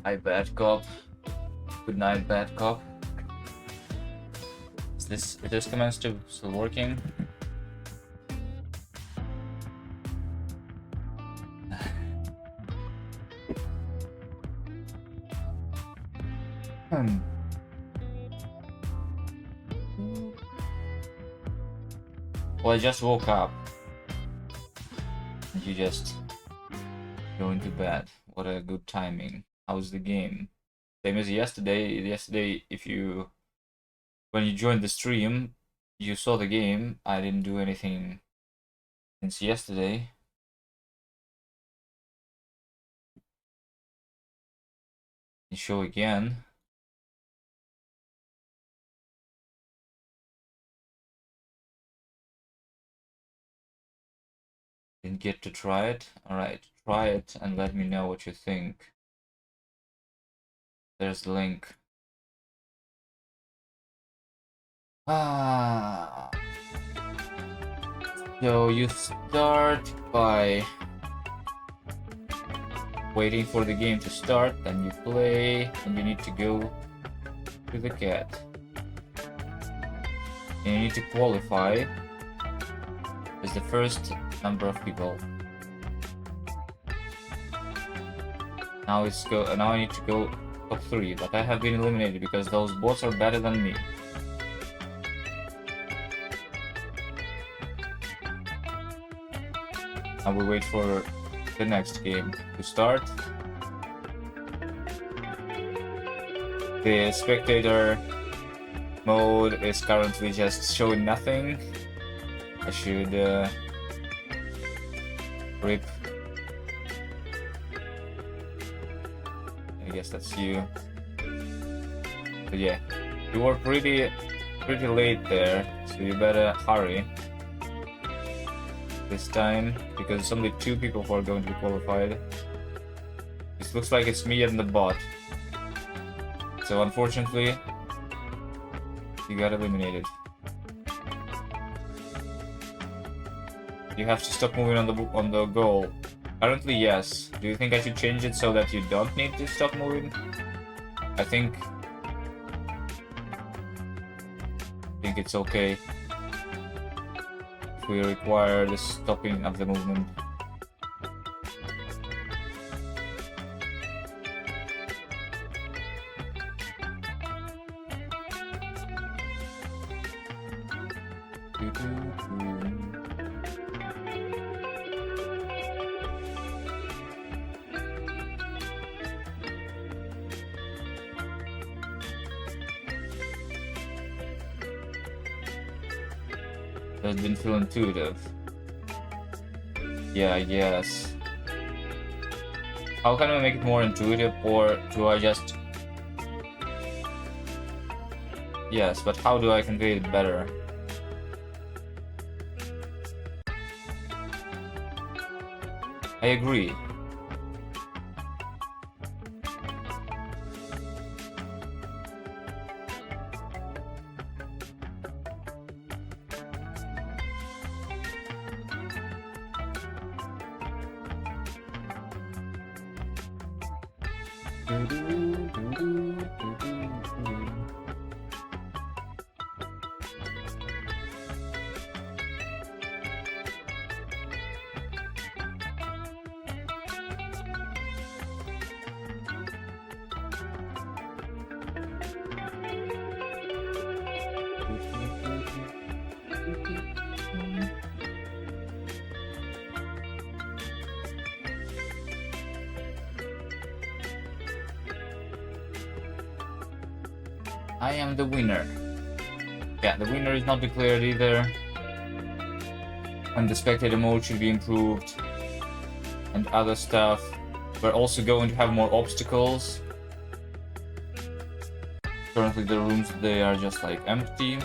Hi, bad cop. Good night, bad cop. Is this command still working? Well, I just woke up. And you just go into bed. What a good timing. How's the game? Same as yesterday. Yesterday, when you joined the stream, you saw the game. I didn't do anything since yesterday. You show again. Didn't get to try it. Alright, try it and let me know what you think. There's the link. So you start by waiting for the game to start, then you play, and you need to go to the cat. And you need to qualify as the first number of people. Now I need to go top 3, but I have been eliminated because those bots are better than me. I will wait for the next game to start. The spectator mode is currently just showing nothing. I should rip. I guess that's you. But yeah, you were pretty late there, so you better hurry this time, because it's only 2 people who are going to be qualified. This looks like it's me and the bot. So unfortunately, you got eliminated. You have to stop moving on the goal. Currently, yes. Do you think I should change it so that you don't need to stop moving? I think it's okay if we require the stopping of the movement. That didn't feel intuitive. Yeah, I guess. How can I make it more intuitive, or do I just... Yes, but how do I convey it better? I agree. I am the winner. Yeah, the winner is not declared either. And the spectator mode should be improved. And other stuff. We're also going to have more obstacles. Currently the rooms, they are just like empty.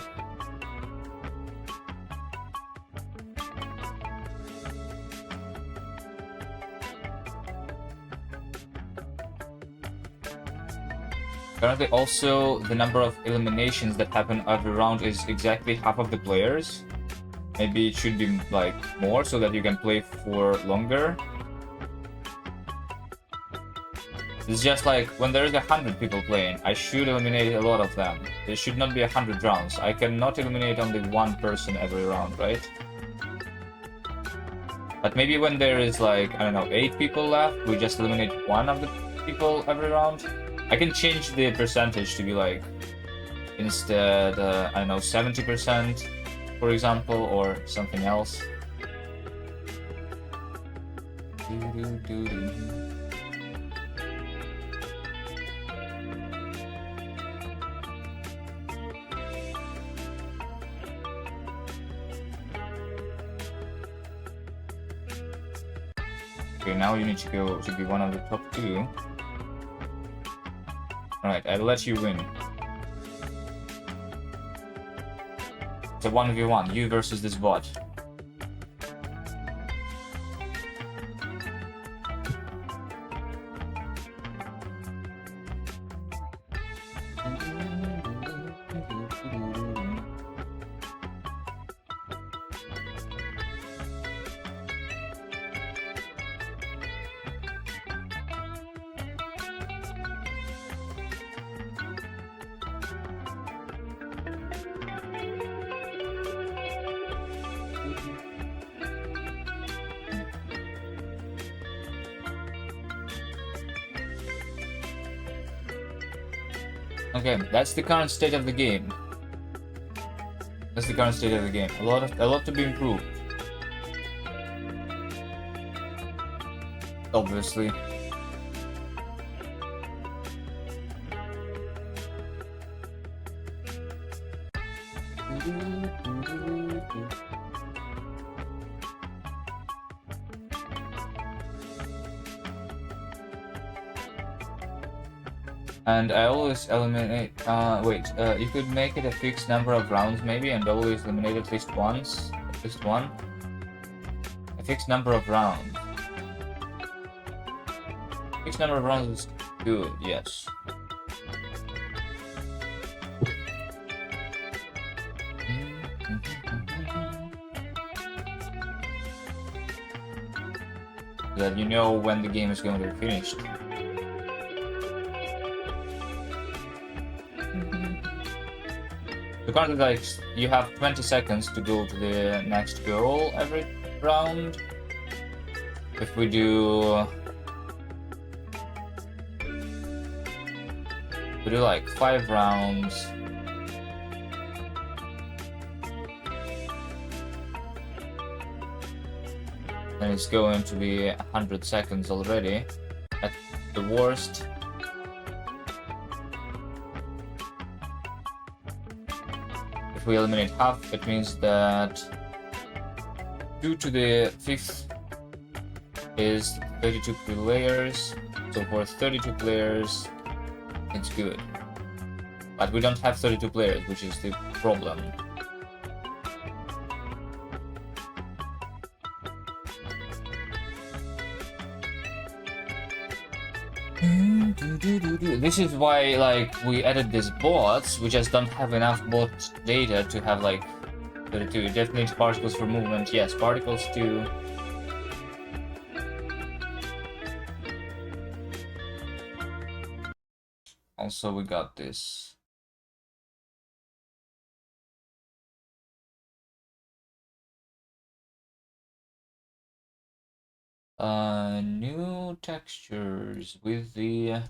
Currently also, the number of eliminations that happen every round is exactly half of the players. Maybe it should be like more so that you can play for longer. It's just like when there is 100 people playing, I should eliminate a lot of them. There should not be 100 rounds. I cannot eliminate only one person every round, right? But maybe when there is like, I don't know, 8 people left, we just eliminate one of the people every round. I can change the percentage to be like, instead, I don't know, 70%, for example, or something else. Okay, now you need to go to be one of the top 2. Alright, I'll let you win. It's a 1v1, you versus this bot. Okay, that's the current state of the game. That's the current state of the game. A lot to be improved. Obviously. And I always eliminate, you could make it a fixed number of rounds maybe, and always eliminate at least once, at least one. A fixed number of rounds. Fixed number of rounds is good, yes. So that you know when the game is going to be finished. So currently, like, you have 20 seconds to go to the next goal every round. If we do like 5 rounds, then it's going to be 100 seconds already at the worst. If we eliminate half, it means that 2 to the 5th is 32 players. So for 32 players, it's good. But we don't have 32 players, which is the problem. This is why, like, we added these bots. We just don't have enough bot data to have like 32. Definitely particles for movement. Yes, particles too. Also, we got this. New textures with the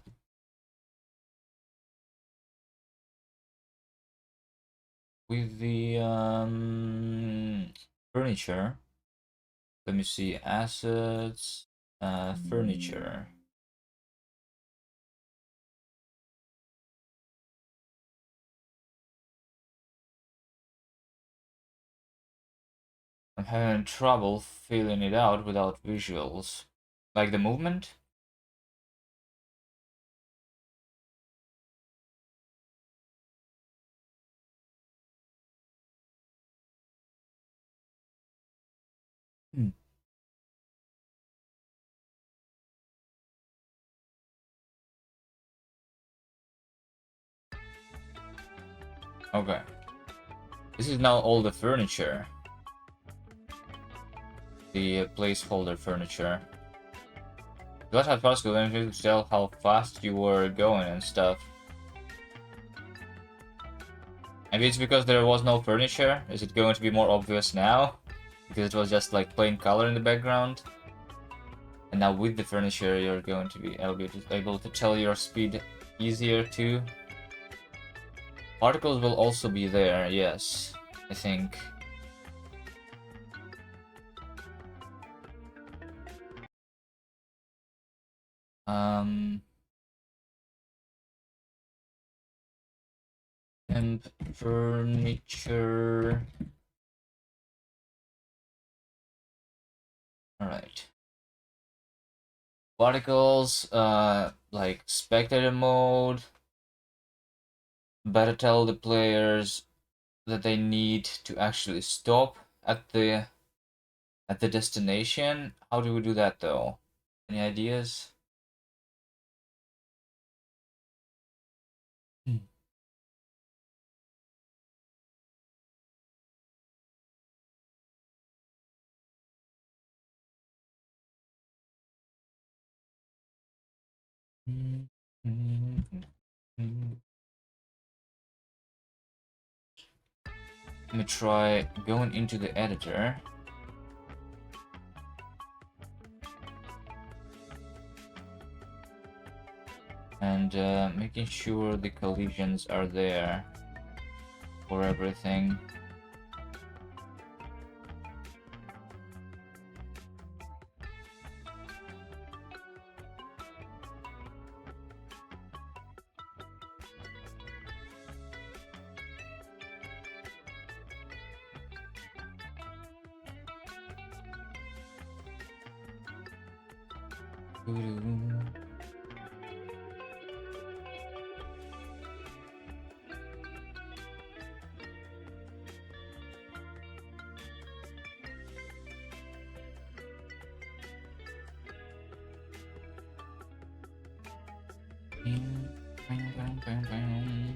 furniture. Let me see, assets, furniture. I'm having trouble filling it out without visuals. Like the movement? Okay. This is now all the furniture. The placeholder furniture. Because at first you to tell how fast you were going and stuff. Maybe it's because there was no furniture. Is it going to be more obvious now? Because it was just like plain color in the background. And now with the furniture, you're going to be able to tell your speed easier too. Particles will also be there, yes, I think. And furniture. Alright. Particles, like spectator mode. Better tell the players that they need to actually stop at the destination. How do we do that though? Any ideas? Let me try going into the editor. And making sure the collisions are there for everything.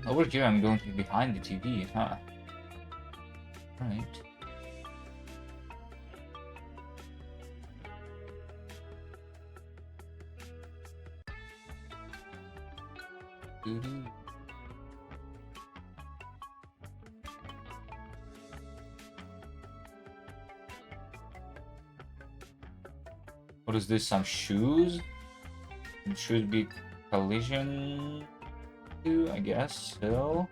Over here I'm going to be behind the TV, huh? Right. What is this? Some shoes? It should be collision too, I guess so.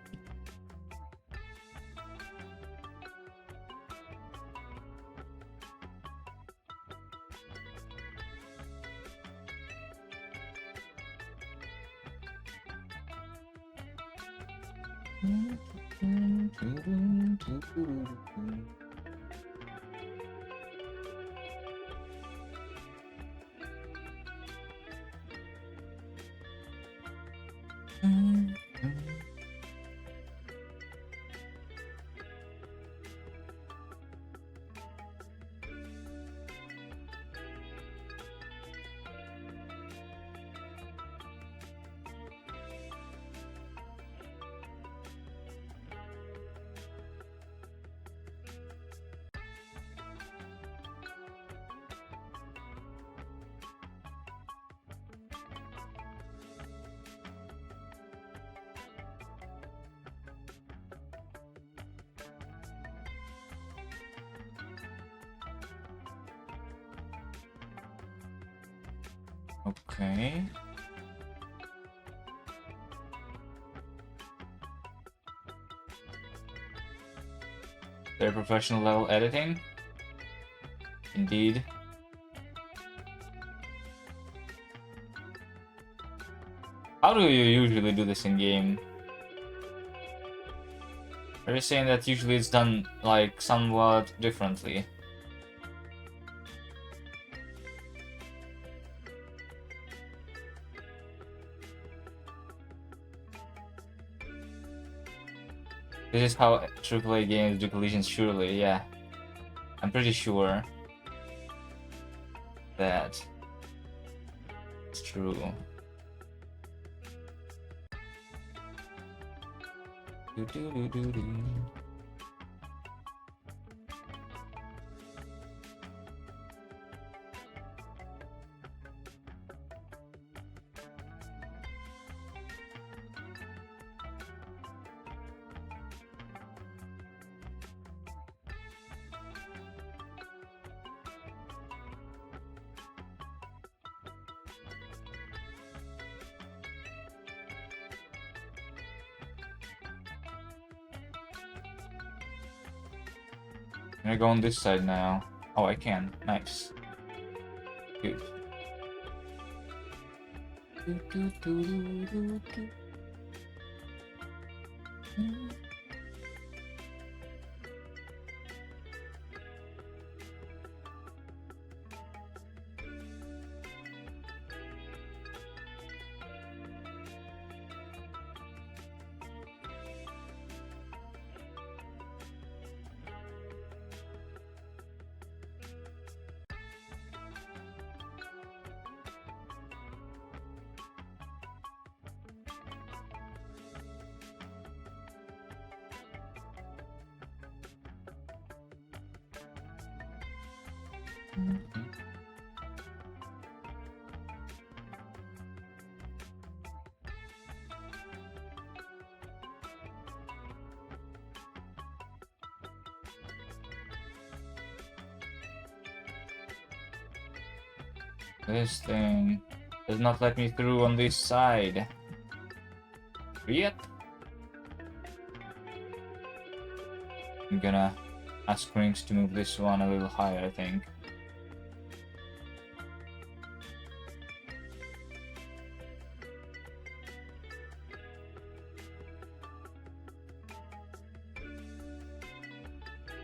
Okay. Very professional level editing. Indeed. How do you usually do this in game? Are you saying that usually it's done like somewhat differently? This is how AAA games do collisions, surely, yeah. I'm pretty sure that it's true. Do, do, do, do, do. Can I go on this side now? Oh, I can. Nice. Good. This thing does not let me through on this side. Yet. I'm gonna ask Rings to move this one a little higher, I think.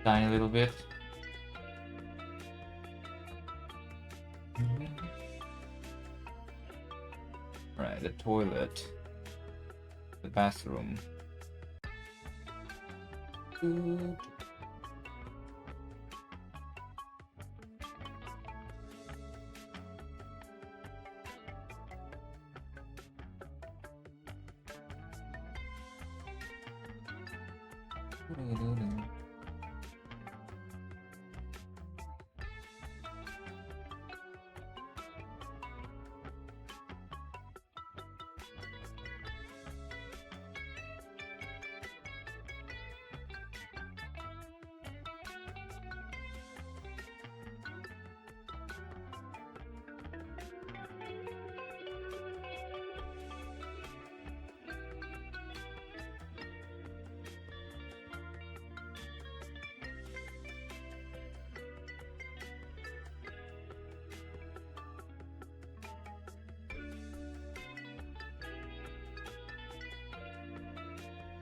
Tiny little bit. Right, the toilet. The bathroom. Good.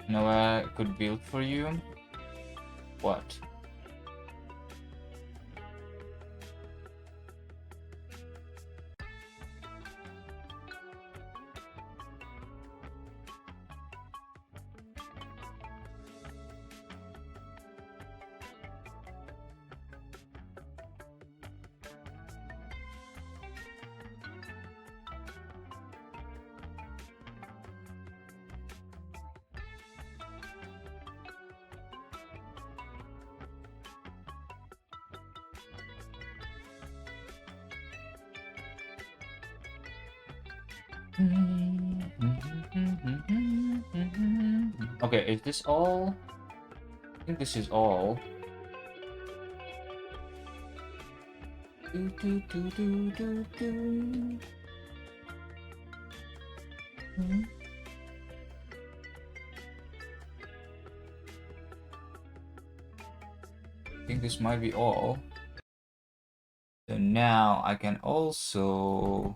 You know what I could build for you? What? Okay, is this all? I think this is all. I think this might be all. So now I can also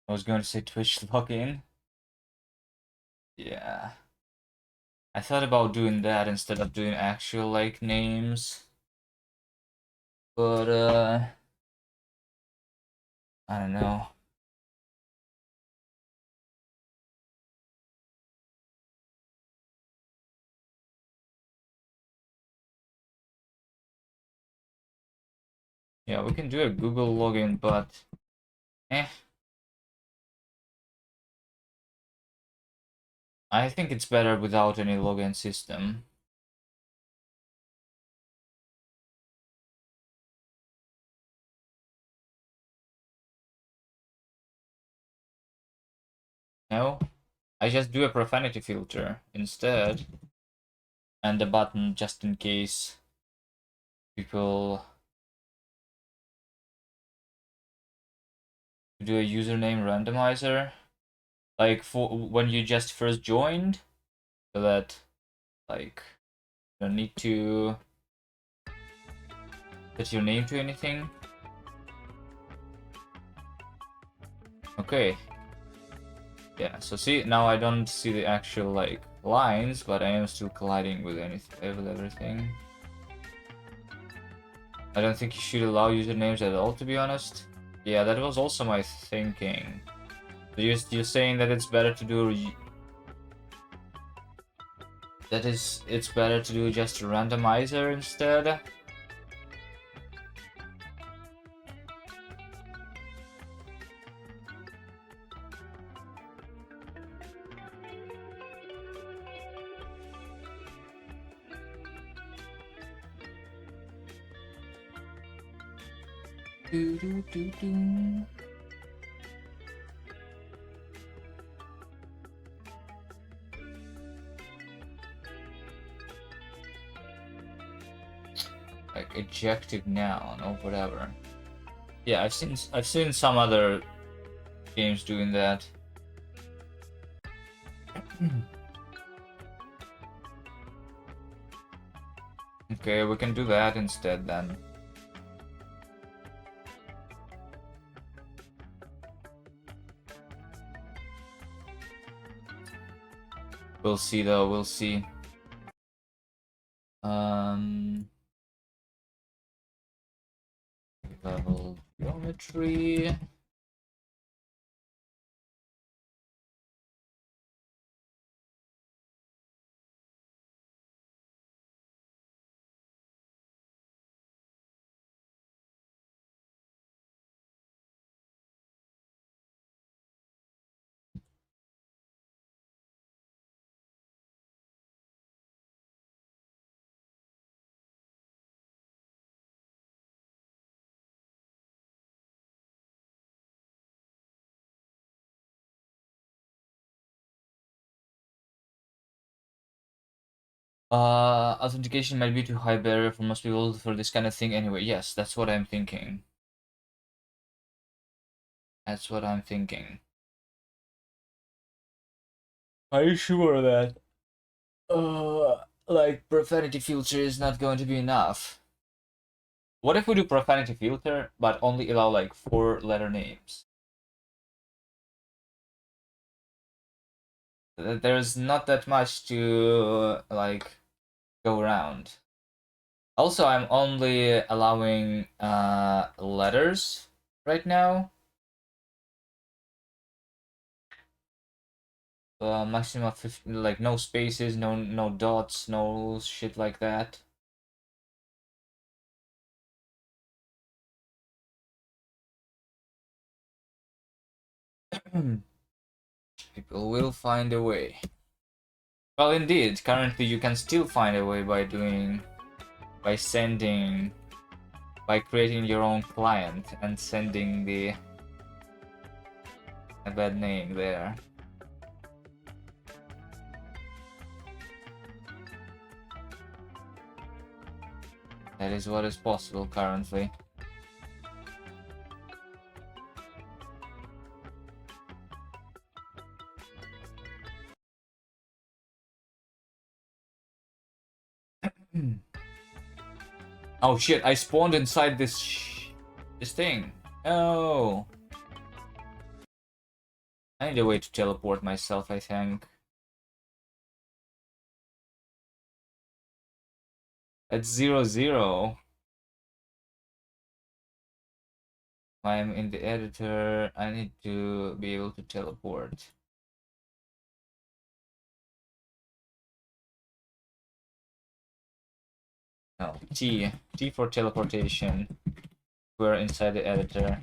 I was going to say Twitch login. Yeah. I thought about doing that instead of doing actual like names. But I don't know. Yeah, we can do a Google login, but I think it's better without any login system. No, I just do a profanity filter instead, and the button just in case people to do a username randomizer, like for when you just first joined, so that like you don't need to set your name to anything. Okay. Yeah, so see, now I don't see the actual like lines, but I am still colliding with anything, with everything. I don't think you should allow usernames at all, to be honest. Yeah, that was also my thinking. So you're saying that it's better to do it's better to do just a randomizer instead. Do, do, do, do. Like ejected now or whatever. Yeah, I've seen some other games doing that. Okay, we can do that instead then. We'll see though, we'll see. Level geometry. Authentication might be too high barrier for most people for this kind of thing anyway. Yes, that's what I'm thinking. That's what I'm thinking. Are you sure that like profanity filter is not going to be enough? What if we do profanity filter but only allow like 4-letter names? There's not that much to like go around. Also, I'm only allowing letters right now. Maximum of 50, like no spaces, no dots, no shit like that. People will find a way. Well, indeed, currently you can still find a way by sending, by creating your own client and sending a bad name there. That is what is possible currently. Oh shit, I spawned inside this thing. Oh. I need a way to teleport myself, I think. At 0, 0. I'm in the editor. I need to be able to teleport. No, T for teleportation. We're inside the editor.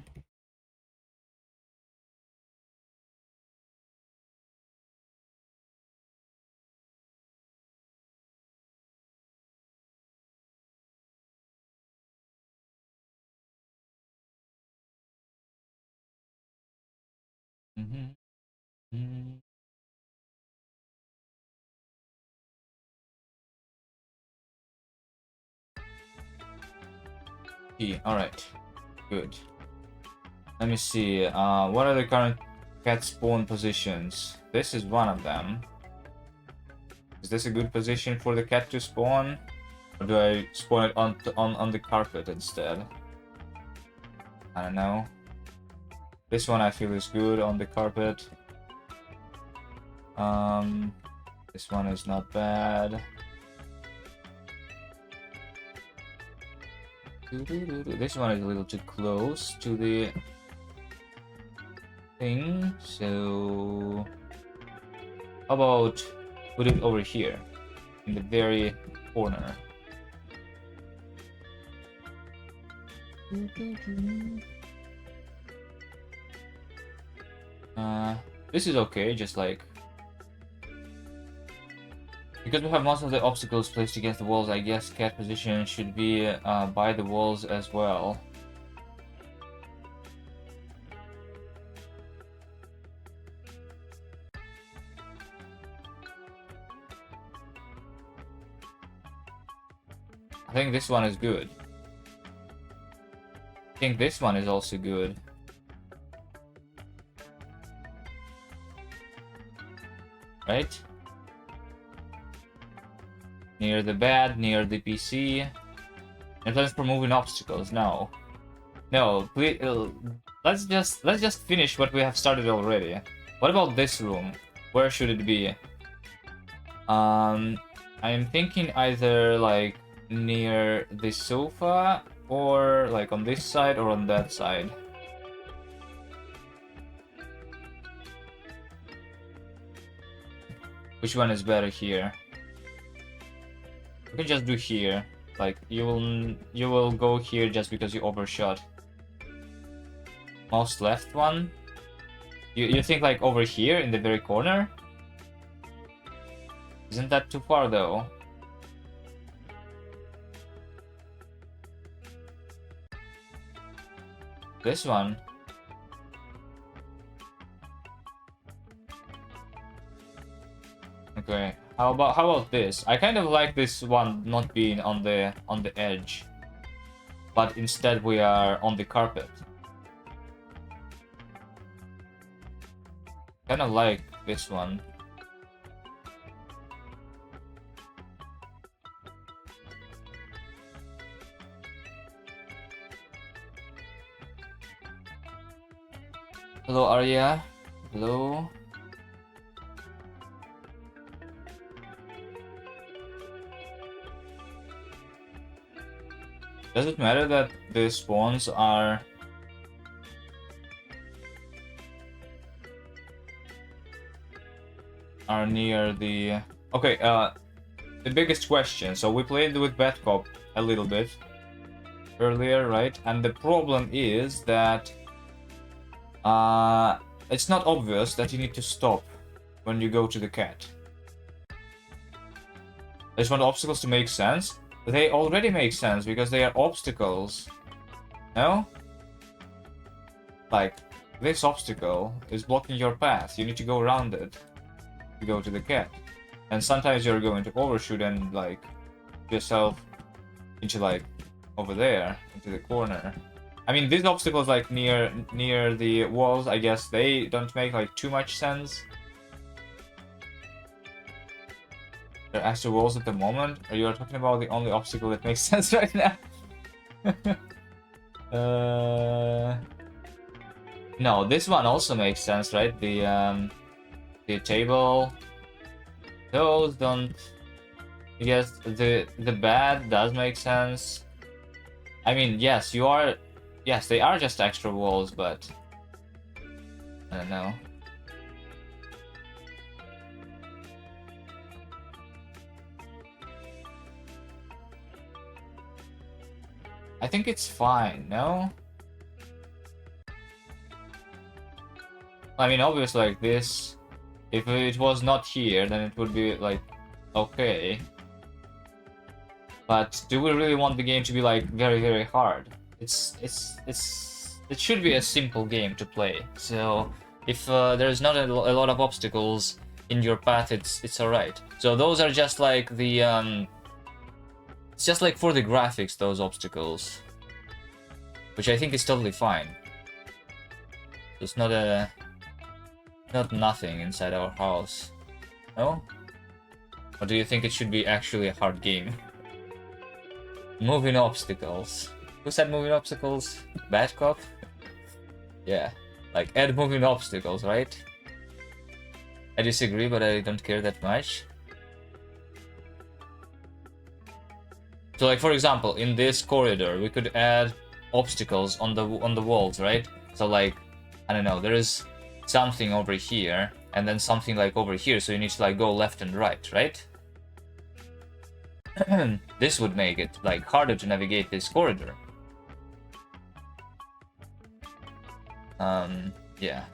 Mm-hmm. Mm-hmm. T. All right. Good. Let me see. What are the current cat spawn positions? This is one of them. Is this a good position for the cat to spawn? Or do I spawn it on the carpet instead? I don't know. This one I feel is good on the carpet. This one is not bad. This one is a little too close to the thing, so how about put it over here in the very corner? This is okay, just like because we have most of the obstacles placed against the walls, I guess cat position should be by the walls as well. I think this one is good. I think this one is also good. Right? Near the bed, near the PC. And plans for moving obstacles. No. No, please, let's just finish what we have started already. What about this room? Where should it be? I'm thinking either like near the sofa or like on this side or on that side. Which one is better here? We can just do here. Like you will go here just because you overshot. Most left one. You think like over here in the very corner? Isn't that too far though? This one. Okay. How about this? I kind of like this one not being on the edge, but instead we are on the carpet. Kind of like this one. Hello, Arya. Hello. Does it matter that the spawns are near the... Okay, the biggest question. So we played with Bad Cop a little bit earlier, right? And the problem is that it's not obvious that you need to stop when you go to the cat. I just want obstacles to make sense. They already make sense because they are obstacles. No? Like, this obstacle is blocking your path. You need to go around it to go to the cat. And sometimes you're going to overshoot and, like, yourself into, like, over there, into the corner. I mean, these obstacles, like, near the walls, I guess they don't make, like, too much sense. They're extra walls at the moment. Are you talking about the only obstacle that makes sense right now? No, this one also makes sense, right? The table. Those don't. I guess the bed does make sense. I mean, yes, you are. Yes, they are just extra walls, but I don't know. I think it's fine, no? I mean, obviously, like this, if it was not here, then it would be, like, okay. But do we really want the game to be, like, very, very hard? It should be a simple game to play. So, if there's not a lot of obstacles in your path, it's alright. So those are just, like, the, it's just like for the graphics, those obstacles. Which I think is totally fine. It's not nothing inside our house. No? Or do you think it should be actually a hard game? Moving obstacles. Who said moving obstacles? Bad cop? Yeah. Like, add moving obstacles, right? I disagree, but I don't care that much. So, like, for example, in this corridor, we could add obstacles on the walls, right? So, like, I don't know, there is something over here, and then something like over here, so you need to like go left and right, right? This would make it like harder to navigate this corridor. Yeah.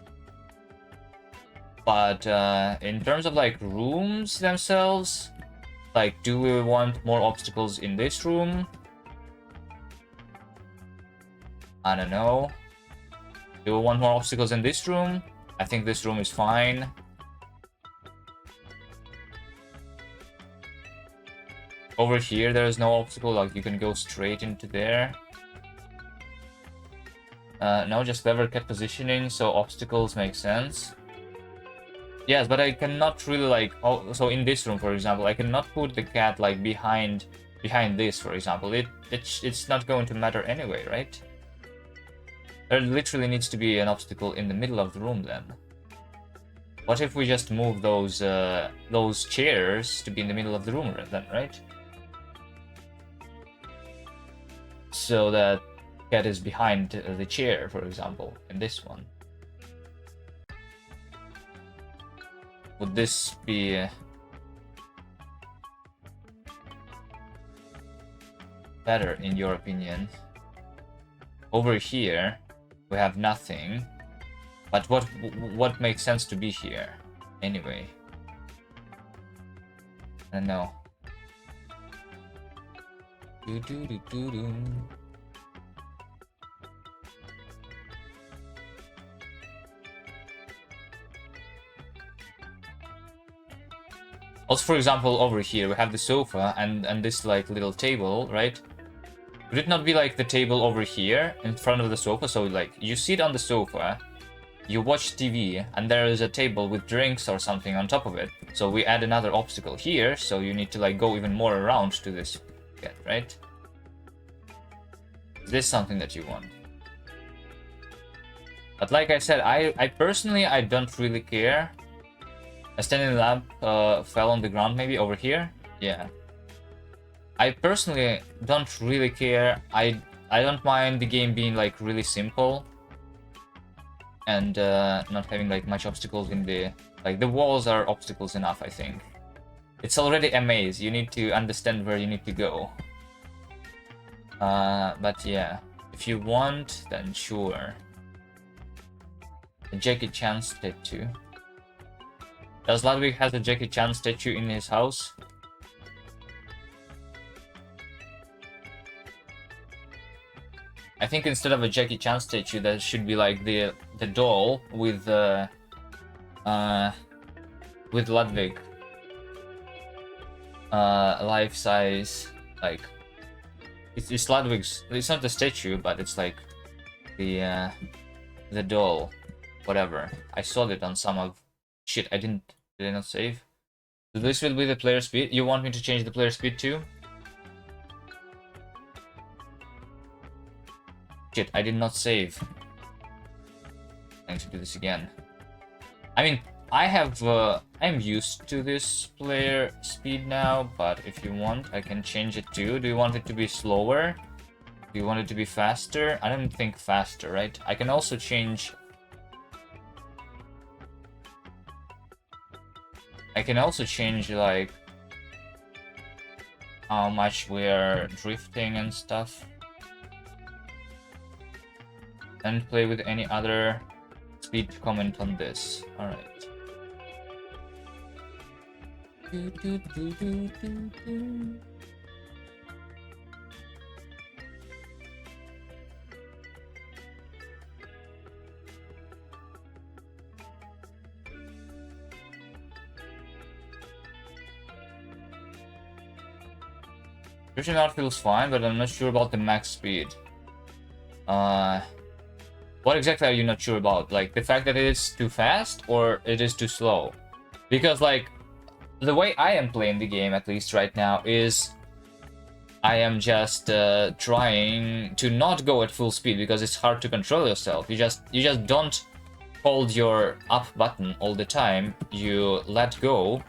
But in terms of like rooms themselves, like, do we want more obstacles in this room? I don't know. Do we want more obstacles in this room? I think this room is fine. Over here, there is no obstacle, like you can go straight into there. No, just clever cat positioning, so obstacles make sense. Yes, but I cannot really like, oh, so in this room, for example, I cannot put the cat like behind this, for example. It's not going to matter anyway, right? There literally needs to be an obstacle in the middle of the room then. What if we just move those chairs to be in the middle of the room then, right? So that cat is behind the chair, for example, in this one. Would this be better in your opinion? Over here, we have nothing. But what makes sense to be here? Anyway. I don't know. Also, for example, over here we have the sofa and this like little table, right? Would it not be like the table over here in front of the sofa? So like you sit on the sofa, you watch TV, and there is a table with drinks or something on top of it. So we add another obstacle here, so you need to like go even more around to this get, right? Is this something that you want? But like I said, I personally, I don't really care. A standing lamp fell on the ground maybe over here. Yeah. I personally don't really care. I don't mind the game being like really simple. And not having like much obstacles in the... Like the walls are obstacles enough, I think. It's already a maze. You need to understand where you need to go. But yeah. If you want, then sure. A Jackie Chan statue. Does Ludwig has a Jackie Chan statue in his house? I think instead of a Jackie Chan statue, there should be like the doll with Ludwig, life size. Like it's Ludwig's. It's not the statue, but it's like the doll, whatever. I saw it on some of. Shit, did I not save? So this will be the player speed. You want me to change the player speed too? Shit, I did not save. I need to do this again. I mean, I'm used to this player speed now, but if you want, I can change it too. Do you want it to be slower? Do you want it to be faster? I don't think faster, right? I can also change... like, how much we're drifting and stuff. And play with any other speed comment on this. Alright. Pushing out feels fine, but I'm not sure about the max speed. What exactly are you not sure about? Like the fact that it is too fast or it is too slow? Because like the way I am playing the game, at least right now, is I am just trying to not go at full speed because it's hard to control yourself. You just don't hold your up button all the time. You let go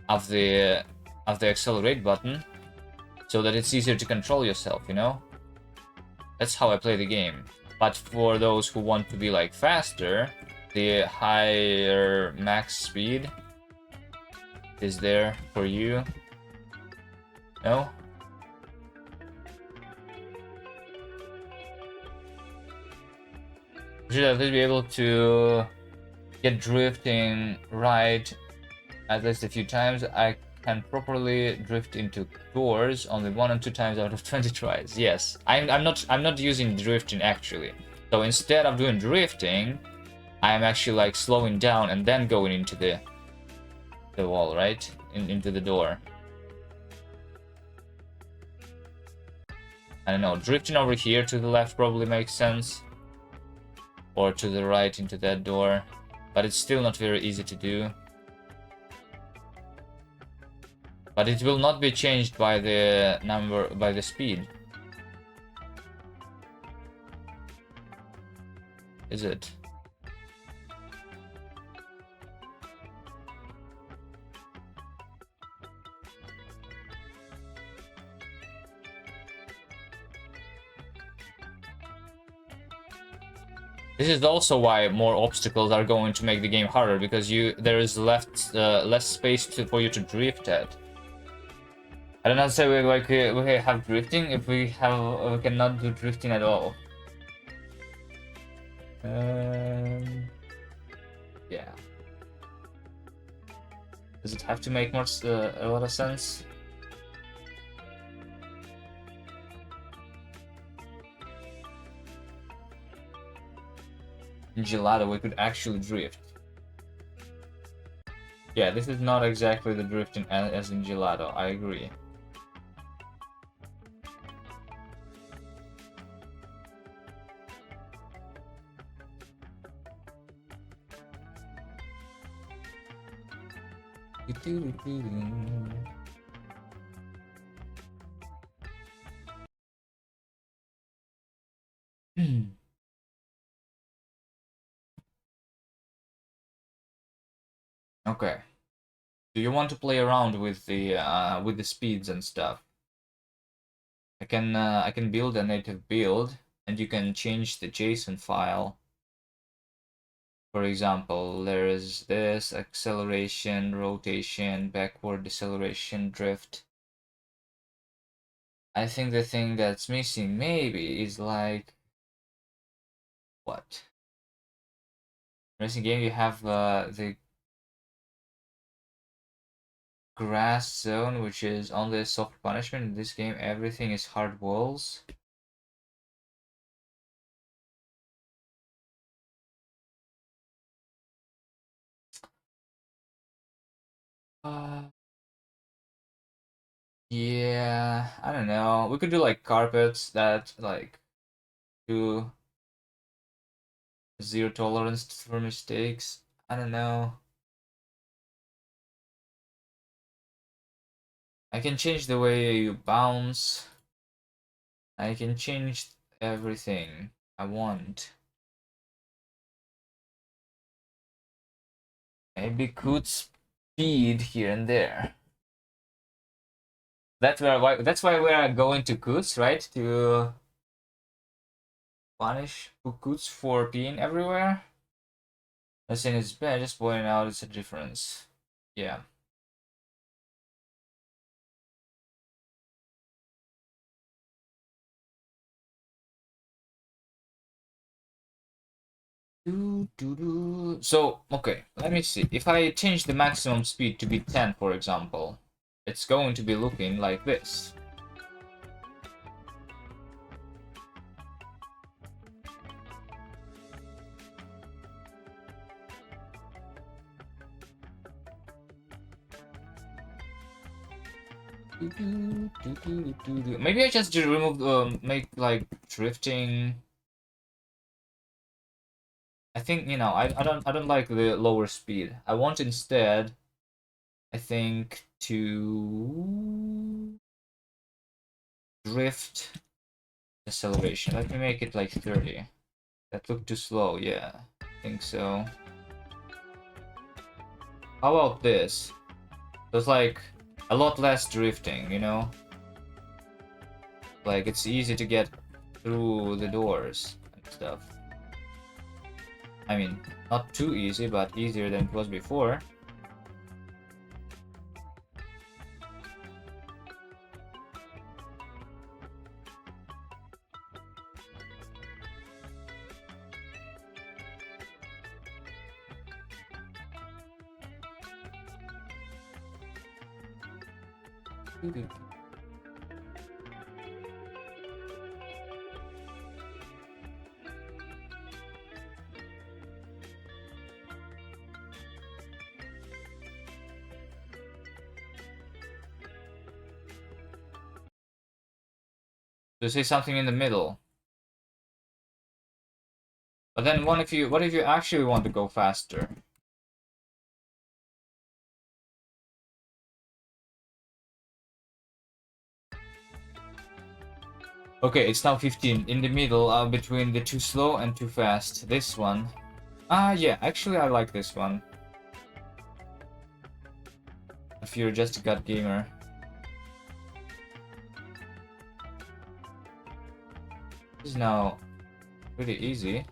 of the accelerate button so that it's easier to control yourself, you know? That's how I play the game. But for those who want to be like faster, the higher max speed is there for you. No? You should at least be able to get drifting right at least a few times. I can properly drift into doors only 1 and 2 times out of 20 tries. Yes, I'm not using drifting actually. So instead of doing drifting, I'm actually like slowing down and then going into the wall, right? Into the door. I don't know, drifting over here to the left probably makes sense. Or to the right into that door. But it's still not very easy to do. But it will not be changed by the speed. Is it? This is also why more obstacles are going to make the game harder, because there is less space for you to drift at. I don't know, say we have drifting if we cannot do drifting at all. Yeah. Does it have to make a lot of sense? In Gelato, we could actually drift. Yeah, this is not exactly the drifting as in Gelato, I agree. Okay. Do you want to play around with the speeds and stuff? I can build a native build, and you can change the JSON file. For example, there is this acceleration, rotation, backward deceleration, drift. I think the thing that's missing maybe is like what? Racing game, you have the grass zone, which is only a soft punishment. In this game, everything is hard walls. Yeah, I don't know. We could do like carpets that like do zero tolerance for mistakes. I don't know. I can change the way you bounce. I can change everything I want. Maybe could speed here and there. That's why we're going to Koots, right? To punish Koots for peeing everywhere. I'm saying it's bad, just pointing out it's a difference. Yeah. So, okay, let me see. If I change the maximum speed to be 10, for example, it's going to be looking like this. Maybe I just remove make like drifting I think, you know, I don't like the lower speed. I want instead, I think, to drift acceleration. Let me make it like 30. That looked too slow, yeah. I think so. How about this? There's like a lot less drifting, you know? Like it's easy to get through the doors and stuff. I mean, not too easy, but easier than it was before. To say something in the middle. But then what if you actually want to go faster? Okay, it's now 15. In the middle, between the too slow and too fast. This one. Yeah, actually I like this one. If you're just a gut gamer. This is now pretty easy.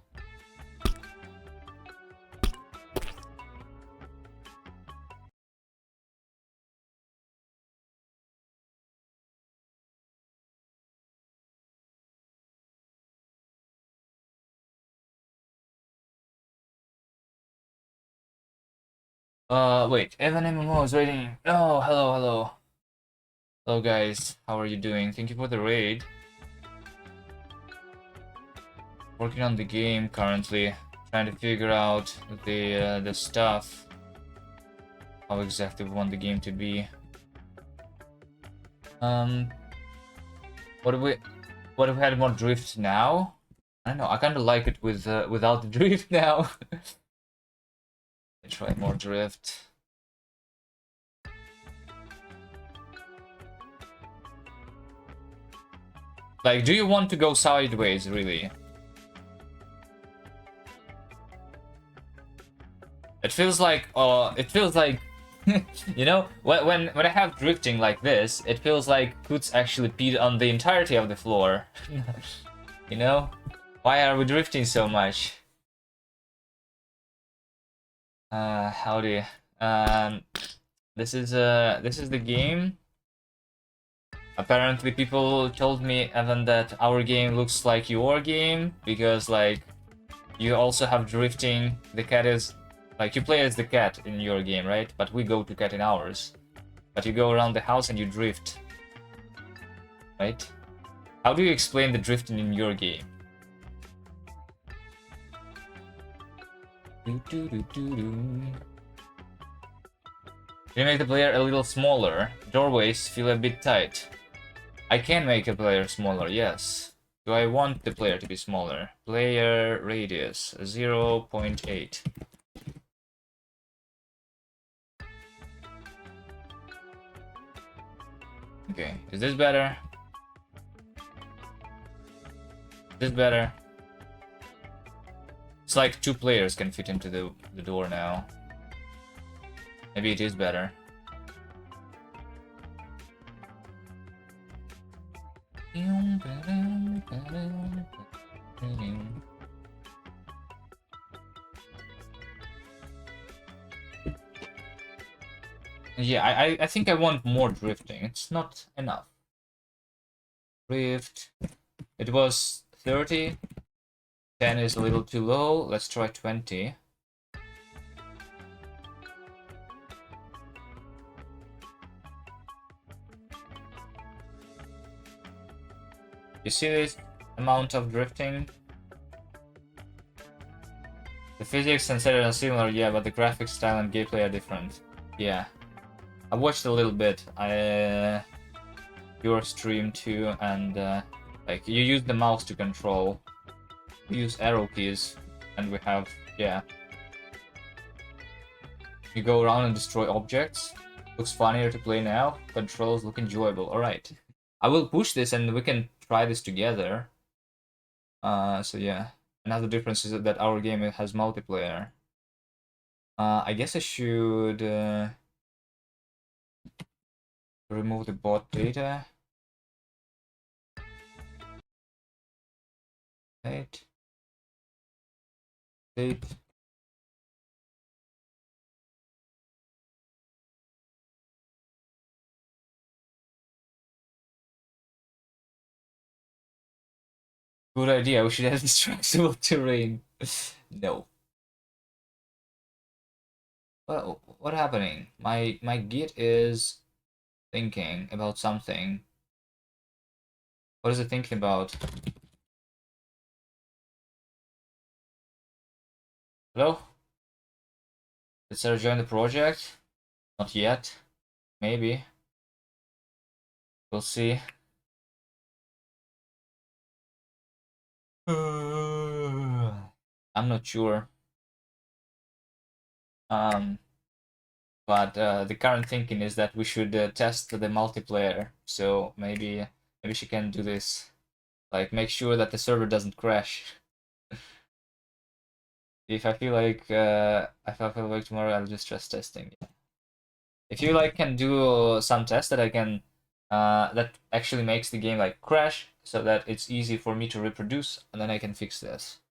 Wait, Evan MMO is waiting. Oh, hello, hello. Hello guys, how are you doing? Thank you for the raid. Working on the game currently, trying to figure out the stuff. How exactly we want the game to be. What if we had more drift now? I don't know, I kinda like it with without the drift now. Try more drift. Like, do you want to go sideways, really? It feels like, you know, when I have drifting like this, it feels like Kutz actually peed on the entirety of the floor. You know? Why are we drifting so much? Howdy. This is the game. Apparently people told me, Evan, that our game looks like your game, because, like, you also have drifting. The cat is... Like, you play as the cat in your game, right? But we go to cat in ours. But you go around the house and you drift. Right? How do you explain the drifting in your game? You make the player a little smaller. Doorways feel a bit tight. I can make a player smaller, yes. Do I want the player to be smaller? Player radius 0.8. Okay, is this better? Is this better? It's like 2 players can fit into the door now. Maybe it is better. Yeah, I think I want more drifting. It's not enough. Drift. It was 30. 10 is a little too low. Let's try 20. You see this amount of drifting? The physics and settings are similar, yeah, but the graphics style and gameplay are different. Yeah. I watched a little bit. Your stream too, and like, you use the mouse to control. We use arrow keys, and we have Yeah. You go around and destroy objects. Looks funnier to play now. Controls look enjoyable. Alright. I will push this and we can try this together. So yeah. Another difference is that our game has multiplayer. I guess I should remove the bot data. Right. State. Good idea. We should have instructable terrain. No. What happening? My Git is thinking about something. What is it thinking about? Hello? Did Sarah join the project? Not yet. Maybe. We'll see. I'm not sure. But the current thinking is that we should test the multiplayer. So maybe she can do this. Like make sure that the server doesn't crash. If I feel like if I feel like tomorrow, I'll do stress testing. If you like can do some test that I can that actually makes the game like crash, so that it's easy for me to reproduce, and then I can fix this.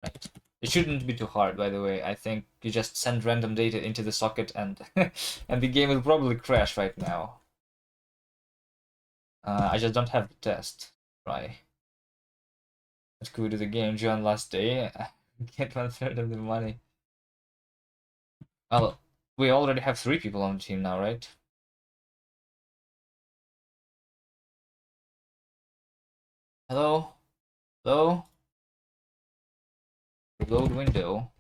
Right. It shouldn't be too hard, by the way. I think you just send random data into the socket and and the game will probably crash right now. I just don't have the test. Right. Let's go to the game. Join last day. Get 1/3 of the money. Well, we already have 3 people on the team now, right? Hello? Hello? Load window.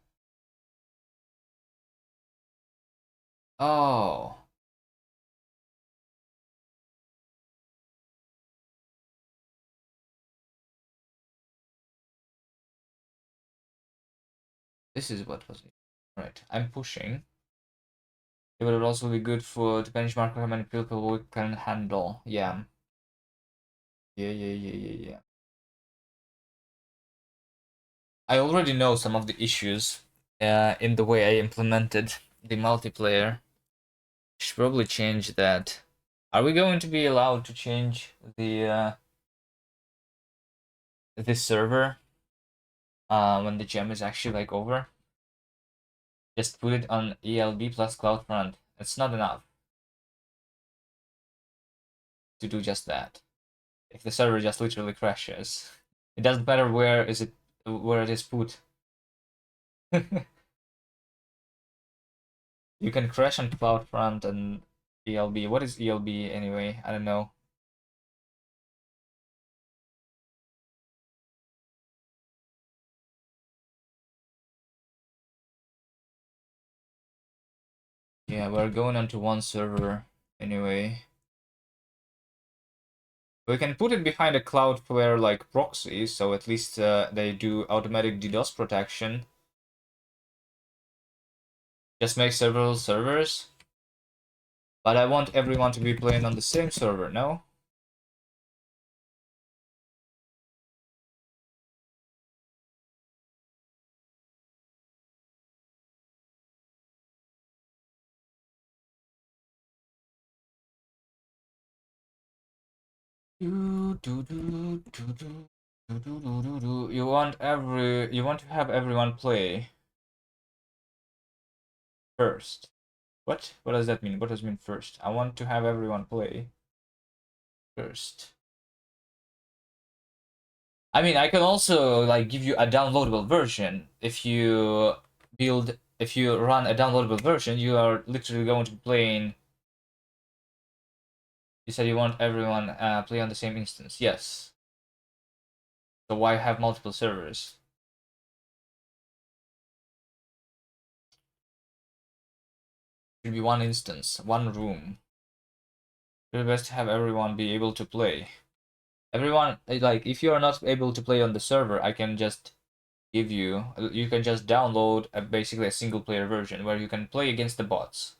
Oh. This is what was it. Right. I'm pushing. It would also be good for to benchmark how many people we can handle. Yeah. Yeah. I already know some of the issues in the way I implemented the multiplayer. Should probably change that. Are we going to be allowed to change the this server when the gem is actually like over? Just put it on ELB plus CloudFront. It's not enough to do just that. If the server just literally crashes, it doesn't matter where it is put. You can crash on CloudFront and ELB. What is ELB anyway? I don't know. Yeah, we're going onto one server anyway. We can put it behind a Cloudflare like proxy, so at least they do automatic DDoS protection. Just make several servers. But I want everyone to be playing on the same server, no? You want to have everyone play first. What? What does that mean? What does it mean first? I want to have everyone play first. I mean, I can also like give you a downloadable version. If you run a downloadable version, you are literally going to be playing. You said you want everyone play on the same instance. Yes. So why have multiple servers? Should be one instance, one room. It's best to have everyone be able to play. Everyone like if you are not able to play on the server, I can just give you, you can just download basically a single player version where you can play against the bots.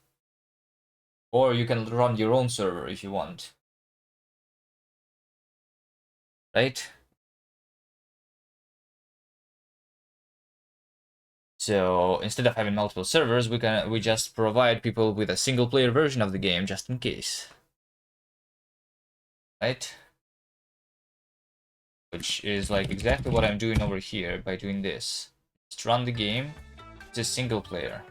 Or you can run your own server if you want. Right? So instead of having multiple servers, we just provide people with a single player version of the game just in case. Right? Which is like exactly what I'm doing over here by doing this. Just run the game. It's a single player.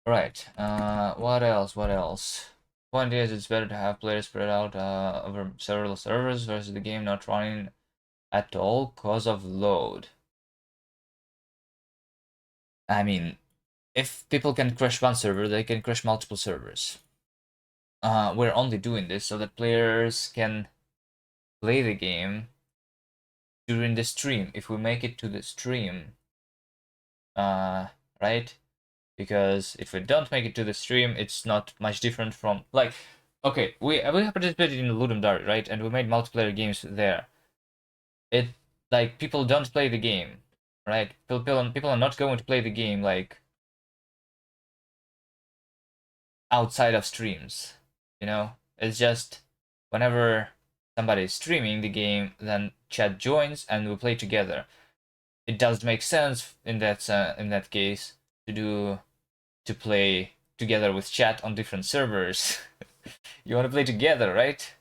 Right. What else? What else? Point is, it's better to have players spread out over several servers versus the game not running at all cause of load. I mean, if people can crash one server, they can crash multiple servers. We're only doing this so that players can play the game during the stream. If we make it to the stream, right? Because if we don't make it to the stream, it's not much different from like, okay, we have participated in Ludum Dare, right? And we made multiplayer games there. It like people don't play the game, right? People are not going to play the game like outside of streams, you know? It's just whenever somebody is streaming the game, then chat joins and we play together. It does make sense in that case to play together with chat on different servers. You want to play together, right?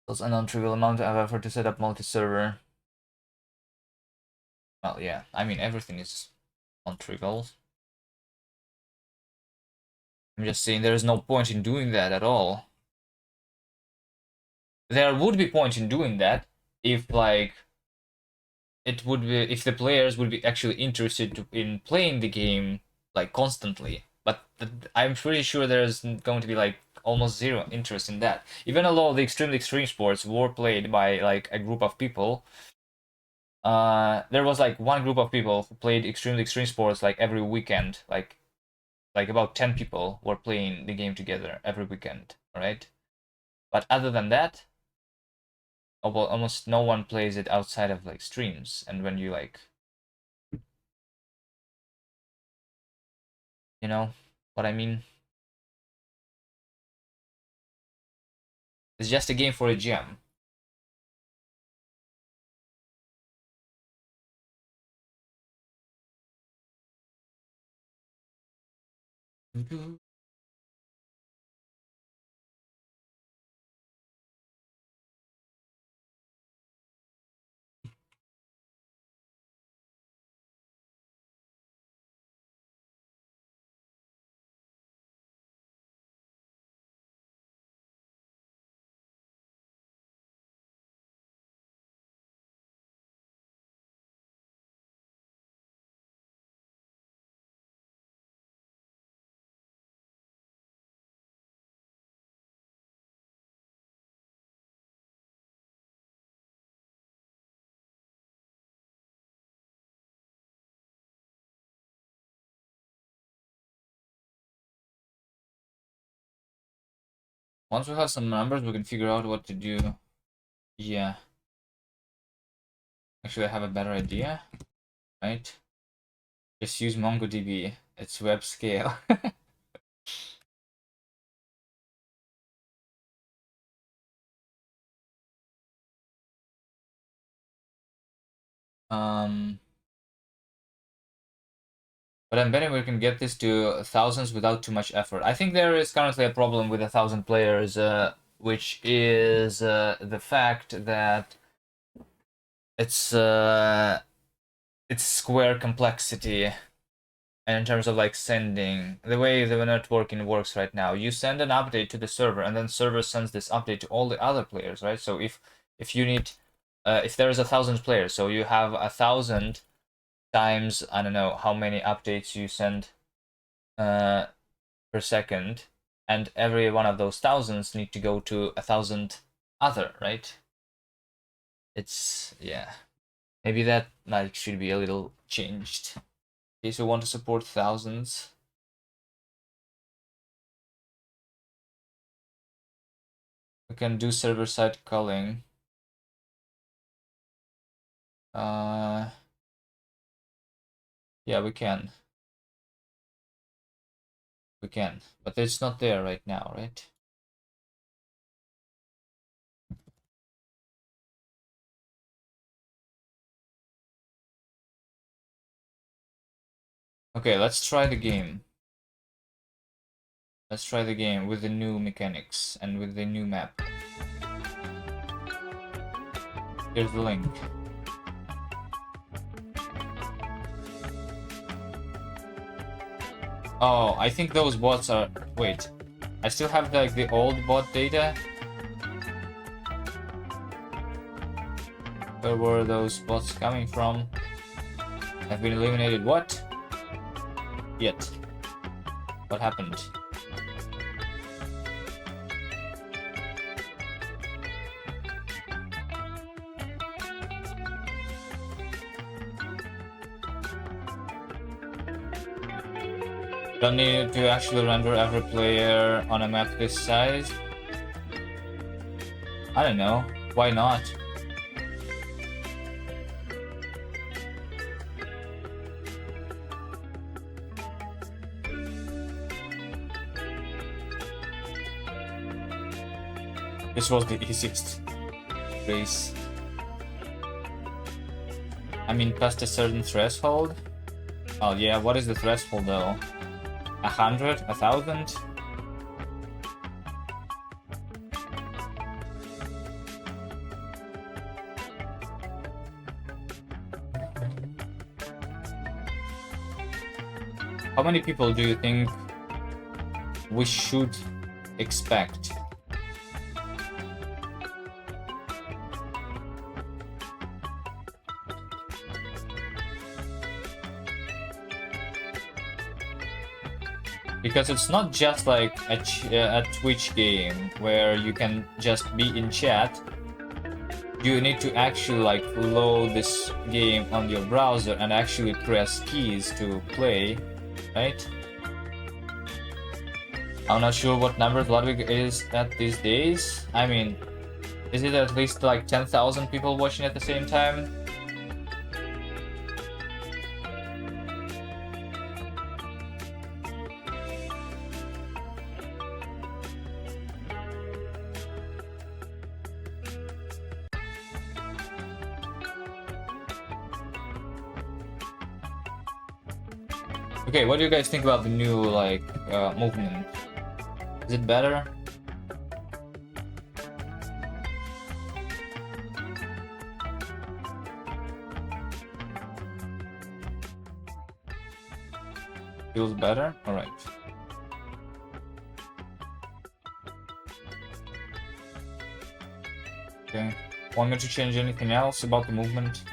It's a non-trivial amount of effort to set up multi-server. Well, yeah, I mean, everything is non-trivial. I'm just saying there is no point in doing that at all. There would be point in doing that if, like, it would be if the players would be actually interested in playing the game, like, constantly. But I'm pretty sure there's going to be, like, almost zero interest in that. Even although the extremely extreme sports were played by, like, a group of people, there was like one group of people who played extremely extreme sports like every weekend, like about 10 people were playing the game together every weekend, right? But other than that, almost no one plays it outside of like streams. And when you like, you know what I mean? It's just a game for a jam. Once we have some numbers, we can figure out what to do. Yeah. Actually, I have a better idea, right? Just use MongoDB. It's web scale. um. But I'm betting we can get this to thousands without too much effort. I think there is currently a problem with 1,000 players, which is the fact that it's it's square complexity, and in terms of like sending the way the networking works right now, you send an update to the server, and then server sends this update to all the other players, right? So if you need if there is 1,000 players, so you have 1,000 times I don't know how many updates you send uh, per second, and every one of those thousands need to go to 1,000 other, right? It's, yeah. Maybe that like should be a little changed. In case we want to support thousands. We can do server-side calling. Yeah, we can. We can, but it's not there right now, right? Okay, let's try the game. Let's try the game with the new mechanics and with the new map. Here's the link. Oh, I think those bots are... Wait. I still have like the old bot data. Where were those bots coming from? Have been eliminated. What? Yet. What happened? Don't need to actually render every player on a map this size. I don't know. Why not? This was the easiest race. I mean, past a certain threshold. Oh yeah, what is the threshold though? 100? 1,000? How many people do you think we should expect? Because it's not just like a Twitch game where you can just be in chat. You need to actually like load this game on your browser and actually press keys to play, right? I'm not sure what number Ludwig is at these days. I mean, is it at least like 10,000 people watching at the same time? Okay, what do you guys think about the new like movement? Is it better? Feels better? Alright. Okay. Want me to change anything else about the movement?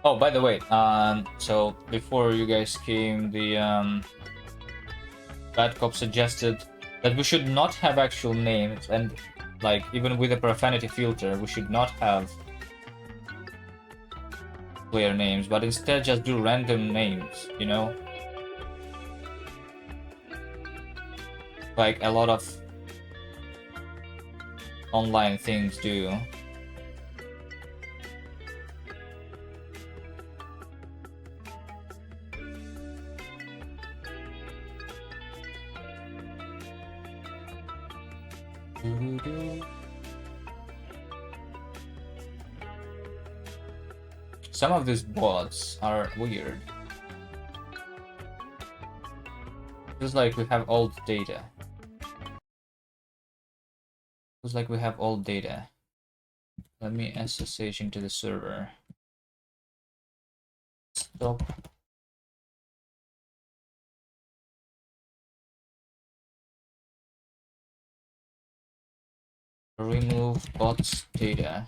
Oh, by the way, so before you guys came, the Bad Cop suggested that we should not have actual names, and like even with a profanity filter, we should not have player names, but instead just do random names, you know? Like a lot of online things do. Some of these bots are weird. Feels like we have old data. Feels like we have old data. Let me SSH into the server. Stop. Remove bots data.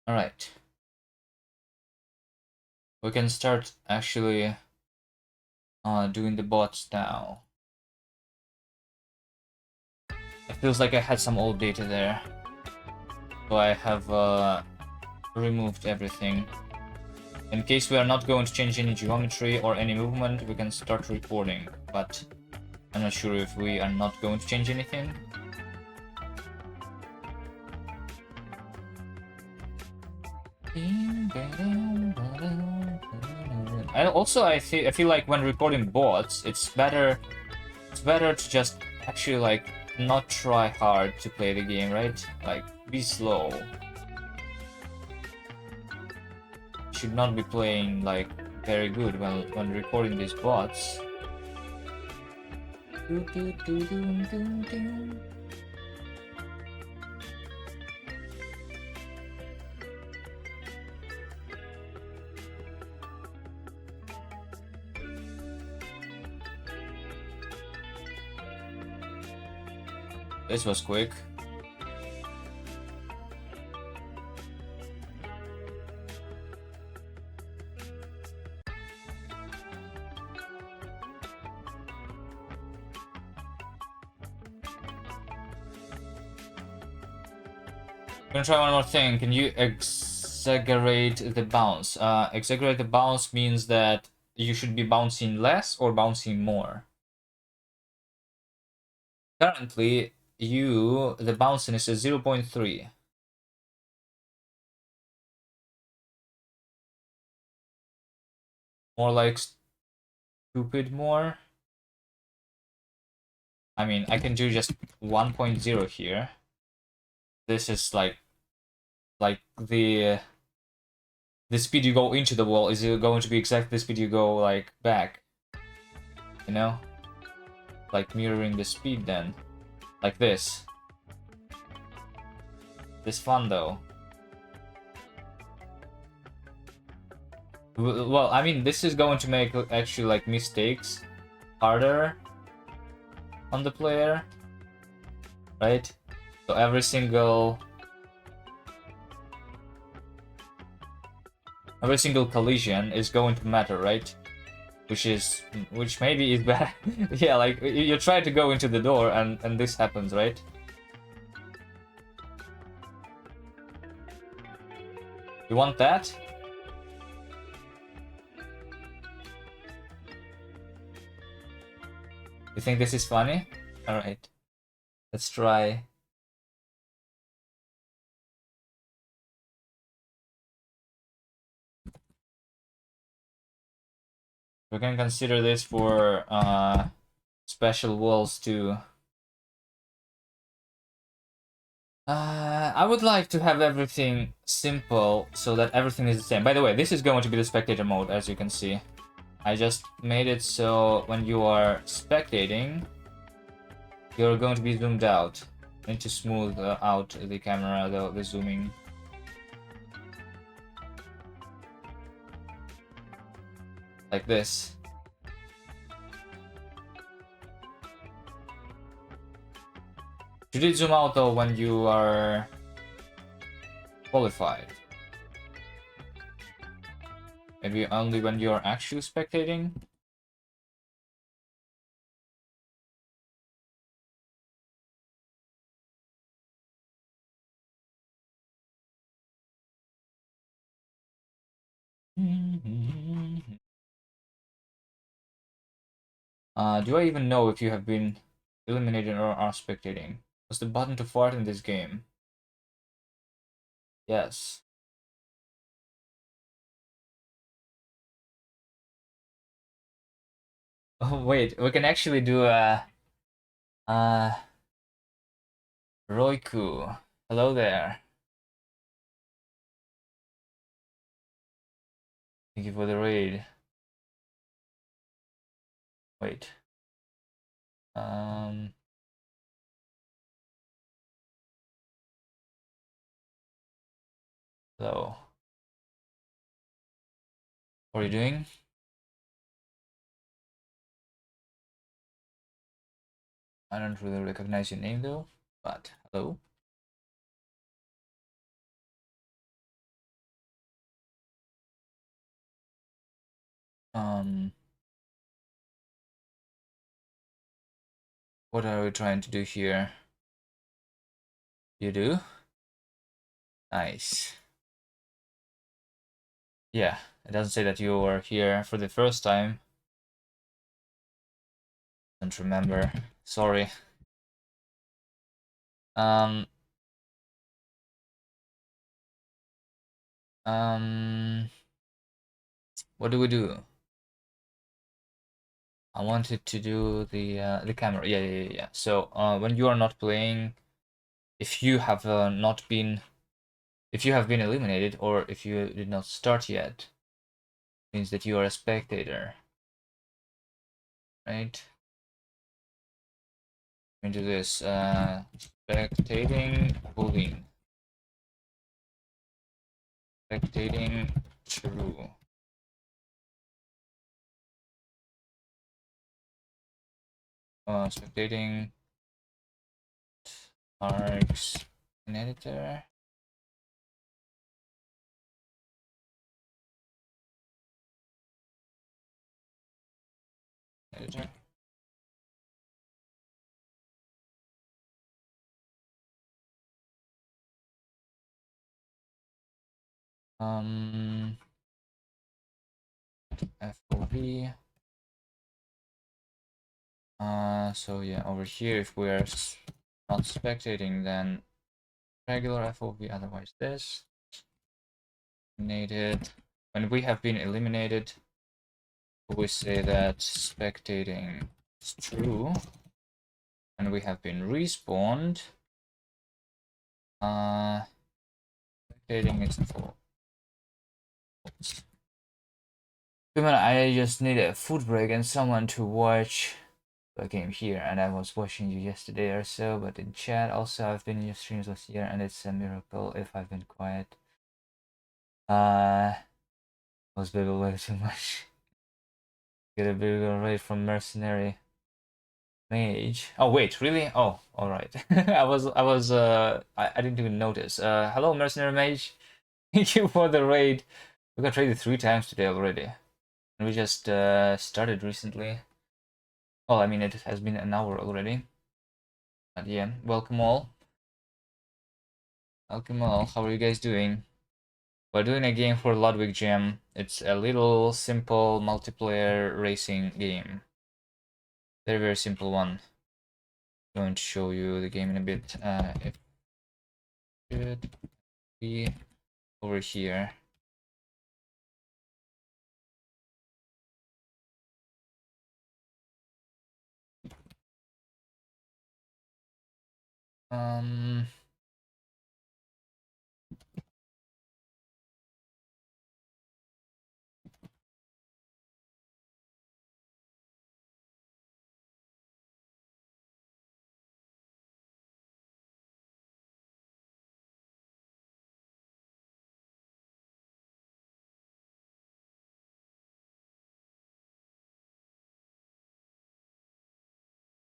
All right. We can start actually doing the bots now. It feels like I had some old data there. So I have removed everything. In case we are not going to change any geometry or any movement, we can start recording. But I'm not sure if we are not going to change anything. I feel like when recording bots, it's better to just actually like not try hard to play the game, right? Like be slow. Should not be playing like very good when recording these bots. This was quick. I'm gonna try one more thing. Can you exaggerate the bounce? Exaggerate the bounce means that you should be bouncing less or bouncing more. Currently, the bouncing is at 0.3. More like stupid more. I mean, I can do just 1.0 here. This is like the speed you go into the wall is going to be exactly the speed you go like back. You know? Like mirroring the speed then. Like this. This fun though. Well, I mean, this is going to make actually like mistakes harder on the player, right? So every single collision is going to matter, right? Which maybe is bad. Yeah, like you try to go into the door and this happens, right? You want that? You think this is funny? Alright. Let's try. We can consider this for special walls too. I would like to have everything simple so that everything is the same. By the way, this is going to be the spectator mode, as you can see. I just made it so when you are spectating, you're going to be zoomed out. I need to smooth out the camera, the zooming. Like this. Should it zoom out though when you are qualified? Maybe only when you are actually spectating? Do I even know if you have been eliminated or are spectating? What's the button to fart in this game? Yes. Oh wait, we can actually do a Roiku. Hello there. Thank you for the raid. Wait. Um Hello. What are you doing? I don't really recognize your name though, but hello. Um what are we trying to do here? You do? Nice. Yeah, it doesn't say that you were here for the first time. Don't remember. Sorry. Um um what do we do? I wanted to do the camera. Yeah. So when you are not playing, if you have not been, if you have been eliminated, or if you did not start yet, means that you are a spectator, right? Into this spectating boolean, spectating true, spectating args in editor. Editor. FOV. So yeah, over here, if we're not spectating, then regular FOV, otherwise this. Eliminated. When we have been eliminated, we say that spectating is true. And we have been respawned. Spectating is false. I just need a food break and someone to watch the game here, and I was watching you yesterday or so, but in chat also I've been in your streams last year, and it's a miracle if I've been quiet. Was big way too much. Get a bigger rate from mercenary mage. Oh wait, really? Oh, all right. I didn't even notice. Hello, mercenary mage. Thank you for the raid. We got traded 3 times today already, and we just started recently. Well, I mean, it has been an hour already. But yeah, welcome all. Welcome all. How are you guys doing? We're doing a game for Ludwig Jam. It's a little simple multiplayer racing game. Very, very simple one. I'm going to show you the game in a bit. It should be over here. Um,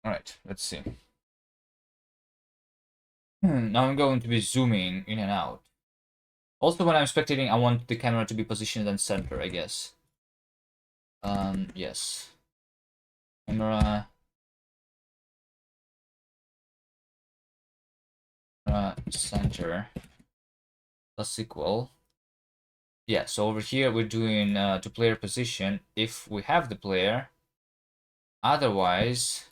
all right, let's see. Now I'm going to be zooming in and out. Also, when I'm spectating, I want the camera to be positioned in center, I guess. Yes. Camera center plus equal. Yeah, so over here we're doing to player position if we have the player. Otherwise,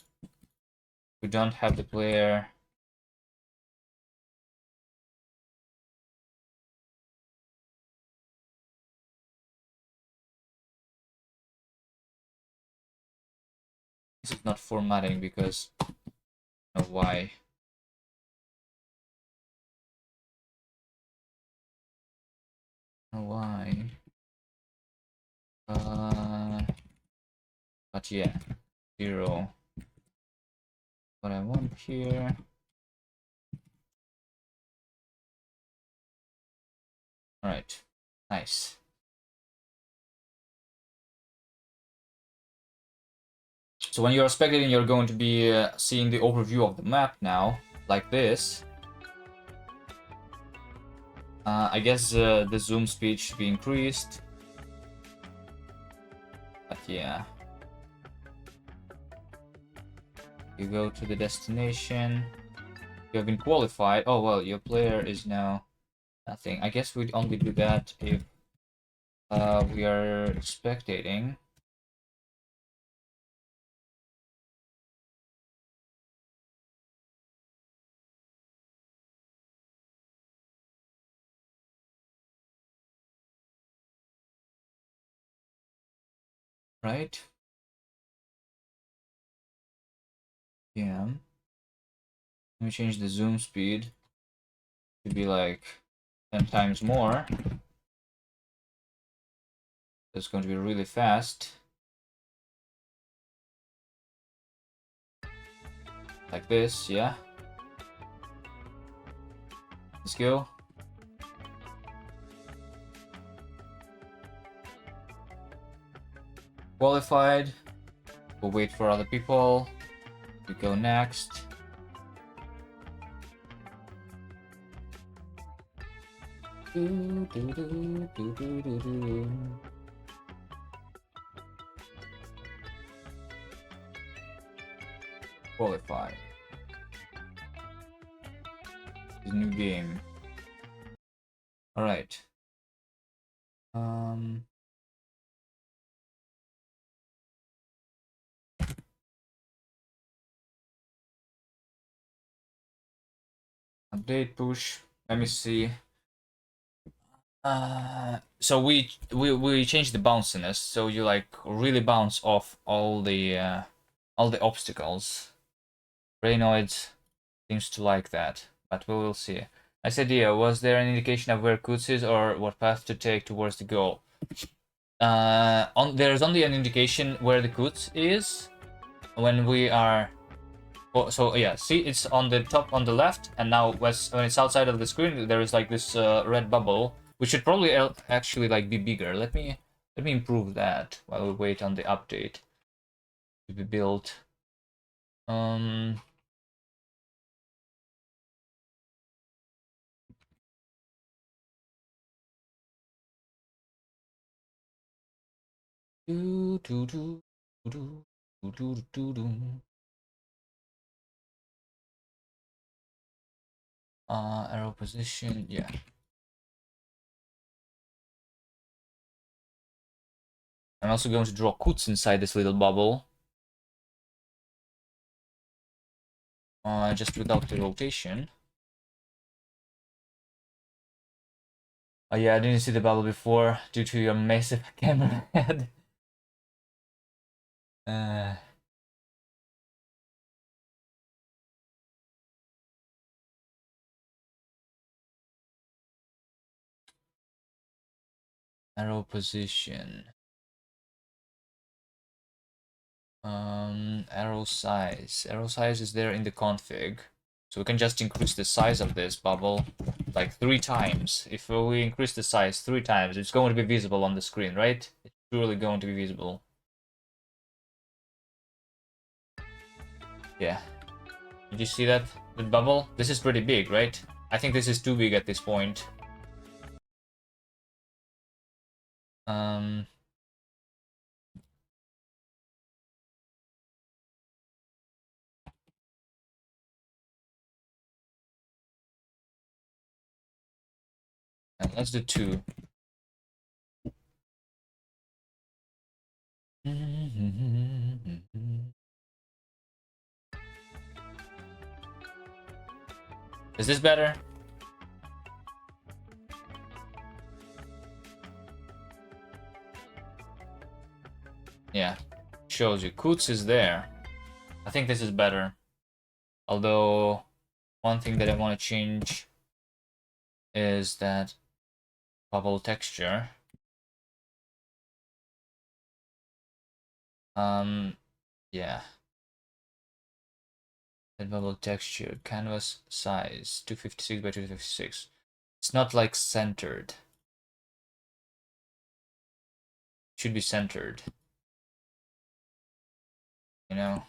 we don't have the player. This is not formatting because I don't know why. Why? But yeah, 0. What I want here. All right, nice. So when you're spectating, you're going to be seeing the overview of the map now, like this. I guess the zoom speed should be increased. But yeah. You go to the destination. You have been qualified. Oh, well, your player is now nothing. I guess we'd only do that if we are spectating. Right? Yeah. Let me change the zoom speed to be like 10 times more. It's going to be really fast. Like this, yeah. Let's go. Qualified. We'll wait for other people. We go next. Qualify. It's a new game. All right. Update push. Let me see. So we changed the bounciness, so you like really bounce off all the obstacles. Raynoid seems to like that, but we will see. I said, yeah, was there an indication of where Kutz is or what path to take towards the goal? There's only an indication where the Kutz is when we are. Oh, so yeah, see, it's on the top on the left, and now when it's outside of the screen, there is like this red bubble, which should probably actually like be bigger. Let me improve that while we wait on the update to be built. Arrow position, yeah. I'm also going to draw Kutz inside this little bubble. Just without the rotation. Oh yeah, I didn't see the bubble before due to your massive camera head. Arrow position. Arrow size. Arrow size is there in the config. So we can just increase the size of this bubble like 3 times. If we increase the size 3 times, it's going to be visible on the screen, right? It's surely going to be visible. Yeah. Did you see that? The bubble? This is pretty big, right? I think this is too big at this point. Let's do 2. Is this better? Yeah. Shows you. Kutz is there. I think this is better. Although, one thing that I want to change is that bubble texture. Yeah. That bubble texture, canvas size, 256 by 256. It's not like centered. It should be centered. You know?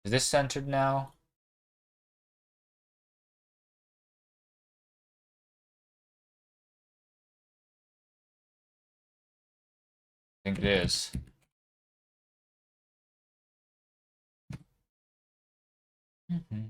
Is this centered now? I think it is. Mm-hmm.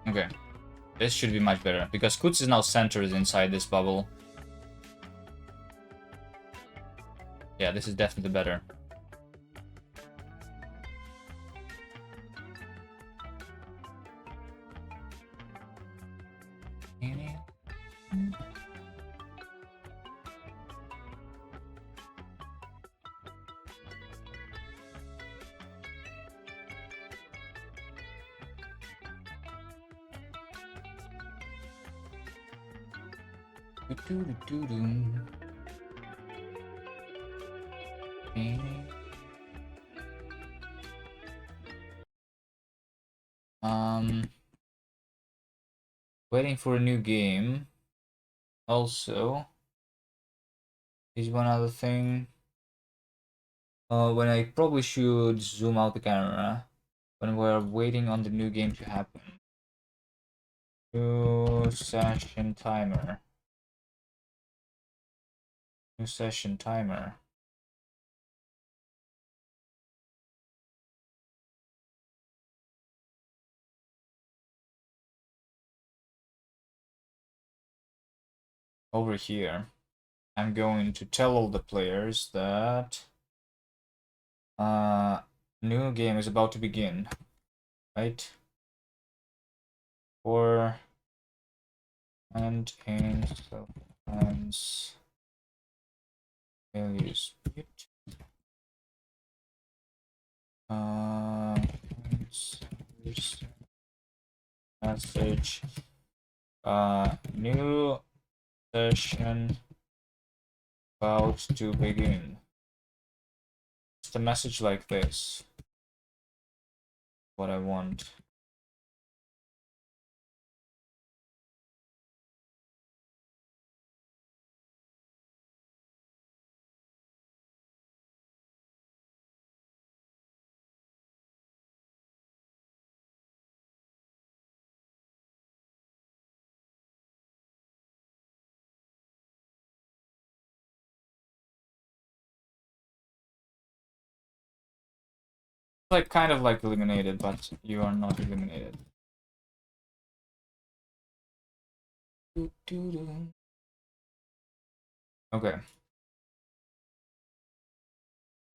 Okay. This should be much better, because Kuts is now centered inside this bubble. Yeah, this is definitely better. Waiting for a new game. Also, is one other thing. When I probably should zoom out the camera when we're waiting on the new game to happen. New session timer. New session timer. Over here, I'm going to tell all the players that new game is about to begin, right? For and in sometimes values mute. Message. New session about to begin. Just a message like this. What I want. Like kind of like eliminated, but you are not eliminated. Okay.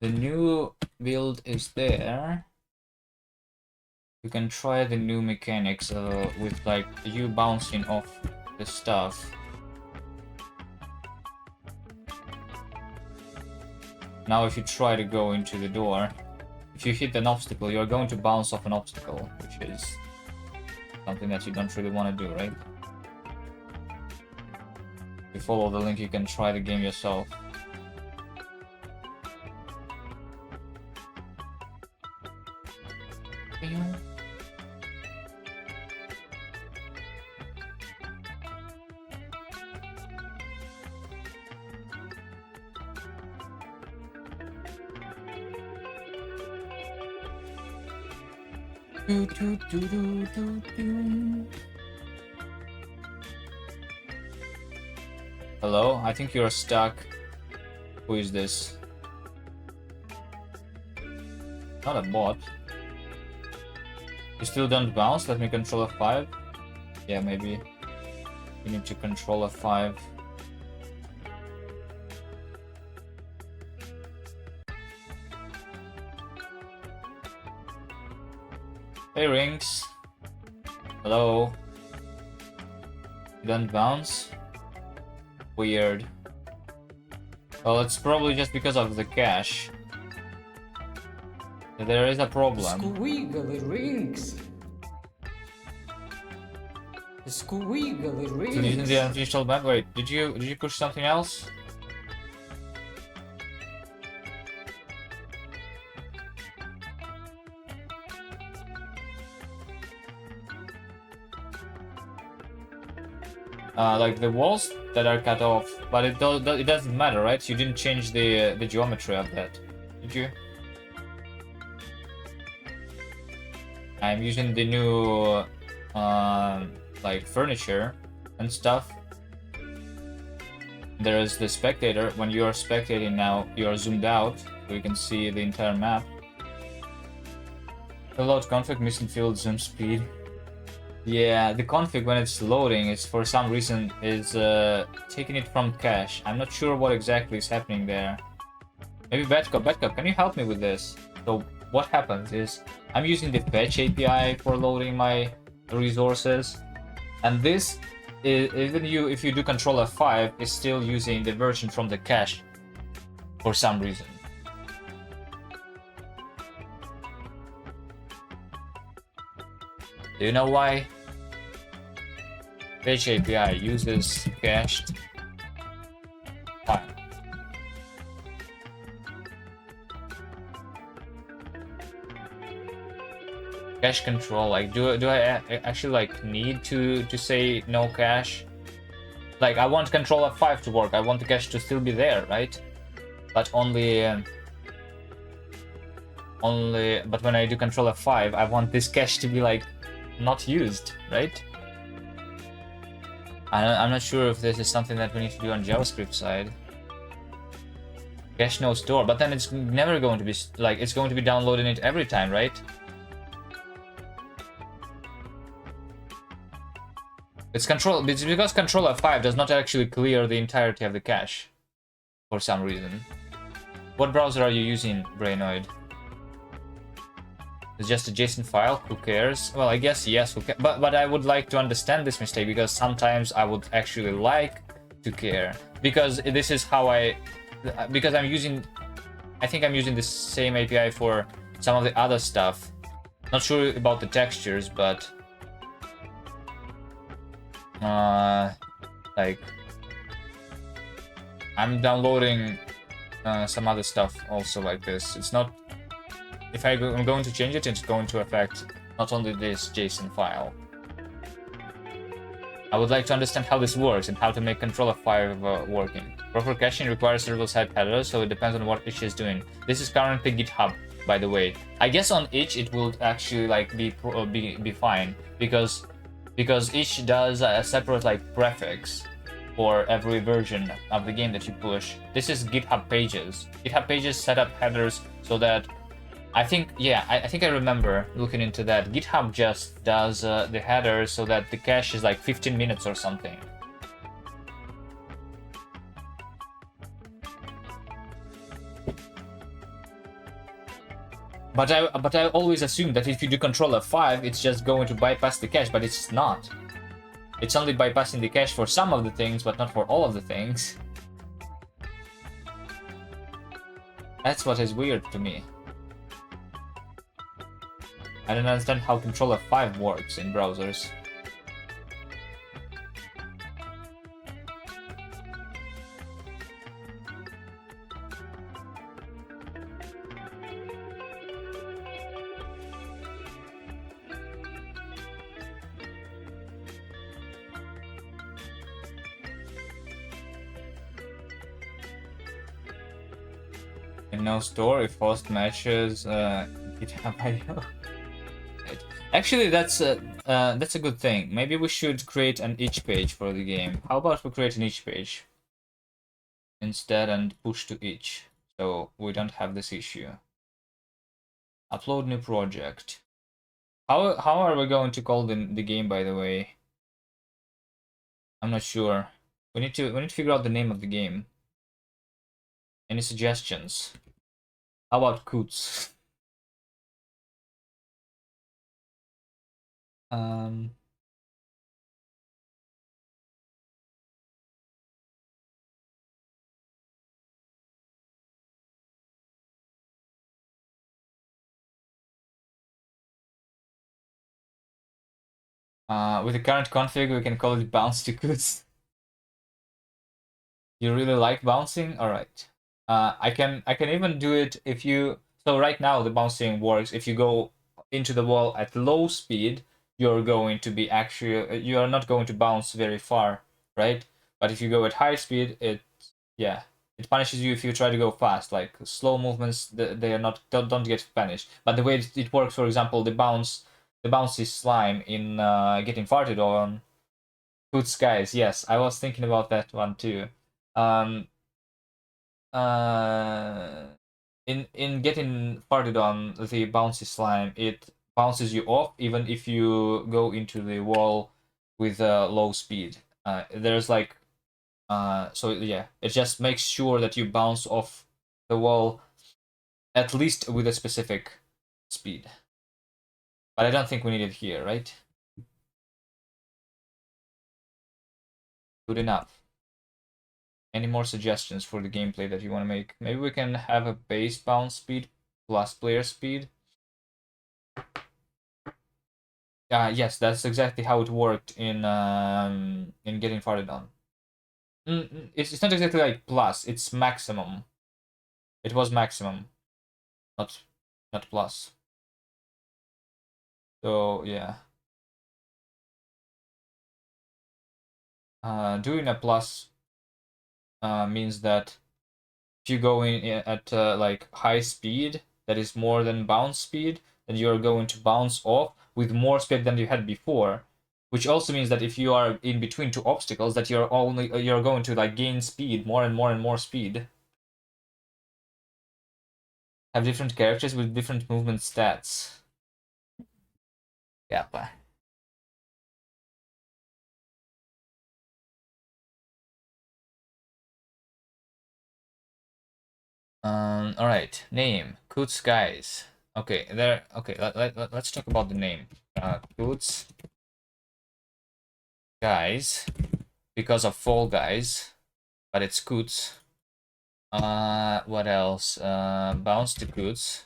The new build is there. You can try the new mechanics with like you bouncing off the stuff. Now if you try to go into the door, if you hit an obstacle, you're going to bounce off an obstacle, which is something that you don't really want to do, right? If you follow the link, you can try the game yourself. Hello? I think you're stuck. Who is this? Not a bot. You still don't bounce? Let me control F5. Yeah, maybe. You need to control F5. Hey, Rings. Hello. You don't bounce? Weird. Well, it's probably just because of the cache. There is a problem. Squiggly rings. Squiggly rings. So using the unfinished map. Wait, did you push something else? Like the walls that are cut off, but it doesn't matter, right? You didn't change the geometry of that, did you? I'm using the new like furniture and stuff. There is the spectator. When you are spectating now, you are zoomed out, so you can see the entire map. Load config, missing field, zoom speed. Yeah, the config when it's loading is for some reason is taking it from cache. I'm not sure what exactly is happening there. Maybe Batcup, can you help me with this? So what happens is I'm using the fetch API for loading my resources, and this is, even if you do control F5, is still using the version from the cache for some reason. Do you know why? Fetch API uses cached file. Cache control, like do I actually like need to say no cache? Like I want control F5 to work. I want the cache to still be there, right? But only but when I do control F5, I want this cache to be like not used, right? I'm not sure if this is something that we need to do on JavaScript side. Cache no store, but then it's never going to be like it's going to be downloading it every time, right? It's because control F5 does not actually clear the entirety of the cache for some reason. What browser are you using, Brainoid? It's just a JSON file, who cares? Well, I guess yes, but I would like to understand this mistake, because sometimes I would actually like to care. Because this is how because I'm using, I think I'm using the same API for some of the other stuff. Not sure about the textures, but like I'm downloading some other stuff also like this. It's not, if I'm going to change it, it's going to affect not only this JSON file. I would like to understand how this works and how to make control F5 working. Proper caching requires server-side headers, so it depends on what each is doing. This is currently GitHub, by the way. I guess on each it will actually like be fine, because each does a separate like prefix for every version of the game that you push. This is GitHub pages. GitHub pages set up headers so that I think I remember looking into that. GitHub just does the headers so that the cache is like 15 minutes or something. But I always assume that if you do control F5, it's just going to bypass the cache, but it's not. It's only bypassing the cache for some of the things, but not for all of the things. That's what is weird to me. I don't understand how control F5 works in browsers. In no store, if host matches GitHub IO. Actually, that's a good thing. Maybe we should create an itch page for the game. How about we create an itch page? instead and push to each. So we don't have this issue. Upload new project. How are we going to call the game, by the way? I'm not sure. We need to figure out the name of the game. Any suggestions? How about Coots? Um with the current config we can call it bounce to Coots. You really like bouncing? Alright. I can even do it if you, so right now the bouncing works if you go into the wall at low speed, you're going to be actually you are not going to bounce very far, right? But if you go at high speed, yeah, it punishes you if you try to go fast. Like slow movements, they are not don't get punished. But the way it works, for example, the bouncy slime in getting farted on, Good Skies. Yes, I was thinking about that one too. Um, uh, in getting farted on the bouncy slime, it bounces you off even if you go into the wall with low speed. There's like so yeah, it just makes sure that you bounce off the wall at least with a specific speed. But I don't think we need it here, right? Good enough. Any more suggestions for the gameplay that you want to make? Maybe we can have a base bounce speed plus player speed. Yes, that's exactly how it worked in getting farted on. It's not exactly like plus, it's maximum. It was maximum, not plus. So yeah, doing a plus means that if you go in at like high speed, that is more than bounce speed, then you're going to bounce off with more speed than you had before. Which also means that if you are in between two obstacles, that you're going to like gain speed, more and more and more speed. Have different characters with different movement stats. Yeah. All right. Name Coots Guys. Okay. There. Okay. Let's talk about the name. Coots Guys because of Fall Guys, but it's Coots. What else? Bounce to Coots.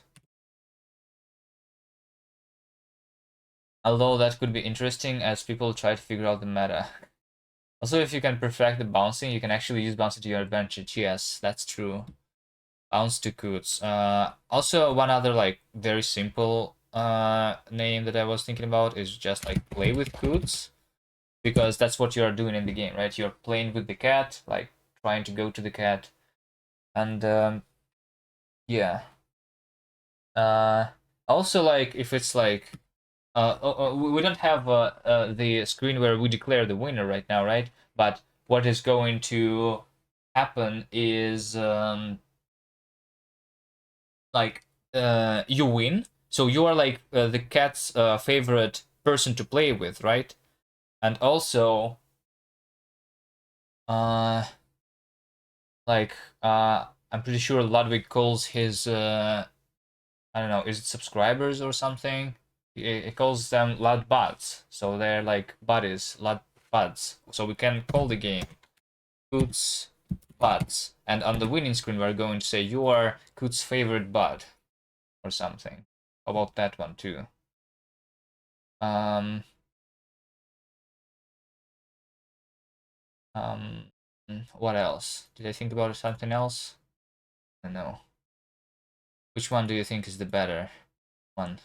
Although that could be interesting as people try to figure out the meta. Also, if you can perfect the bouncing, you can actually use bouncing to your advantage. Yes, that's true. Bounce to Coots. Also, one other like very simple name that I was thinking about is just like play with Coots, because that's what you're doing in the game, right? You're playing with the cat, like trying to go to the cat, and yeah. Also, like if it's like we don't have the screen where we declare the winner right now, right? But what is going to happen is like you win, so you are like the cat's favorite person to play with, right? And also uh like I'm pretty sure Ludwig calls his I don't know, is it subscribers or something? It calls them Lud Buds, so they're like buddies, Lud Buds. So we can call the game Coots Buds, and on the winning screen we're going to say you are Coots' favorite bud or something. How about that one too? Um, um, what else? Did I think about something else? I don't know. Which one do you think is the better one?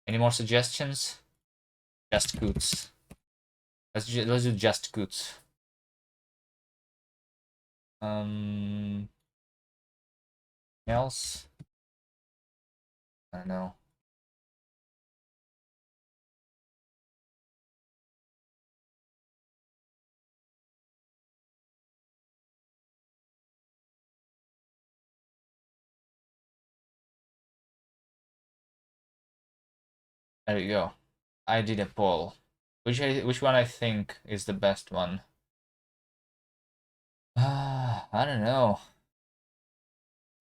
Any more suggestions? Just Coots. Let's do just Coots. Um, else? I don't know. There you go. I did a poll. Which one I think is the best one? I don't know.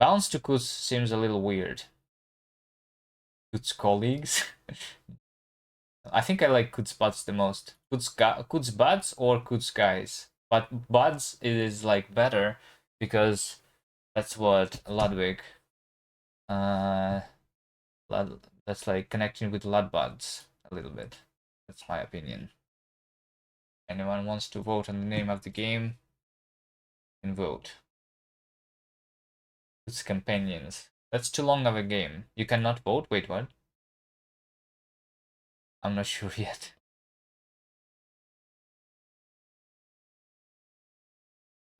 Bounce to Kuts seems a little weird. Kuts colleagues. I think I like Kuts buds the most. Kuts buds or Kuts guys. But buds is like better because that's what Ludwig. Uh, that's like connecting with Lud buds a little bit. That's my opinion. Anyone wants to vote on the name of the game? Can vote. Kuts companions. That's too long of a game. You cannot vote. Wait, what? I'm not sure yet.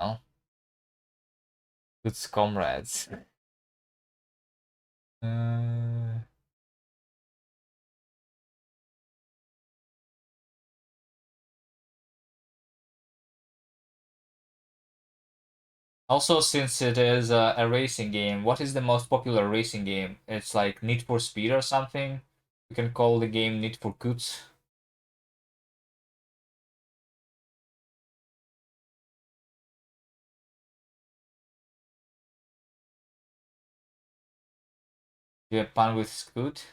Well, Kuts comrades. Uh, Also, since it is a racing game, what is the most popular racing game? It's like Need for Speed or something. We can call the game Need for Kuts. Do you have fun with Scoot?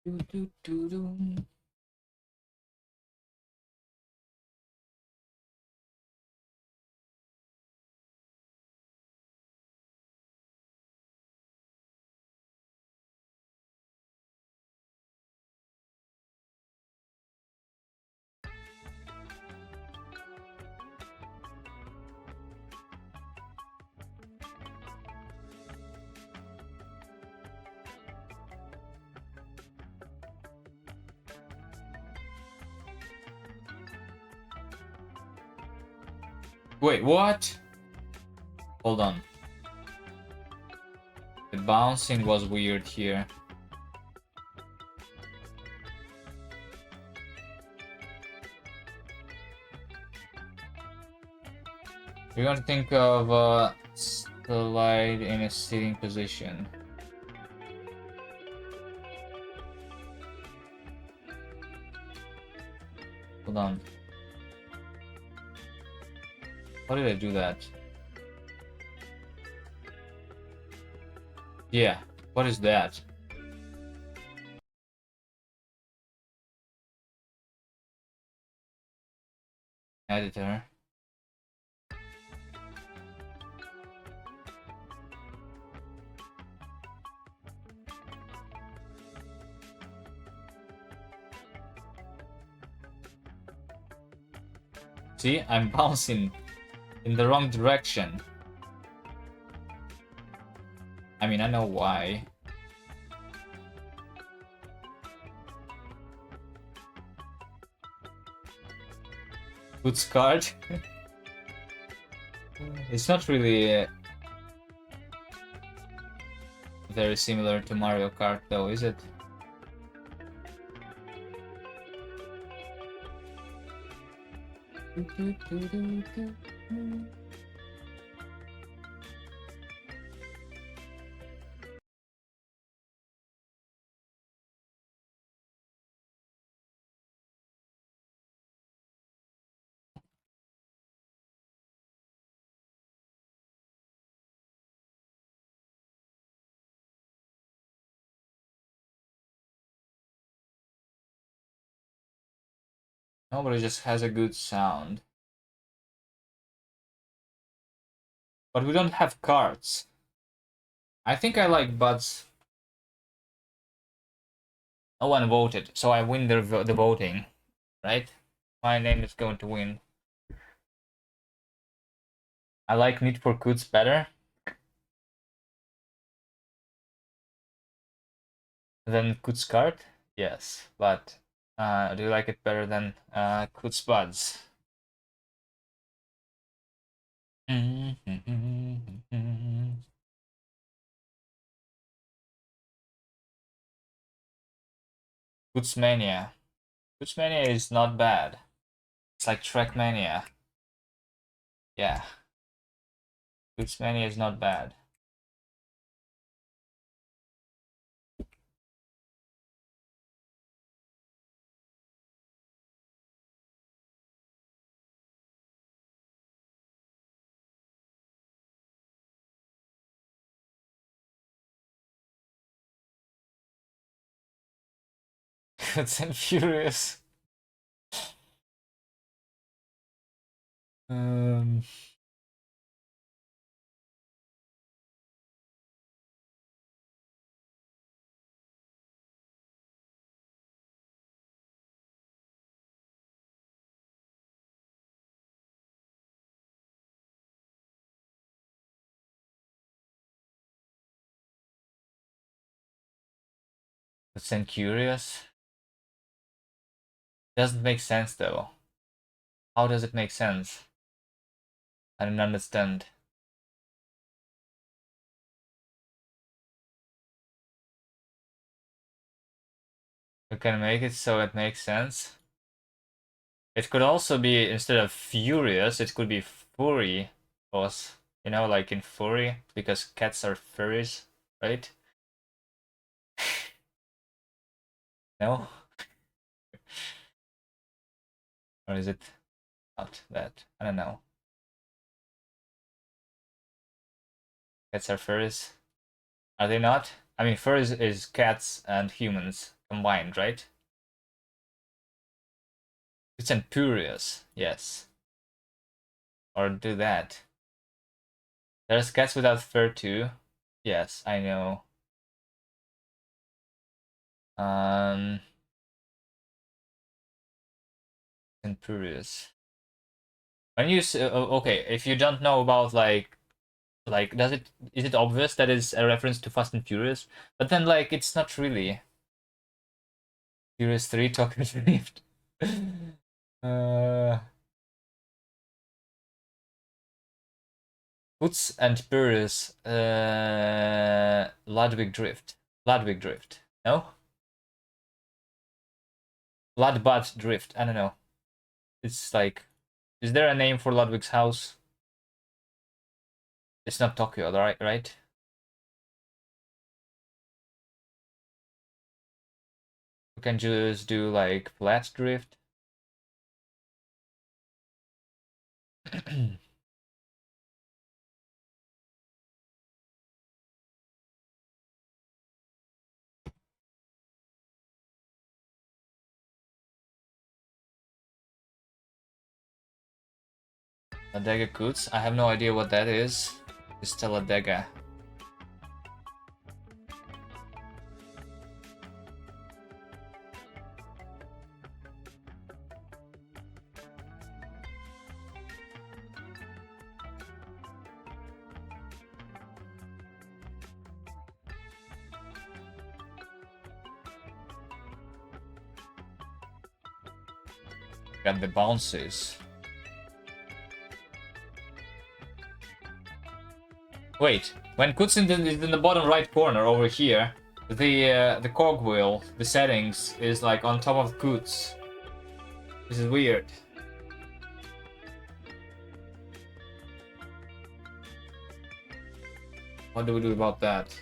Do, do, do, do. Wait, what? Hold on. The bouncing was weird here. We're going to think of slide in a sitting position. Hold on. How did I do that? Yeah, what is that? Editor. See, I'm bouncing in the wrong direction. I mean, I know why. Good card. It's not really very similar to Mario Kart, though, is it? No, but it just has a good sound. But we don't have cards. I think I like Buds. No one voted, so I win the voting, right? My name is going to win. I like Need for Kuts better. Than Kutzcart? Yes, but do you like it better than Kutzbuds? Kutzmania. Kutzmania is not bad. It's like Trackmania. Yeah, Kutzmania is not bad. Kuts and Furious. Um, Kuts and Curious. Doesn't make sense though. How does it make sense? I don't understand. You can make it so it makes sense. It could also be, instead of furious, it could be furry. Because, you know, like in furry, because cats are furries, right? No? Or is it not that? I don't know. Cats are furries? Are they not? I mean, furries is cats and humans combined, right? It's imperious, yes. Or do that. There's cats without fur too. Yes, I know. Um, imperious. When you okay, if you don't know about like is it obvious that it's a reference to Fast and Furious? But then like it's not really. Furious 3 Tokyo Drift. uh Boots and Burris, Ludwig Drift. Ludwig Drift. No? Ludbad Drift. I don't know. It's like, is there a name for Ludwig's house? It's not Tokyo, right? Right? We can just do like Flat Drift. Adega Kutz. I have no idea what that is. It's Teladega. Got the bounces. Wait, when Kutz is in the bottom right corner over here, the cogwheel, the settings, is like on top of Kutz. This is weird. What do we do about that?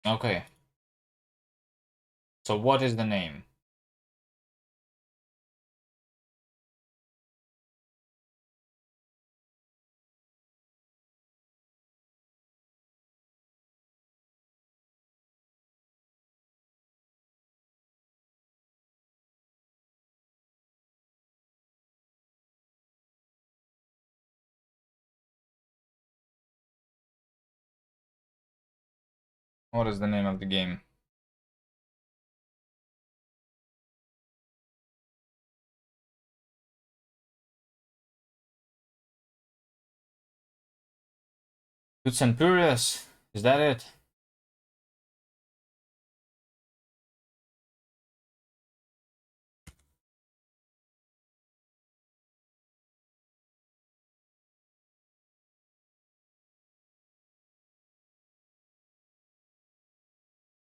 Okay. So what is the name? What is the name of the game? Goods and Furious. Is that it?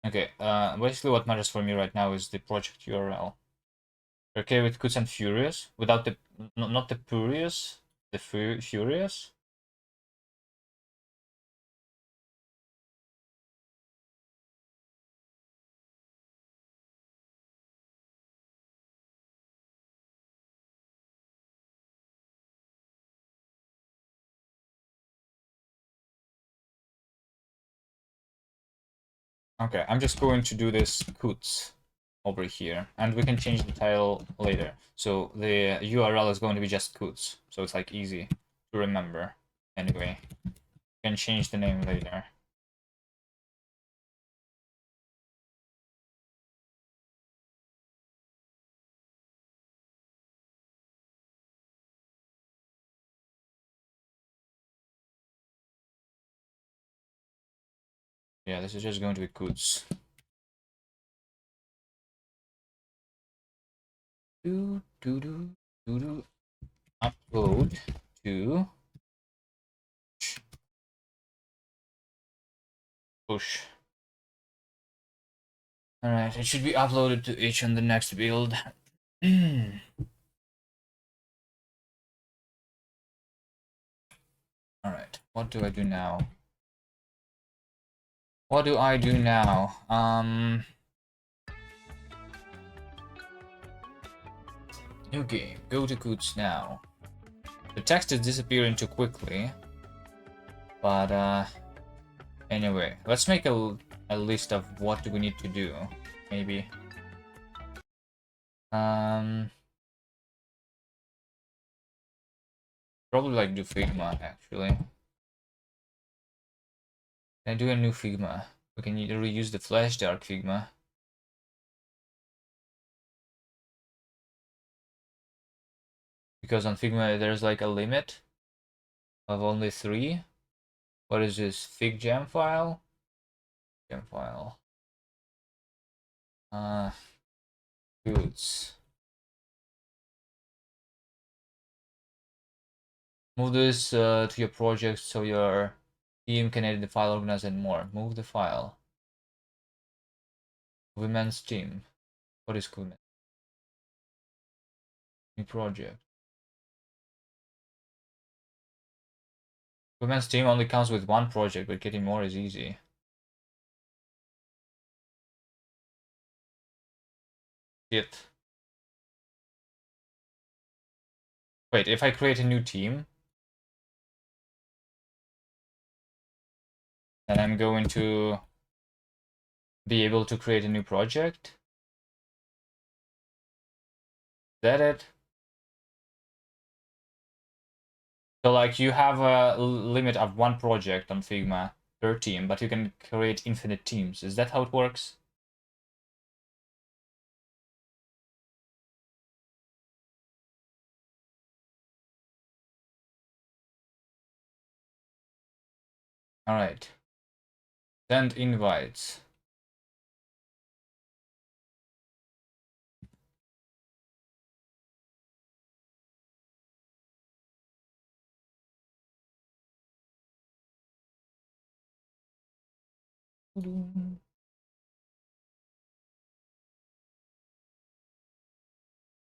Okay, basically what matters for me right now is the project URL. Okay, with Goods and Furious, without the, not the Furious, the Furious. Okay, I'm just going to do this Goods over here, and we can change the title later. So the URL is going to be just Goods, so it's like easy to remember. Anyway, you can change the name later. Yeah, this is just going to be Goods. Upload to push. Alright, it should be uploaded to each on the next build. Alright, what do I do now? What do I do now? New game, go to Goods now. The text is disappearing too quickly. But, anyway, let's make a list of what do we need to do. Maybe. Probably like do Figma, actually. Can I do a new Figma? We can reuse the Flash Dark Figma. Because on Figma there's like a limit of only 3. What is this? Fig Jam file? Jam file. Goods. Move this to your project so your team can edit the file, organize, and more. Move the file. Women's team. What is Kuviman? New project. Women's team only comes with 1 project, but getting more is easy. Shit. Wait, if I create a new team, then I'm going to be able to create a new project. Is that it? So like you have a limit of 1 project on Figma per team, but you can create infinite teams. Is that how it works? Alright. Send invites.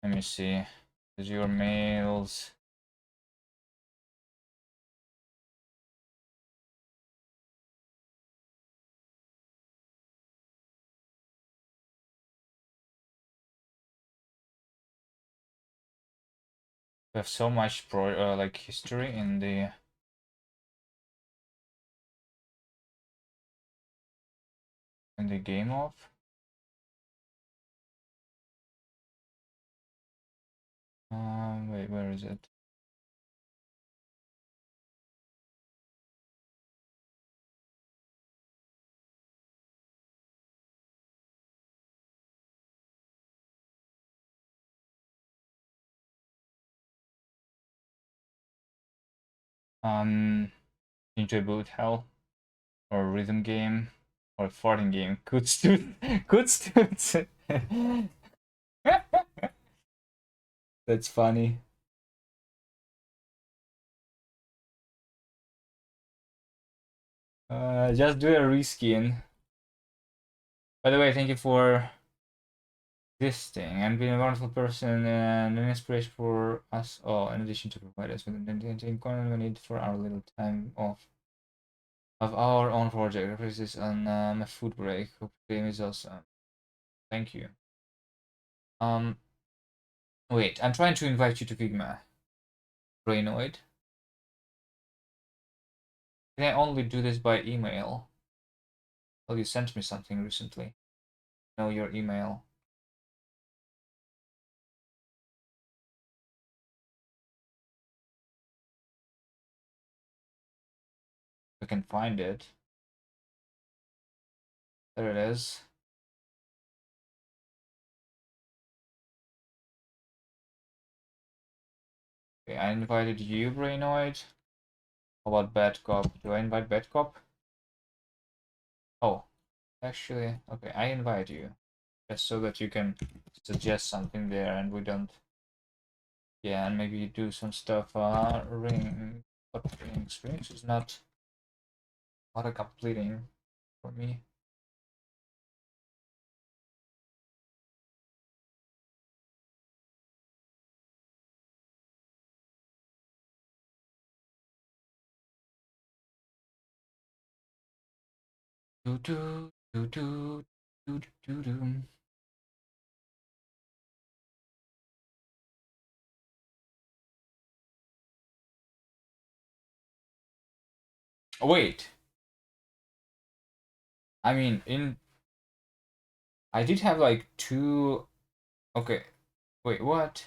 Let me see. Is your mails? We have so much like history in the game of. Wait, where is it? Into a bullet hell or a rhythm game or a farting game. Good student. Good students. That's funny. Just do a reskin. By the way, thank you for this thing and being a wonderful person and an inspiration for us all, in addition to provide us with an content we need for our little time off of our own project. This is on my food break. Hope the game is awesome. Thank you. Wait, I'm trying to invite you to Figma. Brainoid. Can I only do this by email? Well, you sent me something recently. Know your email. I can find it. There it is. Okay, I invited you, Brainoid. How about Bad Cop? Do I invite Bad Cop? Oh, actually, okay, I invite you. Just so that you can suggest something there and we don't. Yeah, and maybe do some stuff. Ring. What rings? Rings is not auto completing for me. Do do do do do do do. Oh, wait. I mean, I did have like two. Okay, wait, what?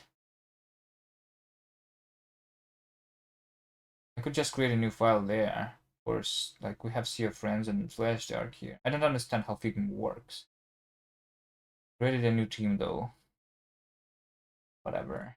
I could just create a new file there. Of course, like we have Sea of Friends and Flashdark here. I don't understand how Figma works. Created a new team though. Whatever.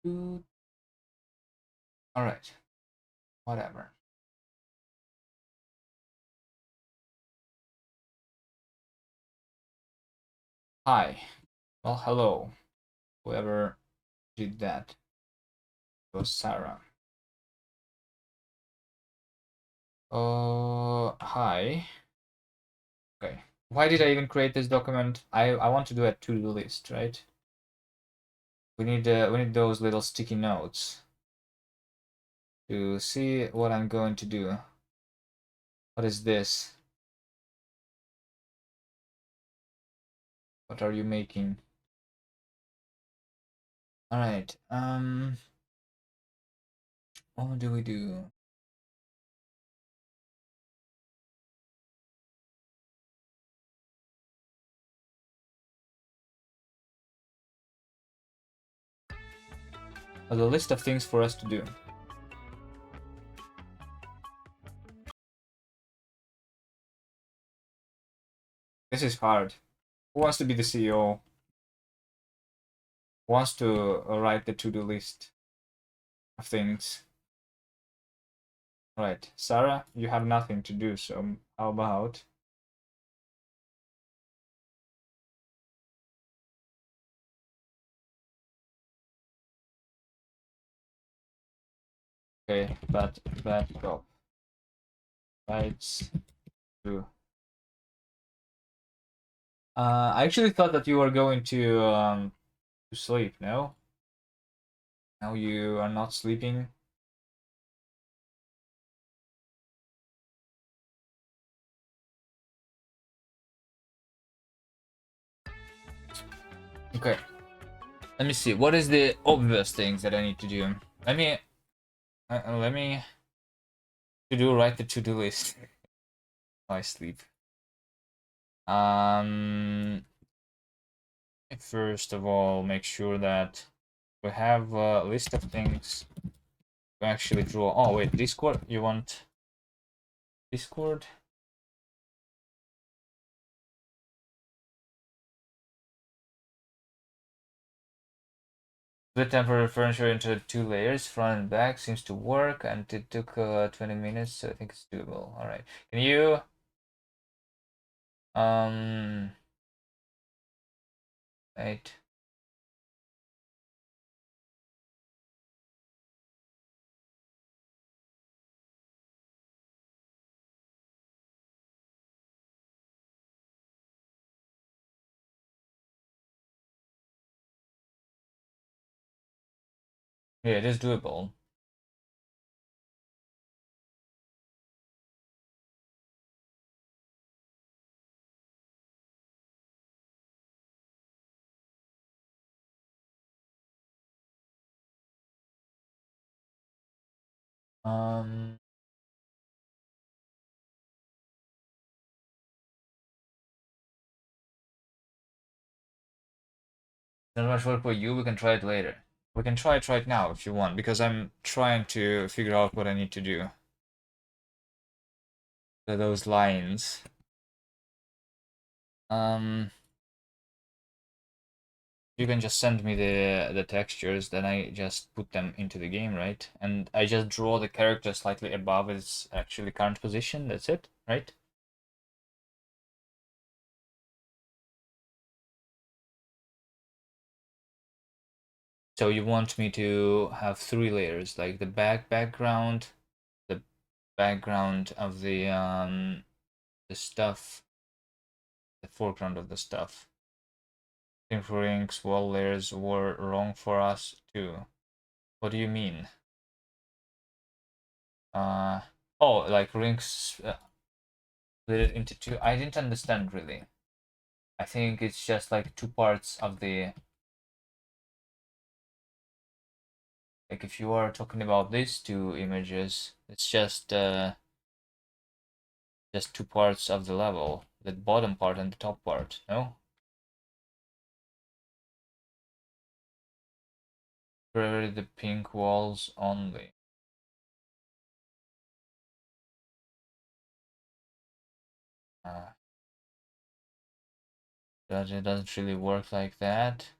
All right. Whatever. Hi. Well, hello. Whoever did that was Sarah. Hi. Okay. Why did I even create this document? I want to do a to-do list, right? We need those little sticky notes to see what I'm going to do. What is this? What are you making? All right. What do we do? The list of things for us to do. This is hard. Who wants to be the CEO? Who wants to write the to-do list of things? All right, Sarah, you have nothing to do, so How about? Okay, bad job. Rights to. I actually thought that you were going to sleep. No, now you are not sleeping. Okay, let me see. What is the obvious things that I need to do? Let me write the to-do list. I sleep. Um, First of all, make sure that we have a list of things to actually draw. Oh wait, Discord. You want Discord? Split temporary furniture into 2 layers, front and back. Seems to work, and it took 20 minutes, so I think it's doable. All right. Can you um wait? Yeah, it is doable. Um, Not much work for you. We can try it later. We can try it right now if you want, because I'm trying to figure out what I need to do. Those lines. You can just send me the textures, then I just put them into the game, right? And I just draw the character slightly above its actually current position. That's it, right? So you want me to have 3 layers, like the background, the background of the stuff, the foreground of the stuff. For inks, wall layers were wrong for us too. What do you mean? Uh oh, like rings split it into two. I didn't understand really. I think it's just like two parts of the. Like if you are talking about these two images, it's just two parts of the level, the bottom part and the top part. No, really the pink walls only. Uh, but it doesn't really work like that.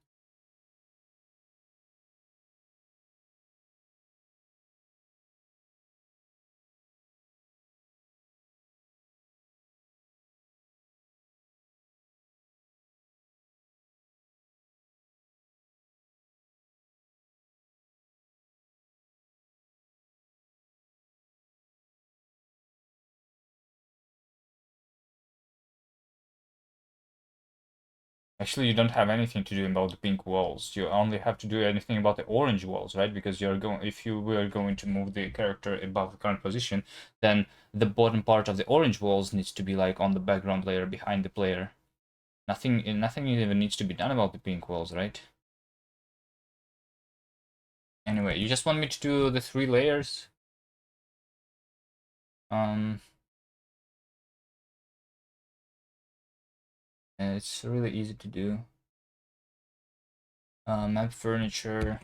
Actually, you don't have anything to do about the pink walls. You only have to do anything about the orange walls, right? Because you're going, if you were going to move the character above the current position, then the bottom part of the orange walls needs to be like on the background layer behind the player. Nothing even needs to be done about the pink walls, right? Anyway, you just want me to do the 3 layers? Um, it's really easy to do. Map furniture.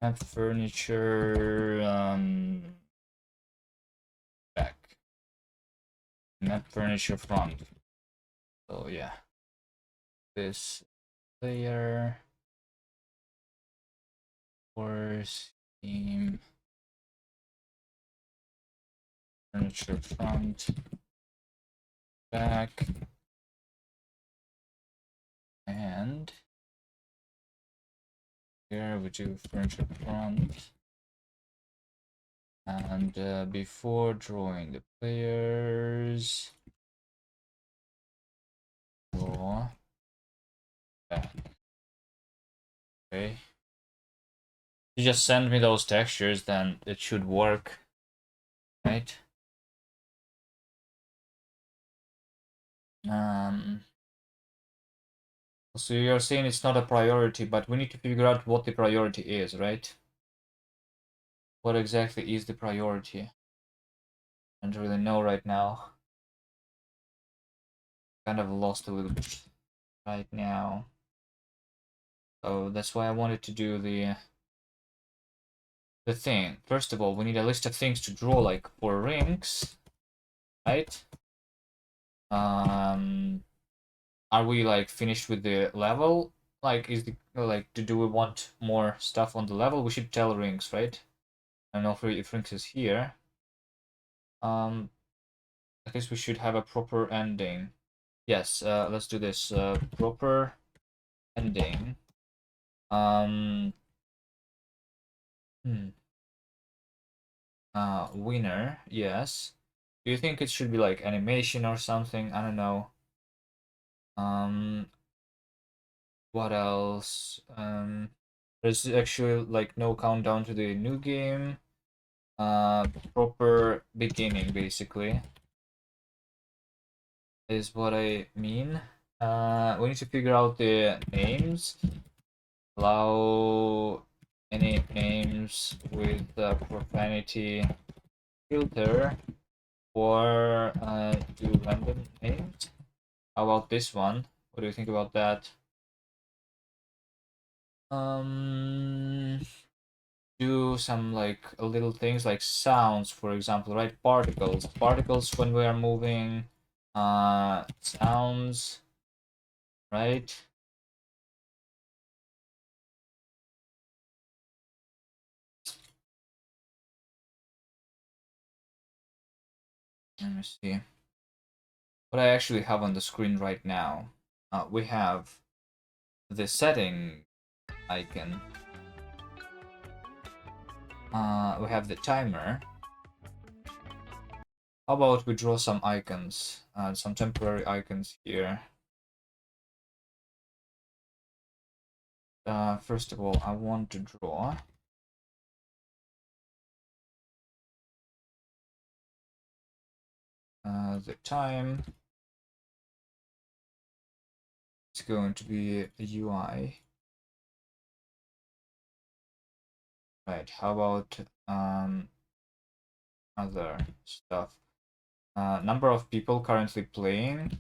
Map furniture. Back. Map furniture front. So yeah, this layer. Course theme. furniture front, back, and here we do furniture front. And before drawing the players, draw back. Okay. You just send me those textures, then it should work, right? So you're saying it's not a priority, but we need to figure out what the priority is, right? What exactly is the priority? I don't really know right now. Kind of lost a little bit right now. So that's why I wanted to do the thing. First of all, we need a list of things to draw, like for rings, right? Are we like finished with the level? Like, do we want more stuff on the level? We should tell rings, right? I don't know if rings is here. I guess we should have a proper ending. Yes, let's do this. Proper ending. Um, hmm. Winner, yes. Do you think it should be like animation or something? I don't know. Um, what else? There's actually like no countdown to the new game. Proper beginning basically is what I mean. We need to figure out the names. Allow any names with profanity filter, or do random names. How about this one? What do you think about that? Um, do some like little things like sounds, for example, right? Particles when we are moving. Sounds, right? Let me see what I actually have on the screen right now. We have the setting icon. We have the timer. How about we draw some icons, some temporary icons here. First of all, I want to draw the time. It's going to be a UI. Right, how about other stuff? Number of people currently playing.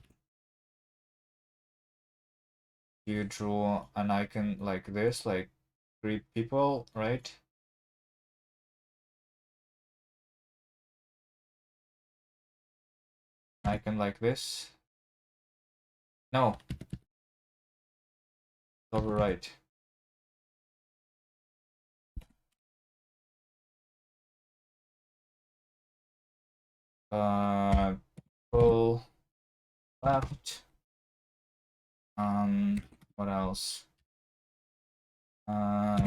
You draw an icon like this, like 3 people, right? Icon like this. No, over right. Pull left. What else?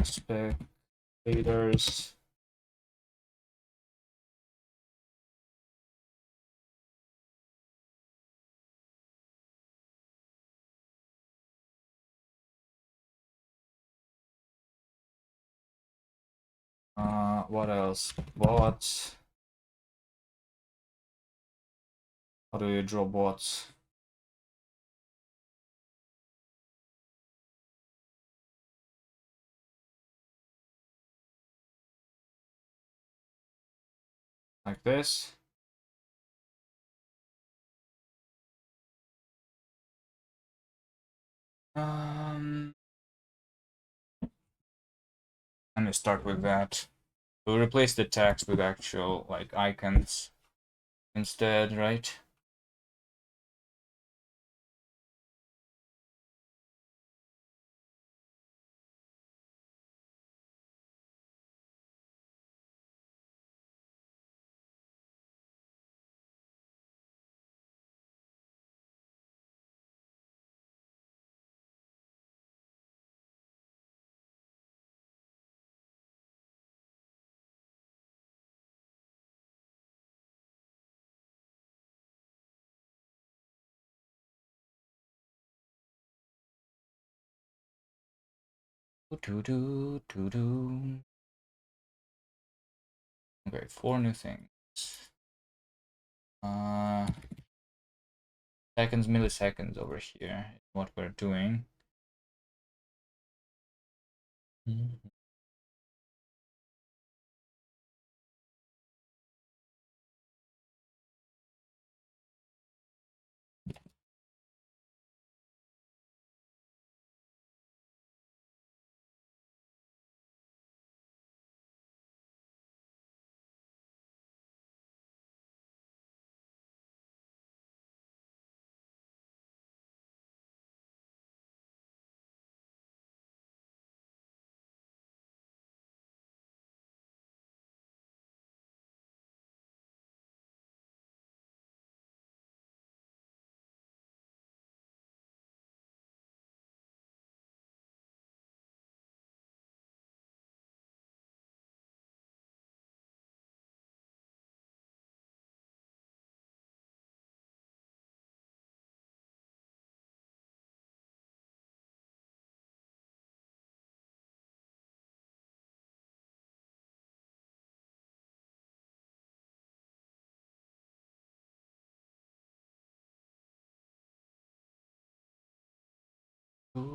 Spectators. What else? Bots. How do you draw bots? Like this. Let me start with that. We'll replace the text with actual like icons instead, right? Okay, 4 new things. Seconds, milliseconds over here is what we're doing. Let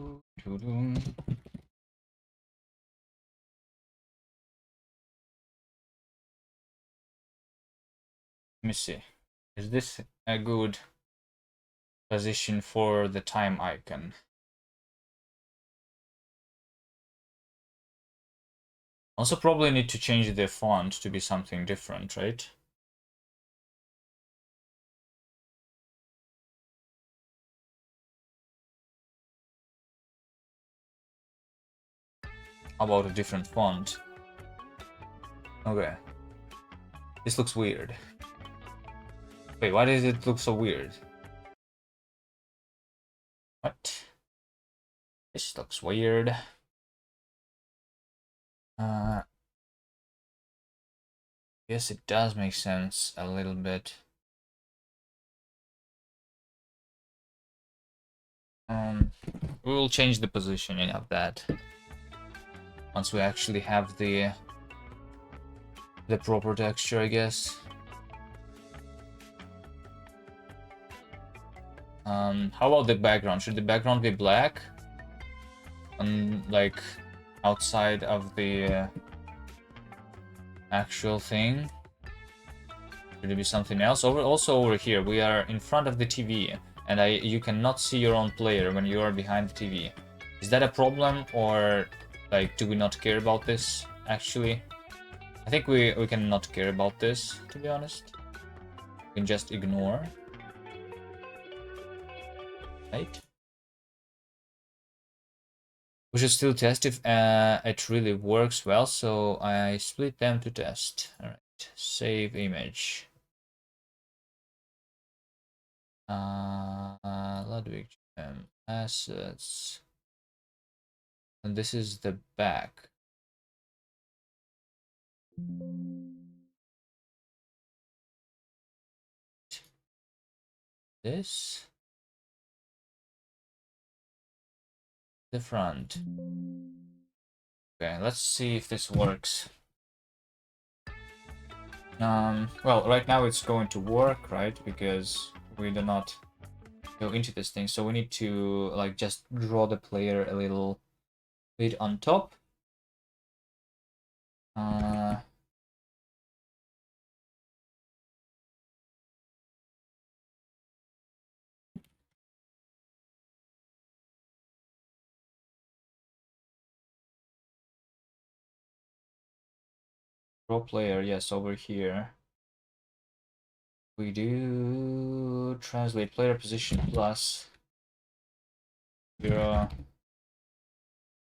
me see. Is this a good position for the time icon? Also probably need to change the font to be something different, right? How about a different font? Okay. This looks weird. Wait, why does it look so weird? What? This looks weird. Yes, it does make sense a little bit. We will change the positioning of that once we actually have the proper texture, I guess. How about the background? Should the background be black? And like outside of the actual thing? Should it be something else? Also over here, we are in front of the TV, and you cannot see your own player when you are behind the TV. Is that a problem, or like do we not care about this actually? I think we can not care about this, to be honest. We can just ignore. Right? We should still test if it really works well, so I split them to test. Alright, save image. Ludwig Jam assets. And this is the back. This. The front. Okay, let's see if this works. Well, right now it's going to work, right? Because we do not go into this thing, so we need to like just draw the player a little bit on top. Draw player, yes, over here. We do translate player position plus 0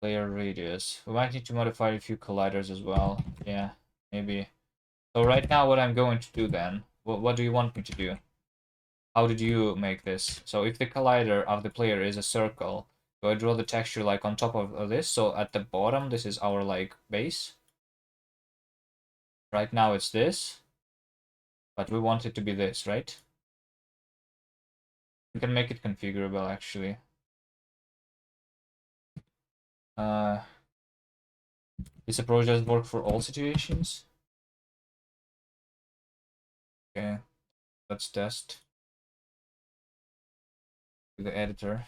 player radius. We might need to modify a few colliders as well. Yeah, maybe. So right now what I'm going to do then, what do you want me to do? How did you make this? So if the collider of the player is a circle, do I draw the texture like on top of this? So at the bottom, this is our like base. Right now it's this, but we want it to be this, right? We can make it configurable actually. This approach does work for all situations. Okay, let's test the editor.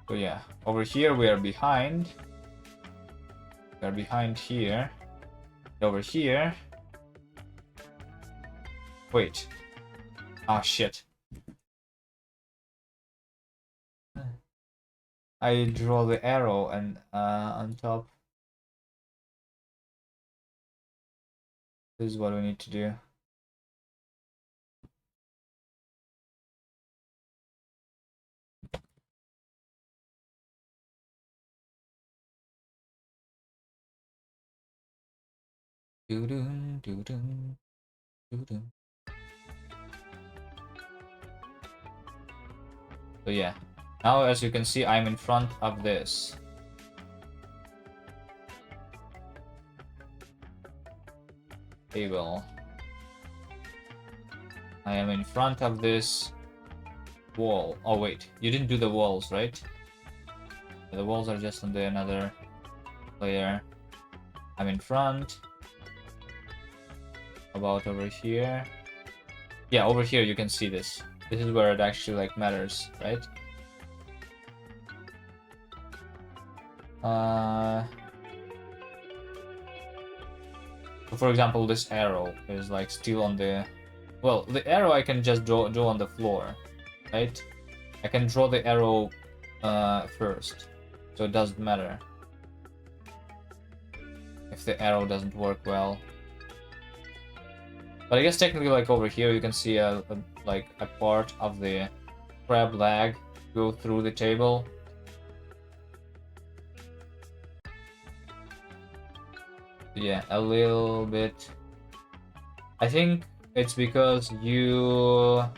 So yeah, over here we are behind. We are behind here. Over here. Wait. Ah, shit. I draw the arrow and on top. This is what we need to do. Doo-doo, doo-doo, doo-doo. So yeah, now as you can see, I'm in front of this. Table. I am in front of this wall. Oh wait, you didn't do the walls, right? The walls are just on the another layer. I'm in front. About over here. Yeah, over here you can see this. This is where it actually like matters, right? So for example, this arrow is like still on the... Well, the arrow I can just draw on the floor, right? I can draw the arrow first, so it doesn't matter if the arrow doesn't work well. But I guess technically, like over here, you can see like a part of the crab leg go through the table. Yeah, a little bit. I think it's because you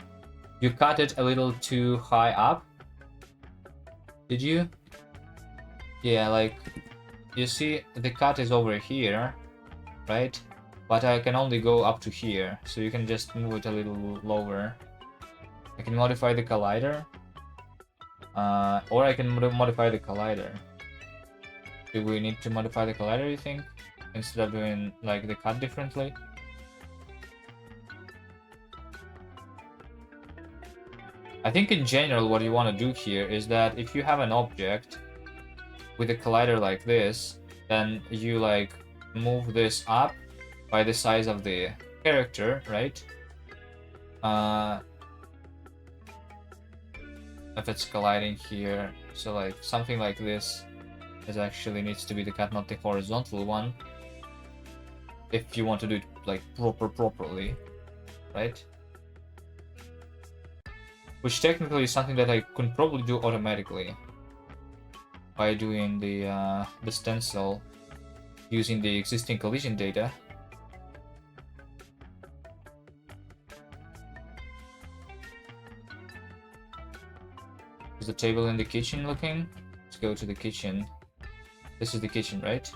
cut it a little too high up. Did you? Yeah, like you see the cut is over here, right? But I can only go up to here, so you can just move it a little lower. I can modify the collider, or I can modify the collider. Do we need to modify the collider, you think, instead of doing like the cut differently? I think in general what you want to do here is that if you have an object with a collider like this, then you like move this up by the size of the character, right? If it's colliding here, so like something like this is actually needs to be the cut, not the horizontal one. If you want to do it like properly, right? Which technically is something that I could probably do automatically by doing the stencil using the existing collision data. Is the table in the kitchen looking? Let's go to the kitchen. This is the kitchen, right?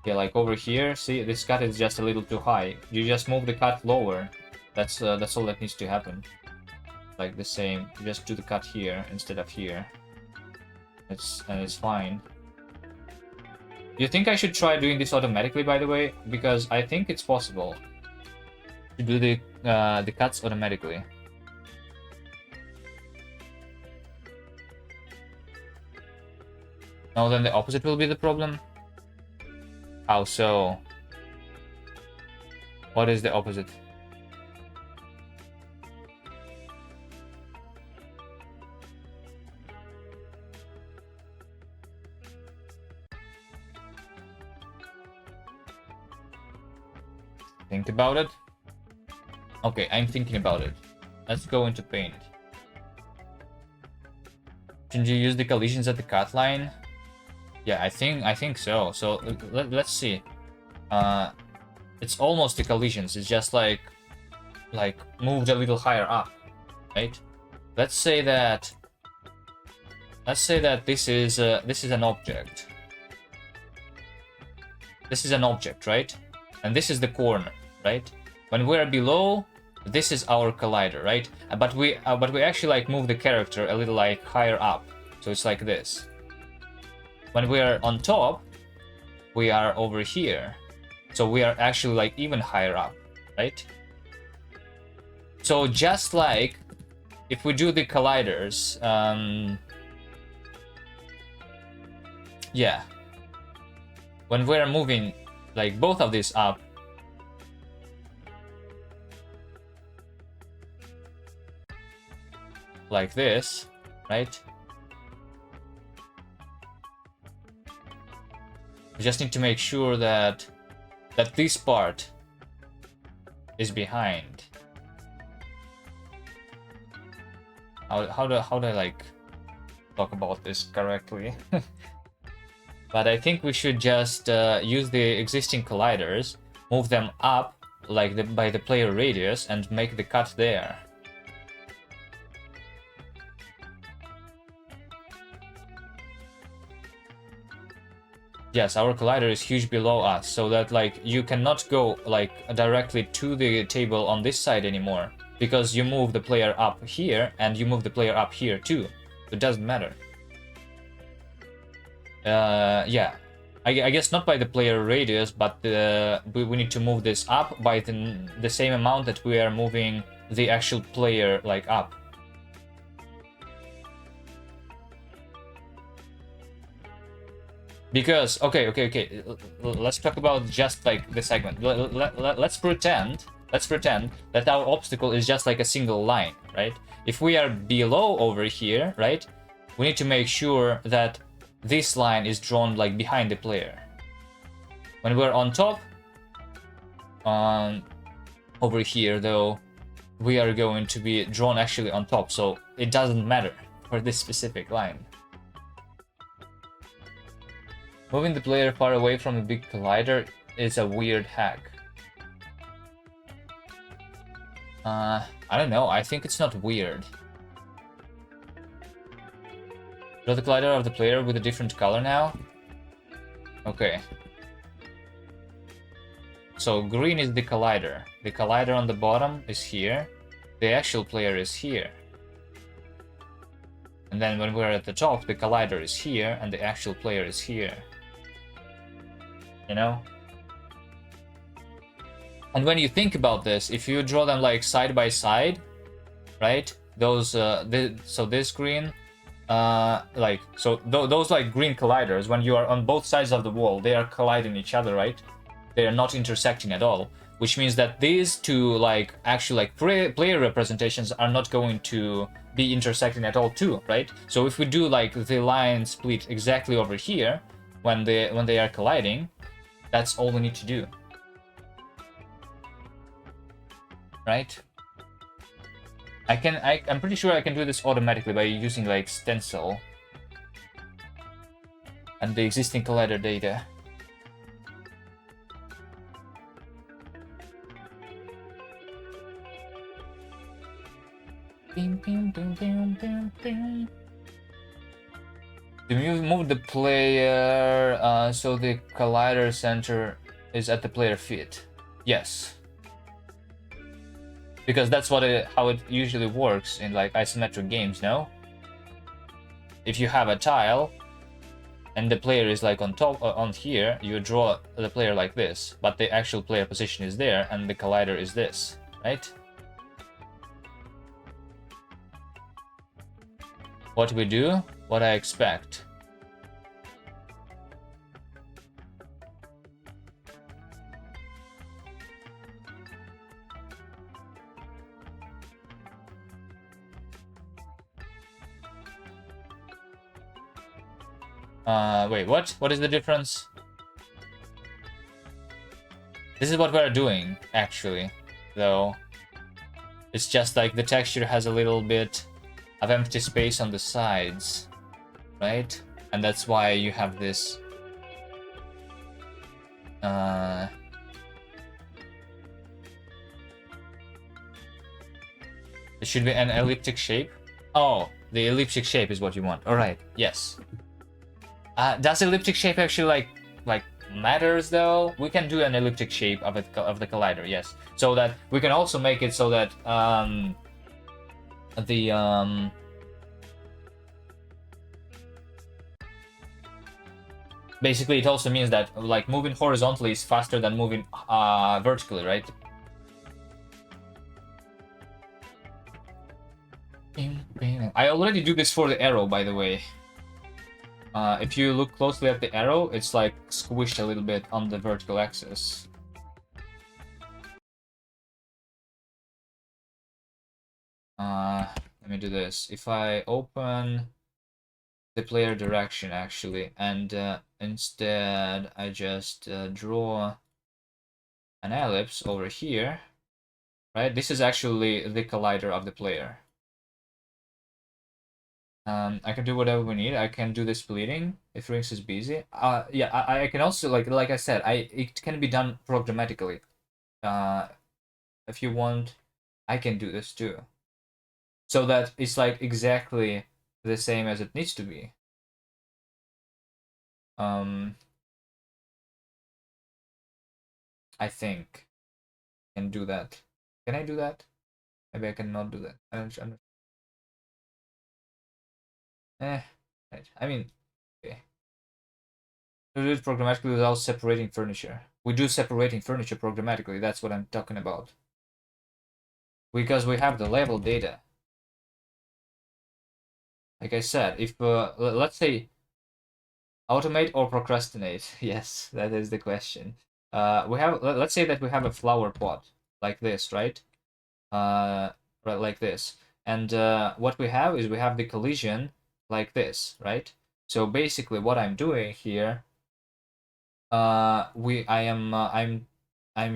Yeah, like over here, see, this cut is just a little too high. You just move the cut lower. That's all that needs to happen. Like the same, you just do the cut here instead of here. It's fine. You think I should try doing this automatically, by the way? Because I think it's possible to do the cuts automatically. No, then the opposite will be the problem. How so? What is the opposite? Think about it. Okay, I'm thinking about it. Let's go into paint. Shouldn't you use the collisions at the cut line? Yeah, I think so. So let's see. It's almost the collisions. It's just like moved a little higher up, right? Let's say that this is an object. This is an object, right? and this is the corner, right? When we're below, this is our collider, right? But we actually like move the character a little like higher up, so it's like this. When we are on top, we are over here, so we are actually like even higher up, right? So just like if we do the colliders, yeah, when we're moving like both of these up, like this, right? We just need to make sure that this part is behind. How do I like talk about this correctly? But I think we should just use the existing colliders, move them up like by the player radius, and make the cut there. Yes, our collider is huge below us, so that like you cannot go like directly to the table on this side anymore, because you move the player up here and you move the player up here too. It doesn't matter. Yeah, I guess not by the player radius, but we need to move this up by the same amount that we are moving the actual player like up. Because okay, let's talk about just like the segment. Let's pretend that our obstacle is just like a single line, right? If we are below over here, right, we need to make sure that this line is drawn like behind the player. When we're on top, over here though, we are going to be drawn actually on top, so it doesn't matter for this specific line. Moving the player far away from the big collider is a weird hack. I don't know, I think it's not weird. Draw the collider of the player with a different color now? Okay. So green is the collider. The collider on the bottom is here. The actual player is here. And then when we're at the top, the collider is here and the actual player is here. You know? And when you think about this, if you draw them like side by side, right? Those so this green, those like green colliders, when you are on both sides of the wall, they are colliding each other, right? They are not intersecting at all, which means that these two like actually like player representations are not going to be intersecting at all too, right? So if we do like the line split exactly over here when they are colliding, that's all we need to do, right? I'm pretty sure I can do this automatically by using like stencil and the existing collider data. To move the player so the collider center is at the player feet. Yes. Because that's how it usually works in like isometric games, no? If you have a tile and the player is like on top on here, you draw the player like this, but the actual player position is there and the collider is this, right? What we do, what I expect. Wait, what? What is the difference? This is what we're doing, actually, though. It's just like the texture has a little bit of empty space on the sides, right? And that's why you have this it should be an elliptic shape. Oh, the elliptic shape is what you want. All right, yes. Does elliptic shape actually like matters though. We can do an elliptic shape of the collider, yes. So that we can also make it so that the basically it also means that like moving horizontally is faster than moving vertically, right? I already do this for the arrow, by the way. If you look closely at the arrow, it's like squished a little bit on the vertical axis. Let me do this. If I open the player direction, actually, and instead I just draw an ellipse over here, right? This is actually the collider of the player. I can do whatever we need. I can do the splitting if Rings is busy. Yeah, I can also like I said, it can be done programmatically. If you want, I can do this too, so that it's like exactly the same as it needs to be. I think I can do that. Can I do that? Maybe I cannot do that. I don't. Right. I mean, okay. To do it programmatically without separating furniture. We do separating furniture programmatically. That's what I'm talking about. Because we have the level data. Like I said, if let's say automate or procrastinate. Yes, that is the question. We have let's say that we have a flower pot like this, right? Right like this. And what we have is we have the collision like this, right? So basically what I'm doing here, I'm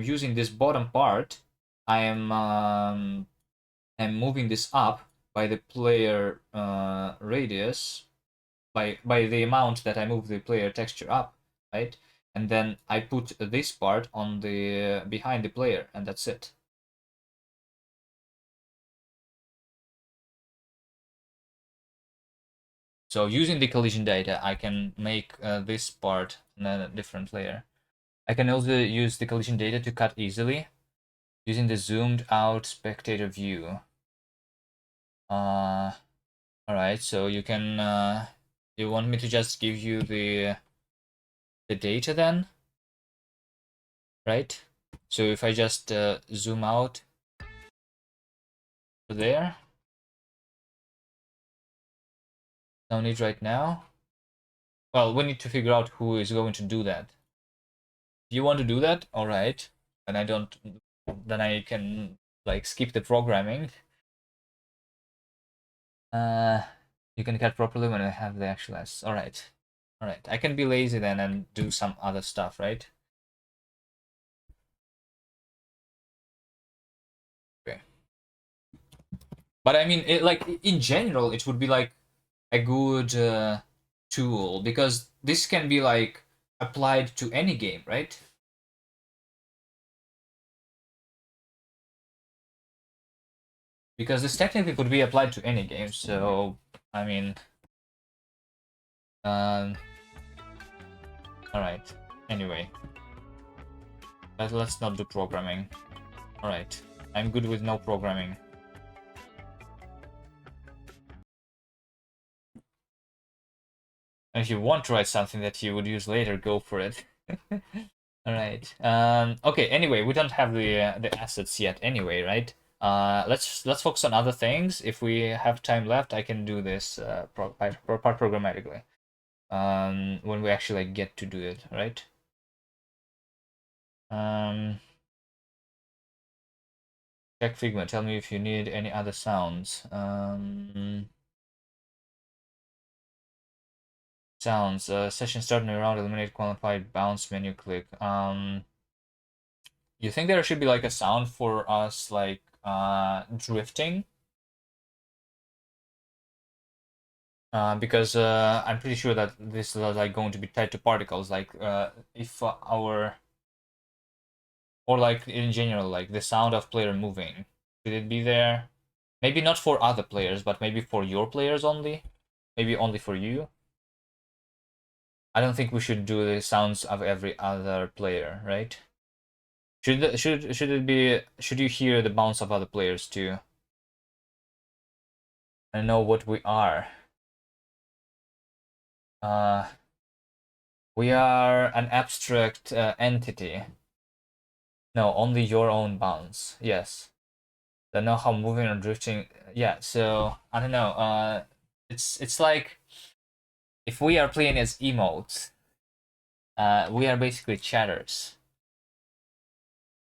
using this bottom part. I'm moving this up by the player radius, by the amount that I move the player texture up, right? And then I put this part on the behind the player, and that's it. So using the collision data, I can make this part in a different layer. I can also use the collision data to cut easily using the zoomed out spectator view. All right, so you can you want me to just give you the data then, right? So if I just zoom out to there, no need right now. Well, we need to figure out who is going to do that. Do you want to do that? All right, and I don't. Then I can like skip the programming. You can cut properly when I have the actual S. All right, all right. I can be lazy then and do some other stuff, right? Okay. But I mean, like in general, it would be like a good tool because this can be like applied to any game, right? Because this technically could be applied to any game. So I mean, um, all right. Anyway, let's not do programming. All right, I'm good with no programming. And if you want to write something that you would use later, go for it. All right. Okay. Anyway, we don't have the assets yet. Anyway, right? Let's focus on other things. If we have time left, I can do this part programmatically. When we actually like, get to do it, right? Check Figma. Tell me if you need any other sounds. Sounds. Session starting around. Eliminate qualified bounce menu click. You think there should be like a sound for us like drifting? Because I'm pretty sure that this is like going to be tied to particles. Like if our or like in general, like the sound of player moving, should it be there? Maybe not for other players, but maybe for your players only. Maybe only for you. I don't think we should do the sounds of every other player, right? Should it be? Should you hear the bounce of other players too? And know what we are. We are an abstract entity. No, only your own bounce. Yes. Don't know how moving or drifting. Yeah. So I don't know. It's like if we are playing as emotes, we are basically chatters.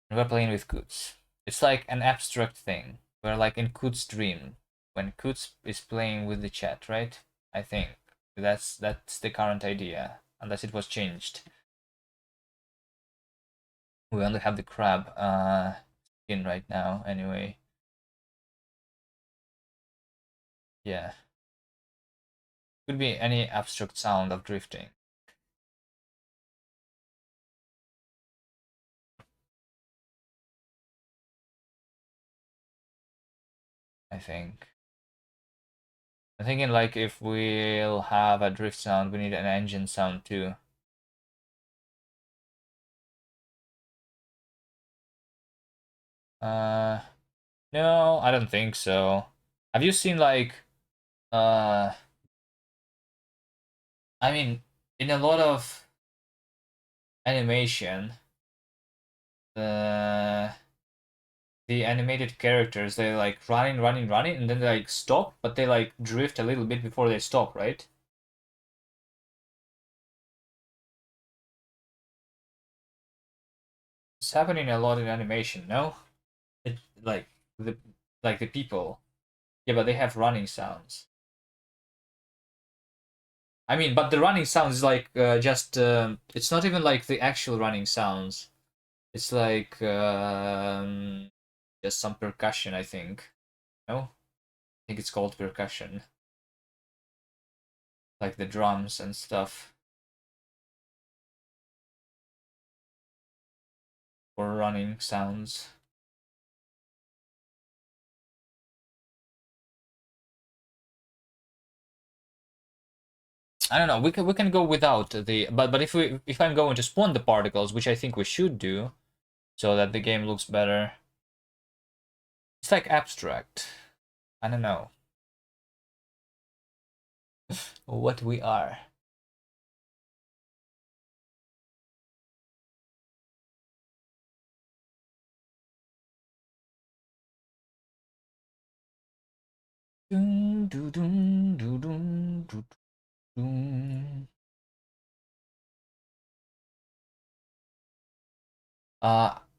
And we're playing with Koots. It's like an abstract thing. We're like in Koots' dream when Koots is playing with the chat, right? I think that's the current idea, unless it was changed. We only have the crab skin right now, anyway. Yeah. Could be any abstract sound of drifting. I think. I'm thinking like if we'll have a drift sound, we need an engine sound too. No, I don't think so. Have you seen like I mean, in a lot of animation, the animated characters, they like running, and then they like stop, but they like drift a little bit before they stop, right? It's happening a lot in animation, no? It the like the people. Yeah, but they have running sounds. I mean, but the running sounds is like just it's not even like the actual running sounds. It's like just some percussion, I think. No? I think it's called percussion. Like the drums and stuff. Or running sounds. I don't know. We can go without the but if I'm going to spawn the particles, which I think we should do, so that the game looks better. It's like abstract. I don't know what we are. Dun, dun, dun, dun, dun, dun, dun.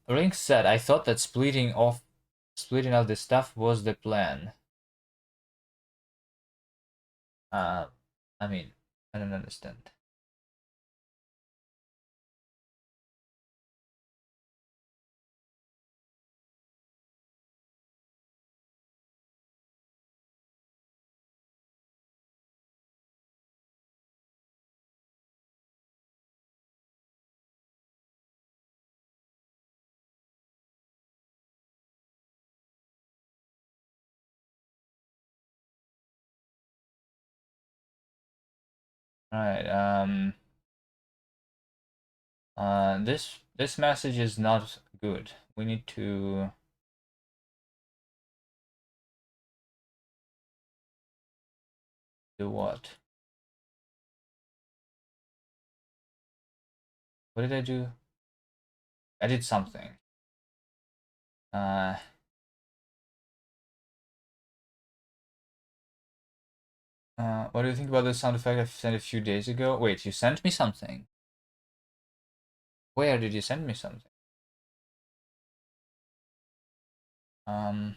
Rink said, I thought that splitting off the stuff was the plan. Uh, I mean, I don't understand. Alright, this message is not good. We need to do what? What did I do? I did something. Uh, what do you think about the sound effect I sent a few days ago? Wait, you sent me something? Where did you send me something? Um,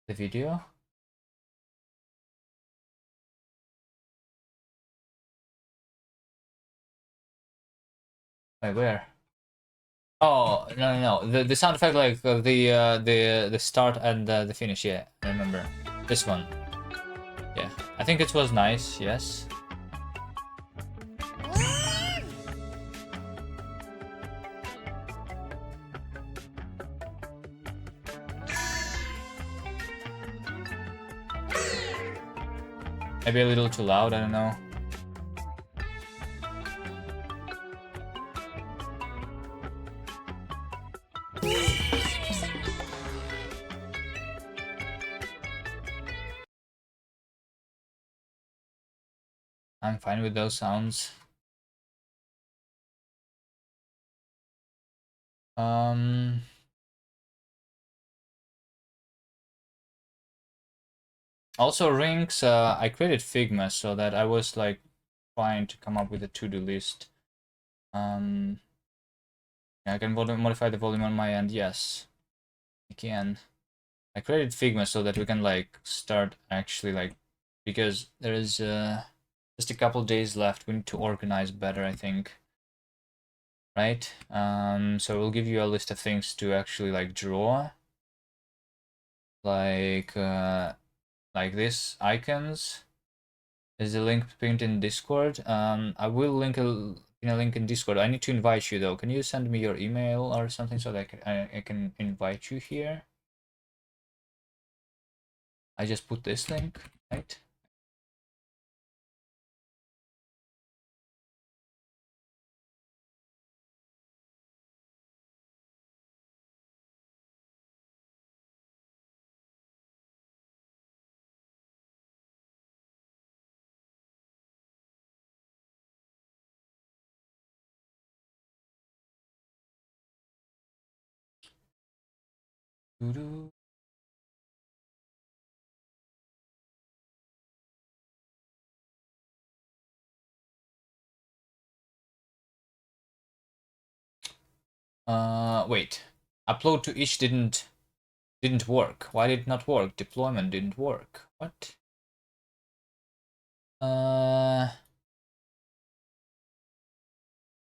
the video? Wait, where? Oh, no. The sound effect, like the start and the finish. Yeah, I remember this one. Yeah, I think it was nice. Yes. Maybe a little too loud. I don't know. I'm fine with those sounds. Also rings, I created Figma so that I was like trying to come up with a to-do list. Yeah, I can modify the volume on my end. Yes, I can. I created Figma so that we can like start actually like, because there is just a couple days left. We need to organize better, I think. Right? So we'll give you a list of things to actually like draw. Like this icons. Is the link pinned in Discord? I will link a link in Discord. I need to invite you though. Can you send me your email or something so that I can invite you here? I just put this link, right? Doo-doo. Wait. Upload to each didn't work. Why did it not work? Deployment didn't work. What? Oh,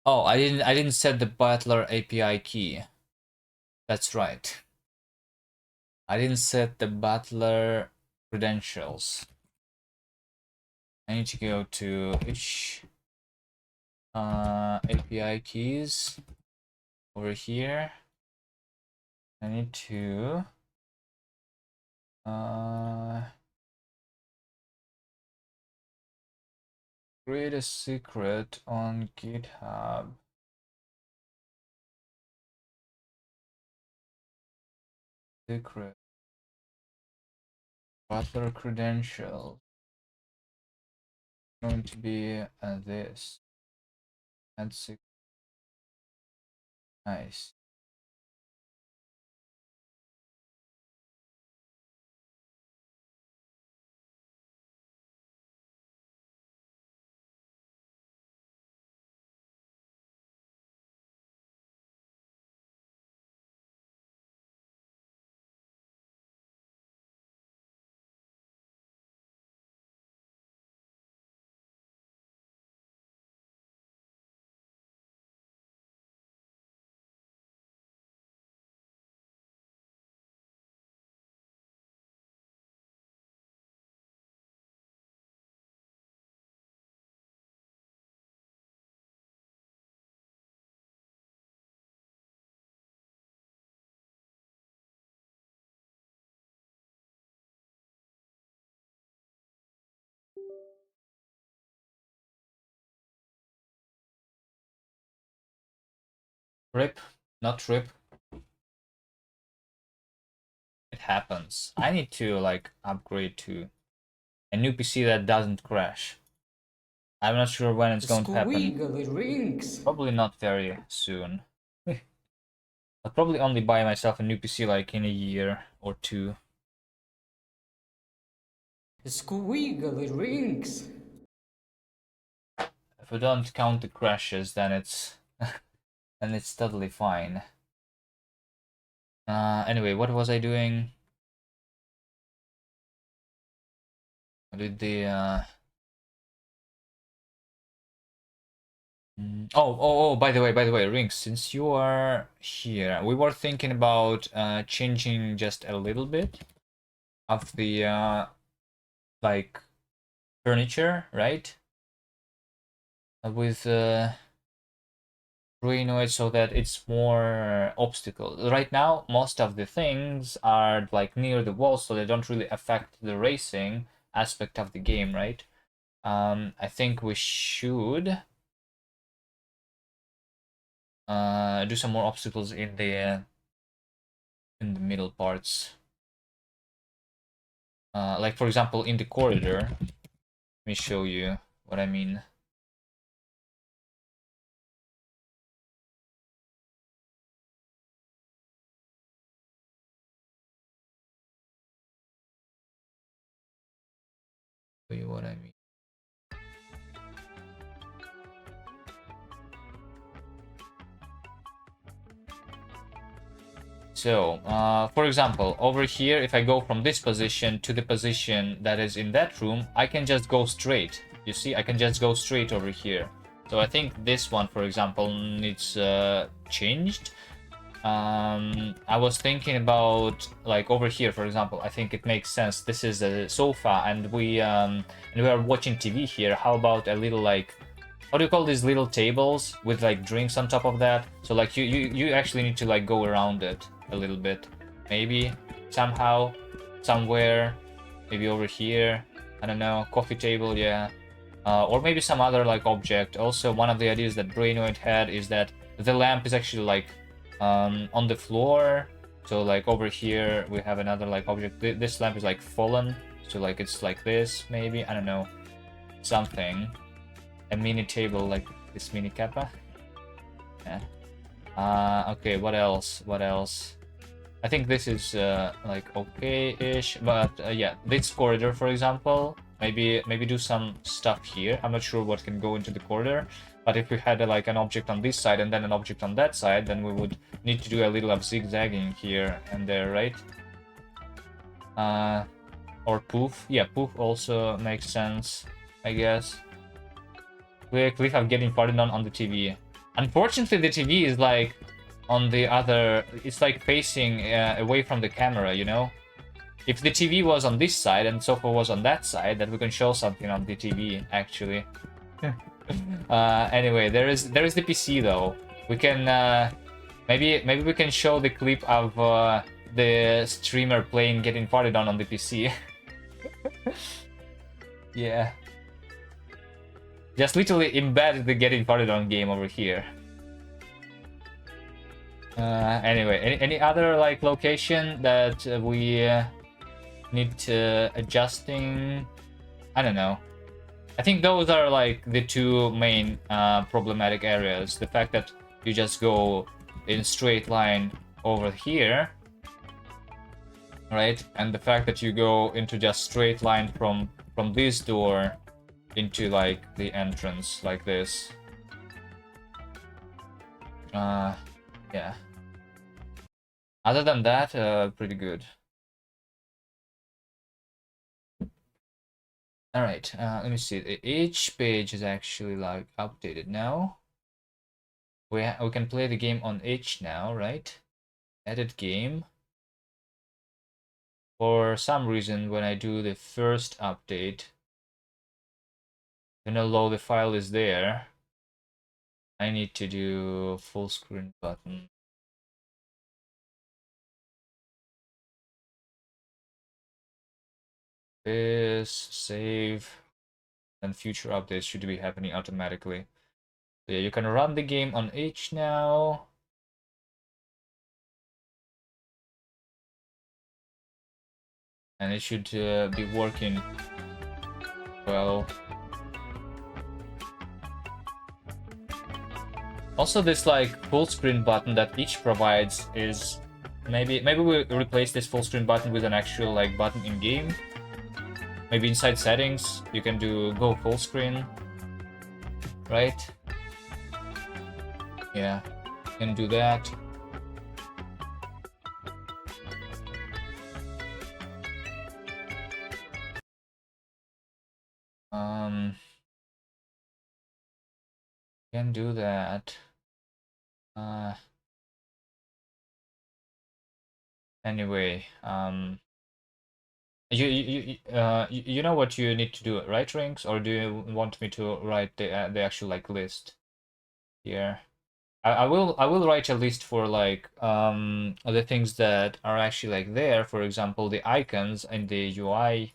I didn't set the Butler API key. That's right. I didn't set the Butler credentials. I need to go to each API keys over here. I need to create a secret on GitHub. Secret Butler credential going to be this. That's nice. Rip, not rip. It happens. I need to like upgrade to a new PC that doesn't crash. I'm not sure when it's going to happen. Squiggly rings. Probably not very soon. I'll probably only buy myself a new PC like in a year or two. Squiggly rings. If we don't count the crashes, then it's then it's totally fine. Anyway, what was I doing? I did the by the way, Rings, since you are here, we were thinking about changing just a little bit of the like furniture, right? With it so that it's more obstacle. Right now, most of the things are like near the wall, so they don't really affect the racing aspect of the game, right? I think we should do some more obstacles in the middle parts. Like for example, in the corridor. Let me show you. what I mean. Show you what I mean. So, for example, over here, if I go from this position to the position that is in that room, I can just go straight. You see, I can just go straight over here. So I think this one, for example, needs changed. I was thinking about like over here, for example. I think it makes sense. This is a sofa, and we are watching TV here. How about a little like, how do you call these little tables with like drinks on top of that? So like you actually need to like go around it a little bit, maybe somehow, somewhere, maybe over here. I don't know, coffee table, yeah. Or maybe some other like object. Also, one of the ideas that Brainoid had is that the lamp is actually like on the floor. So like over here we have another like object. This lamp is like fallen, so like it's like this maybe. I don't know, something. A mini table like this mini kappa. Yeah. Okay. What else? What else? I think this is like okay-ish, but yeah, this corridor, for example, maybe do some stuff here. I'm not sure what can go into the corridor, but if we had like an object on this side and then an object on that side, then we would need to do a little of zigzagging here and there, right? Or poof. Yeah, poof also makes sense, I guess. Cliff of getting farted on the TV. Unfortunately, the TV is like on the other, it's like facing away from the camera, you know? If the TV was on this side and sofa was on that side, then we can show something on the TV, actually. Anyway, there is the PC though. We can maybe we can show the clip of the streamer playing getting farted on the PC. Yeah. Just literally embed the getting farted on game over here. Anyway, any other like location that we need adjusting? I don't know. I think those are like the two main problematic areas. The fact that you just go in straight line over here, right? And the fact that you go into just straight line from this door into like the entrance like this. Yeah. Other than that, pretty good. All right, let me see. Each page is actually like updated now. We can play the game on H now, right? Edit game. For some reason, when I do the first update, even though the file is there, I need to do full screen button. This save, and future updates should be happening automatically. So yeah, you can run the game on H now. And it should be working well. Also, this like full screen button that each provides is maybe we replace this full screen button with an actual like button in game. Maybe inside settings you can do go full screen, right? Yeah, you can do that. Can do that. Anyway, you know what you need to do, right, Rinks? Or do you want me to write the actual like list here? I will write a list for like the things that are actually like there. For example, the icons and the UI,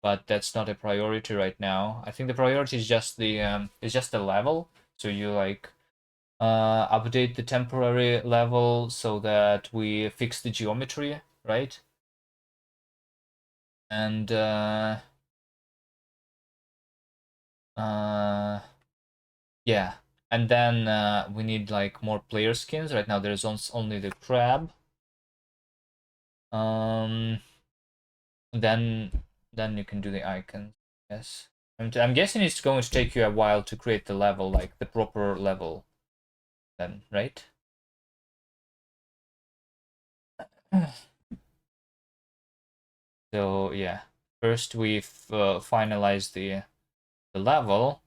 but that's not a priority right now. I think the priority is just the level. So you like update the temporary level so that we fix the geometry, right? And Yeah, and then we need like more player skins. Right now there's only the crab. Um, then you can do the icons. Yes, and I'm guessing it's going to take you a while to create the level, like the proper level. Then, right? So yeah, first we finalize the level.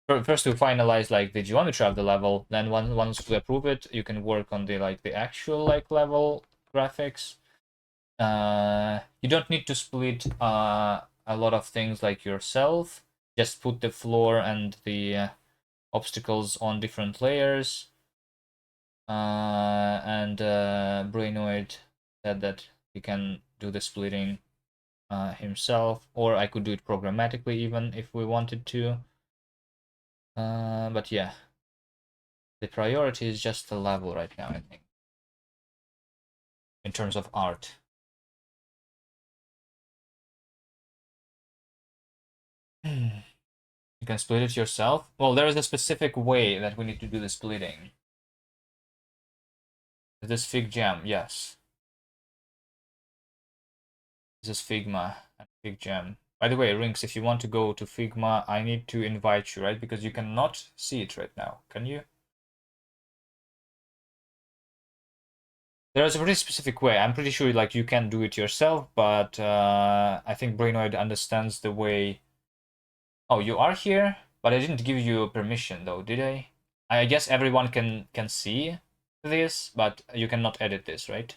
First to finalize like the geometry of the level. Then once we approve it, you can work on the actual like level graphics. You don't need to split a lot of things like yourself. Just put the floor and the obstacles on different layers. And Brainoid said that he can do the splitting himself, or I could do it programmatically even if we wanted to. But yeah, the priority is just the level right now, I think, in terms of art. You can split it yourself. Well, there is a specific way that we need to do the splitting. This Fig Jam, yes. This is Figma and Fig Jam. By the way, Rinks, if you want to go to Figma, I need to invite you, right? Because you cannot see it right now. Can you? There is a pretty specific way. I'm pretty sure like you can do it yourself, but I think Brainoid understands the way. Oh, you are here, but I didn't give you permission though, did I? I guess everyone can see this, but you cannot edit this, right?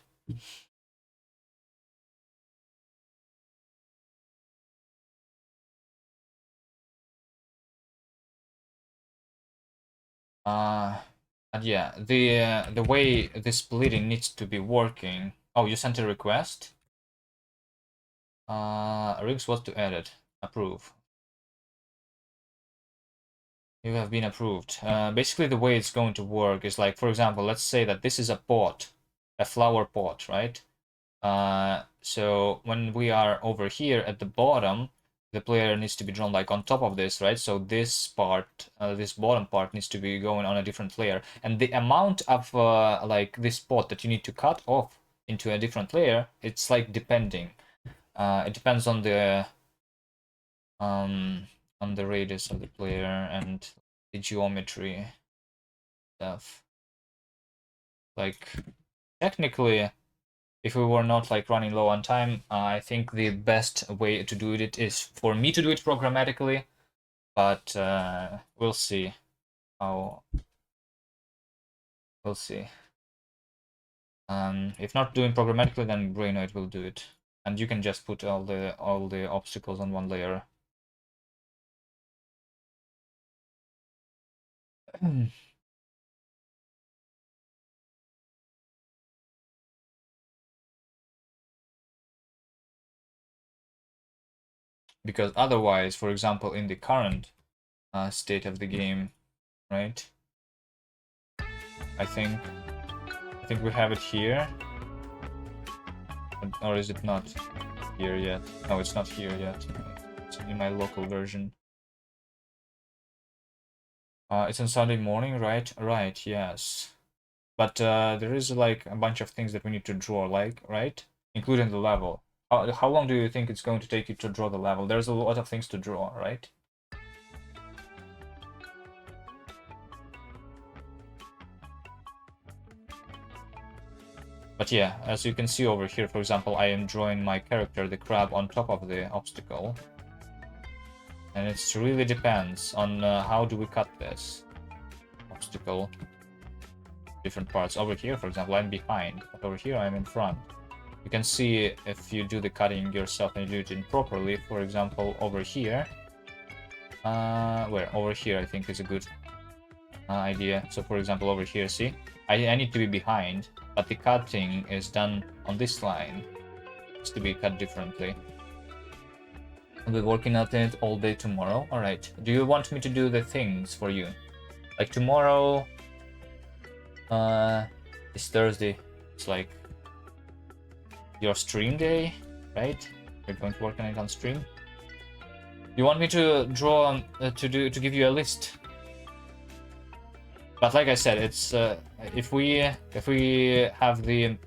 And yeah, the way the splitting needs to be working. Oh, you sent a request. Riggs was to edit. Approve. You have been approved. Basically, the way it's going to work is like, for example, let's say that this is a pot, a flower pot, right? So when we are over here at the bottom, the player needs to be drawn like on top of this, right? So this part, this bottom part needs to be going on a different layer. And the amount of like this pot that you need to cut off into a different layer, it's like depending. It depends on the radius of the player and the geometry stuff. Like technically, if we were not like running low on time, I think the best way to do it is for me to do it programmatically, but we'll see how. We'll see. If not doing programmatically, then Brainoid will do it, and you can just put all the obstacles on one layer. Because otherwise, for example, in the current state of the game, right? I think we have it here, or is it not here yet? No, it's not here yet. It's in my local version. It's on Sunday morning, right? Right, yes. But there is like a bunch of things that we need to draw, like, right? Including the level. How long do you think it's going to take you to draw the level? There's a lot of things to draw, right? But yeah, as you can see over here, for example, I am drawing my character, the crab, on top of the obstacle. And it really depends on how do we cut this obstacle. Different parts. Over here, for example, I'm behind, but over here I'm in front. You can see if you do the cutting yourself and you do it improperly. For example, over here. Where? Over here, I think is a good idea. So, for example, over here, see? I need to be behind, but the cutting is done on this line. It's to be cut differently. I'll be working on it all day tomorrow. Alright. Do you want me to do the things for you? Like tomorrow, it's Thursday. It's like your stream day, right? You're going to work on it on stream. You want me to draw to give you a list? But like I said, it's if we have the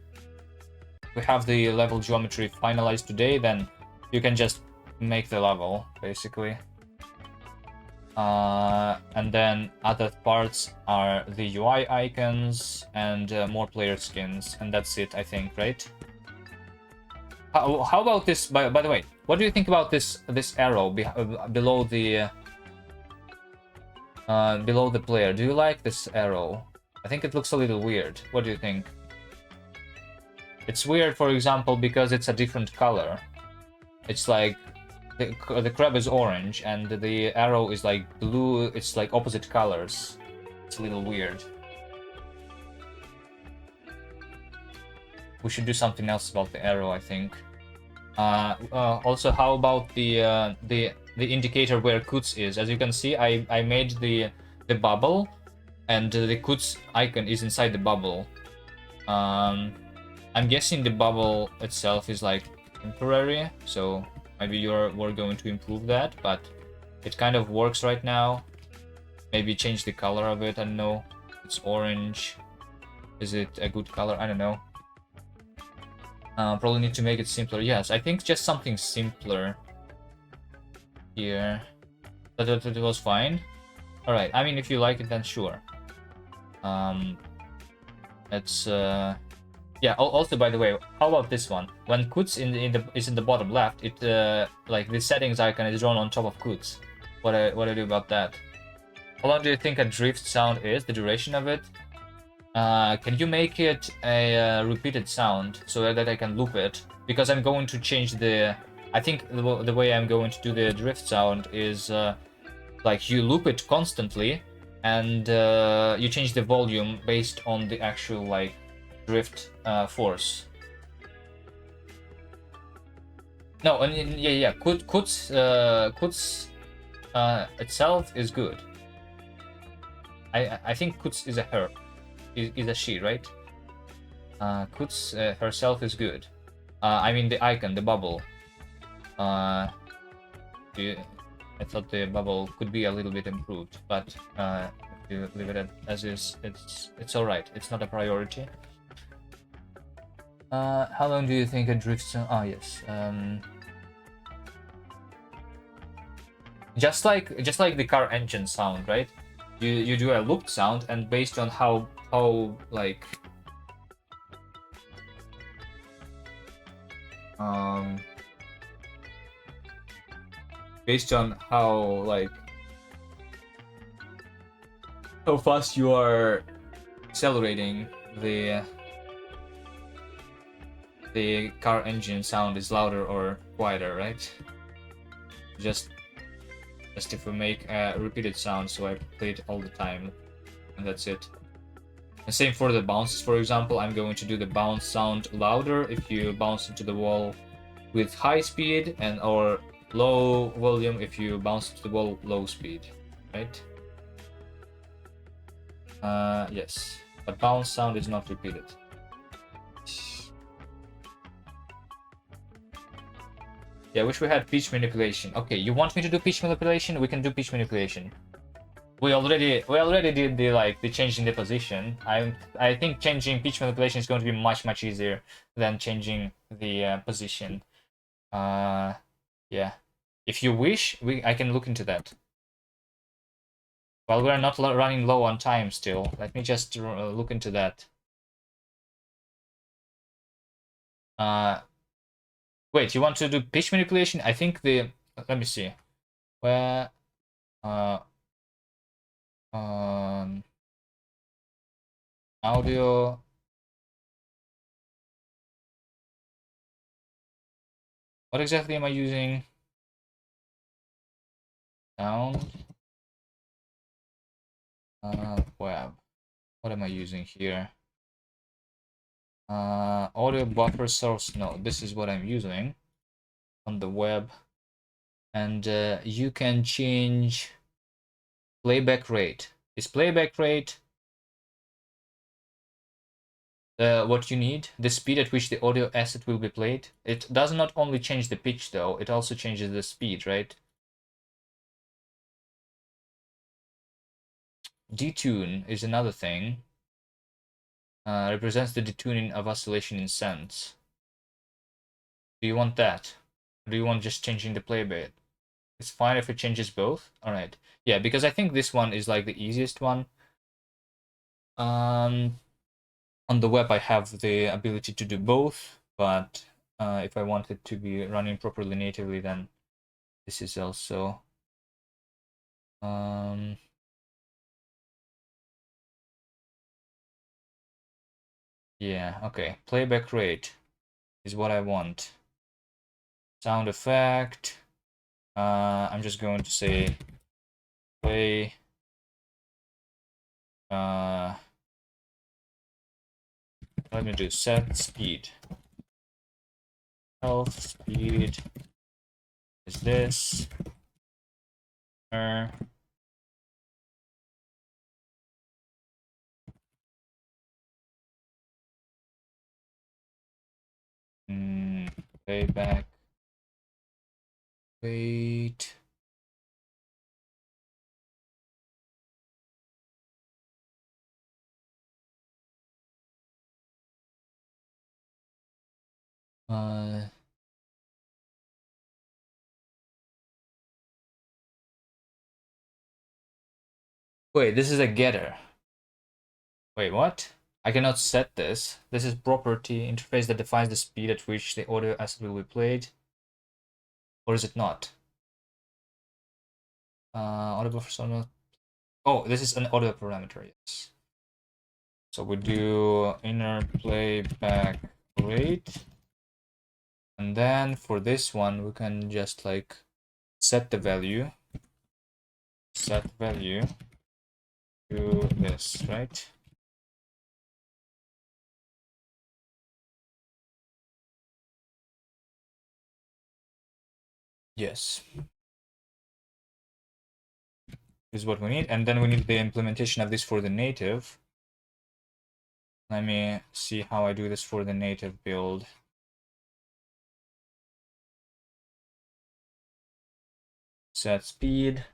level geometry finalized today, then you can just make the level basically. And then other parts are the UI icons and more player skins, and that's it, I think, right? How about this? By the way, what do you think about this arrow below the player? Do you like this arrow? I think it looks a little weird. What do you think? It's weird, for example, because it's a different color. It's like the crab is orange and the arrow is like blue. It's like opposite colors. It's a little weird. We should do something else about the arrow, I think. Also, how about the indicator where Kuts is? As you can see, I made the bubble, and the Kuts icon is inside the bubble. I'm guessing the bubble itself is like temporary, so maybe we're going to improve that, but it kind of works right now. Maybe change the color of it. I don't know. It's orange. Is it a good color? I don't know. Probably need to make it simpler. Yes, I think just something simpler here. That was fine. All right. I mean, if you like it, then sure. It's yeah. Also, by the way, how about this one? When Kuts is in the bottom left, it like the settings icon is drawn on top of Kuts. What I do about that? How long do you think a drift sound is? The duration of it? Can you make it a repeated sound so that I can loop it? Because I'm going to change the... I think the way I'm going to do the drift sound is like you loop it constantly and you change the volume based on the actual like drift force. No, and yeah. Kuts itself is good. I think Kuts is a her. Is a she, right? Kuts herself is good. I mean the icon, the bubble. I thought the bubble could be a little bit improved, but if you leave it as is, it's all right. It's not a priority. How long do you think a drift sound? Ah, yes. Just like the car engine sound, right? You do a looped sound, and based on how like based on how like how fast you are accelerating, the car engine sound is louder or quieter, right? Just if we make a repeated sound, so I play it all the time, and that's it. And same for the bounces, for example. I'm going to do the bounce sound louder if you bounce into the wall with high speed, and or low volume if you bounce into the wall low speed, right? Yes, but bounce sound is not repeated. Yeah, I wish we had pitch manipulation. Okay, you want me to do pitch manipulation? We can do pitch manipulation. We already did the changing the position. I think changing pitch manipulation is going to be much easier than changing the position. Yeah. If you wish, I can look into that. Well, we're not running low on time still. Let me just look into that. Wait, you want to do pitch manipulation? I think let me see. Where audio. What exactly am I using? Sound. Web. What am I using here? Audio buffer source. No, this is what I'm using on the web. And you can change playback rate. Is playback rate what you need? The speed at which the audio asset will be played? It does not only change the pitch though, it also changes the speed, right? Detune is another thing. Represents the detuning of oscillation in cents. Do you want that? Or do you want just changing the play bit? It's fine if it changes both. All right. Yeah, because I think this one is like the easiest one. On the web, I have the ability to do both, but if I want it to be running properly natively, then this is also yeah, okay. Playback rate is what I want. Sound effect. I'm just going to say play. Let me do set speed. Health speed is this. Playback. Wait. Wait, this is a getter. Wait, what? I cannot set this. This is property interface that defines the speed at which the audio asset will be played. Or is it not? Audible persona. Oh, this is an audio parameter, yes. So we do inner playback rate. And then for this one, we can just like set the value. Set value to this, right? Yes. This is what we need. And then we need the implementation of this for the native. Let me see how I do this for the native build. Set speed.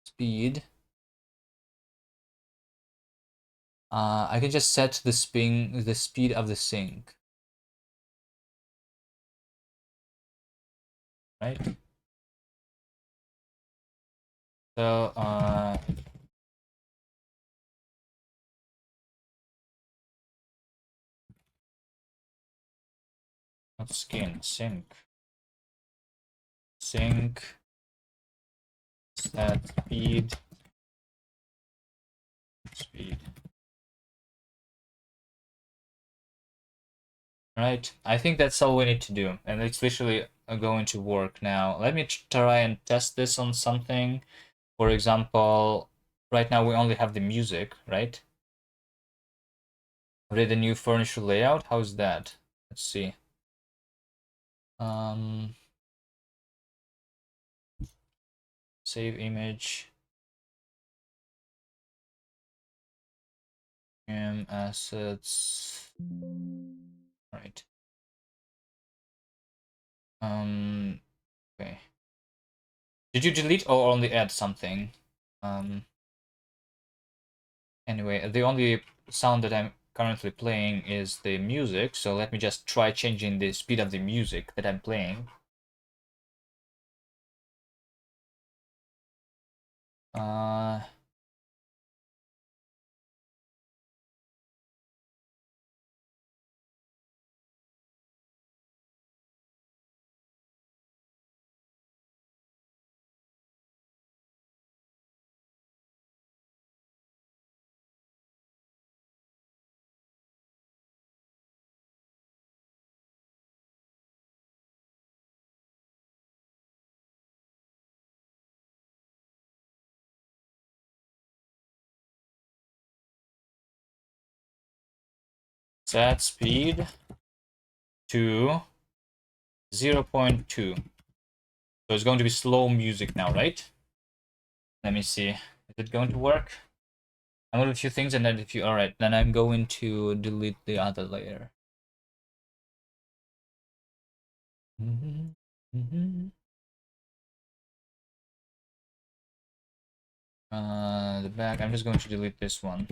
Speed. I can just set the speed of the sync. Right? So not skin, sync. Sync set speed. Right, I think that's all we need to do, and it's literally going to work now. Let me try and test this on something. For example, right now we only have the music, right? Read the new furniture layout. How's that? Let's see. Save image. Assets. All right. Okay. Did you delete or only add something? Anyway, the only sound that I'm currently playing is the music, so let me just try changing the speed of the music that I'm playing. Set speed to 0.2. So it's going to be slow music now, right? Let me see. Is it going to work? I'm going to do a few things and then if you alright, then I'm going to delete the other layer. The back. I'm just going to delete this one.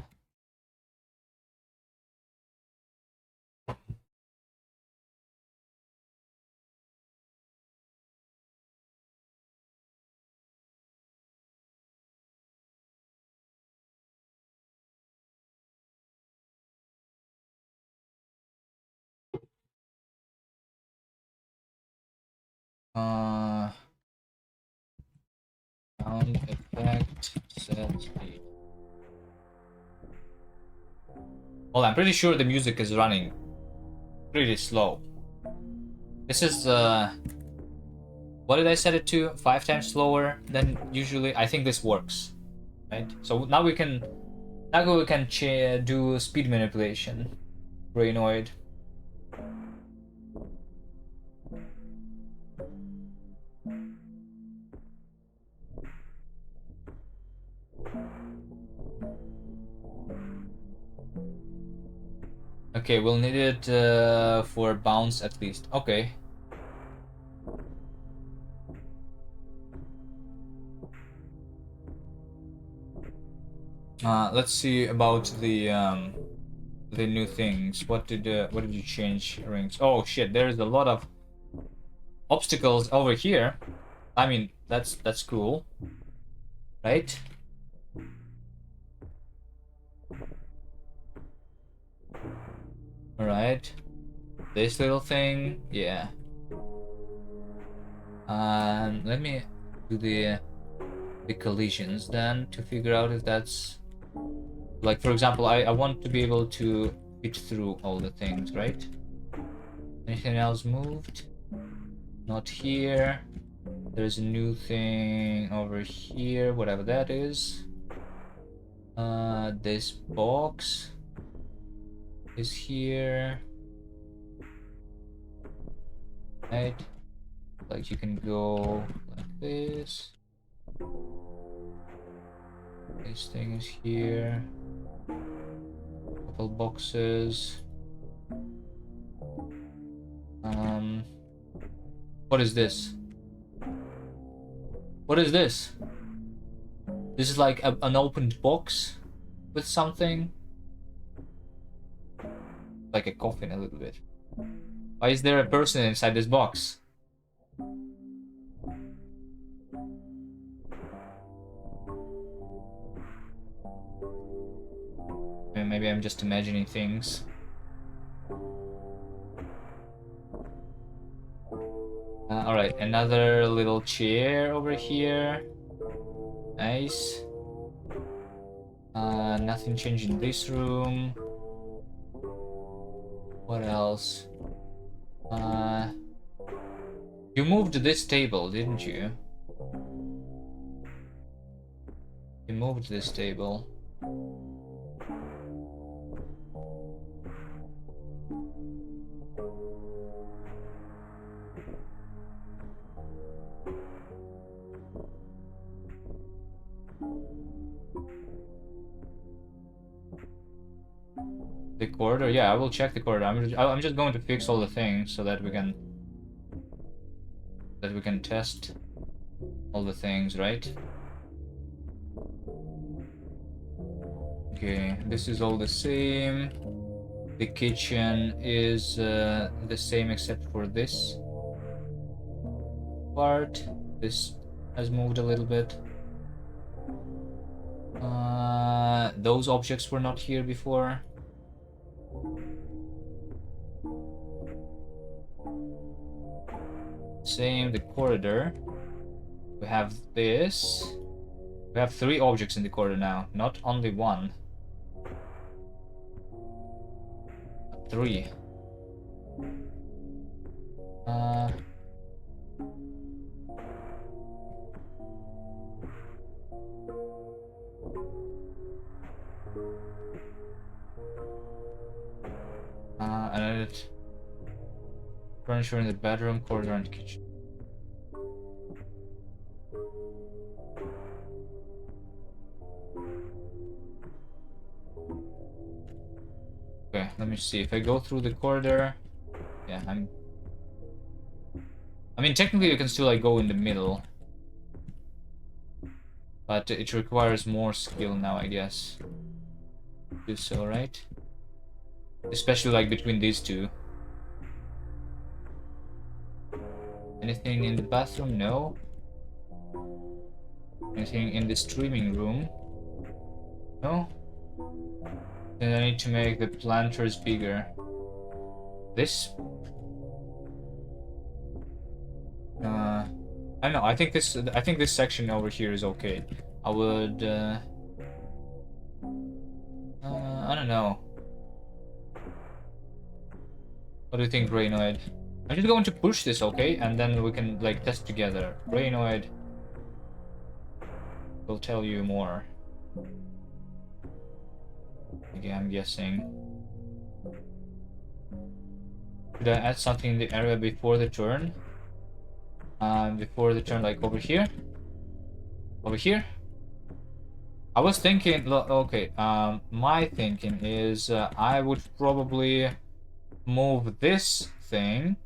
Sound effect set speed. Well, I'm pretty sure the music is running pretty slow. This is what did I set it to? 5 times slower than usually. I think this works, right? So now we can do speed manipulation. Brainoid. Okay, we'll need it for bounce at least. Okay. Let's see about the new things. What did you change, rings? Oh shit! There's a lot of obstacles over here. I mean, that's cool, right? All right. This little thing, yeah. Let me do the collisions then to figure out if that's like, for example, I want to be able to fit through all the things, right? Anything else moved? Not here. There's a new thing over here, whatever that is. This box is here. Right? Like you can go like this. This thing is here. Couple boxes. What is this? What is this? This is like an opened box with something. Like a coffin a little bit. Why is there a person inside this box? Maybe I'm just imagining things. Alright, another little chair over here. Nice. Nothing changed in this room. What else? You moved this table, didn't you? You moved this table. The corridor? Yeah, I will check the corridor. I'm just going to fix all the things so that we can test all the things, right? Okay, this is all the same. The kitchen is the same except for this part. This has moved a little bit. Those objects were not here before. Same, the corridor. We have this. We have 3 objects in the corridor now, not only 1. 3. And furniture in the bedroom, corridor, and kitchen. Okay, let me see. If I go through the corridor, yeah, I'm I mean, technically you can still like go in the middle, but it requires more skill now, I guess. Do so, right? Especially like between these two. Anything in the bathroom? No. Anything in the streaming room? No. Then I need to make the planters bigger. This? I don't know. I think this section over here is okay. I would. I don't know. What do you think, Raynoid? I'm just going to push this, okay, and then we can like test together. Raynoid will tell you more. Okay, I'm guessing. Should I add something in the area before the turn? Before the turn, like over here? Over here? I was thinking, okay, my thinking is I would probably move this thing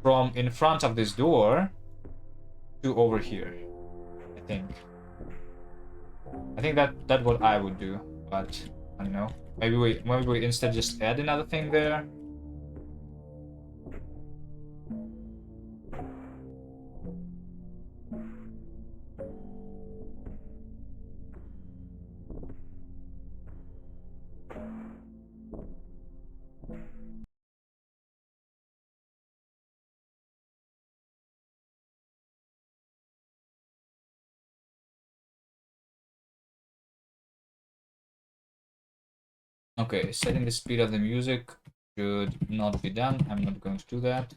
from in front of this door to over here. I think that's what I would do, but I don't know. Maybe we instead just add another thing there. Okay, setting the speed of the music should not be done. I'm not going to do that.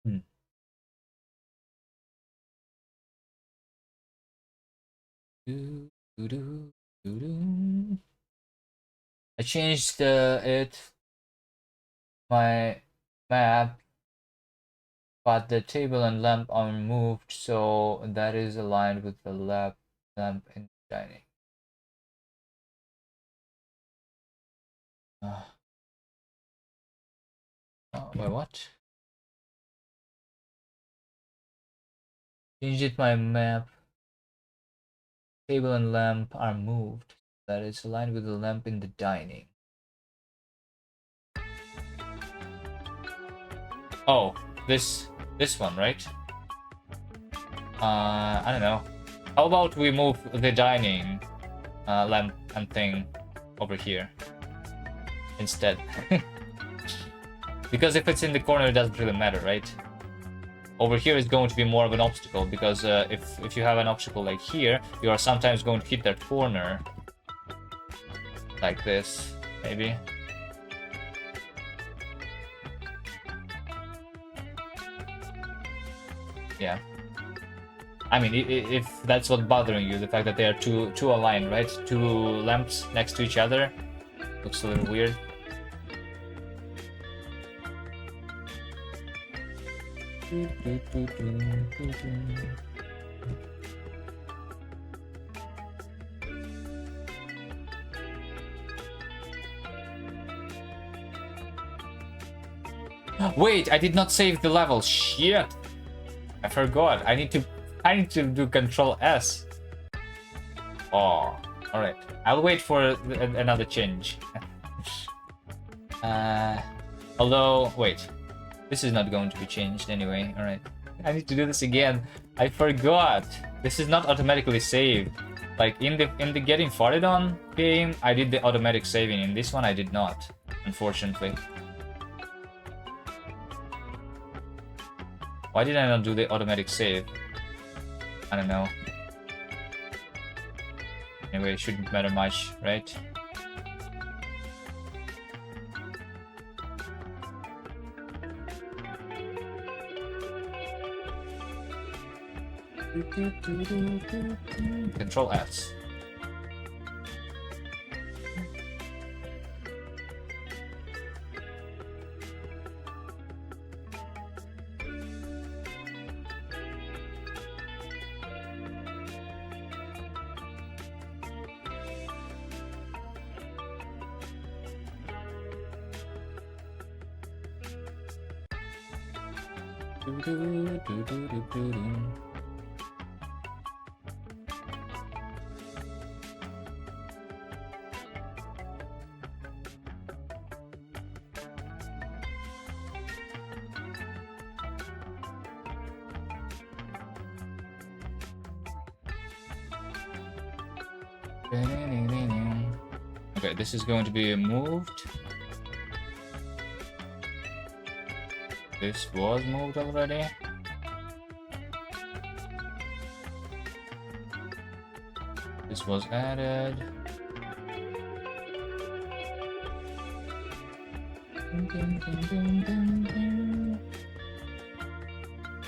Hmm. I changed my map, but the table and lamp are moved, so that is aligned with the lamp in the dining. Oh, wait, what? Changed it. My map, table and lamp are moved. That is aligned with the lamp in the dining. Oh, this one, right? I don't know. How about we move the dining lamp and thing over here instead? Because if it's in the corner, it doesn't really matter, right? Over here is going to be more of an obstacle, because if you have an obstacle like here, you are sometimes going to hit that corner like this, maybe. Yeah. I mean, if that's what's bothering you, the fact that they are two aligned, right? Two lamps next to each other, looks a little weird. Wait, I did not save the level. Shit, I forgot. I need to do Control S. Oh, all right. I'll wait for another change. Although, wait, this is not going to be changed anyway. All right, I need to do this again. I forgot. This is not automatically saved. Like in the Getting Farted On game, I did the automatic saving. In this one, I did not, unfortunately. Why did I not do the automatic save? I don't know. Anyway, it shouldn't matter much, right? Control S. Okay, this is going to be moved. This was moved already. This was added.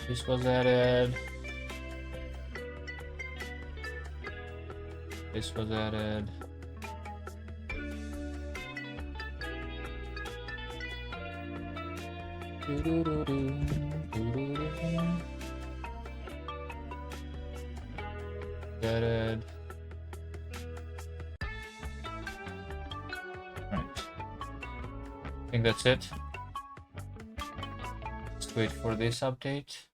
This was added. This was added. Added. Right. I think that's it. Just wait for this update.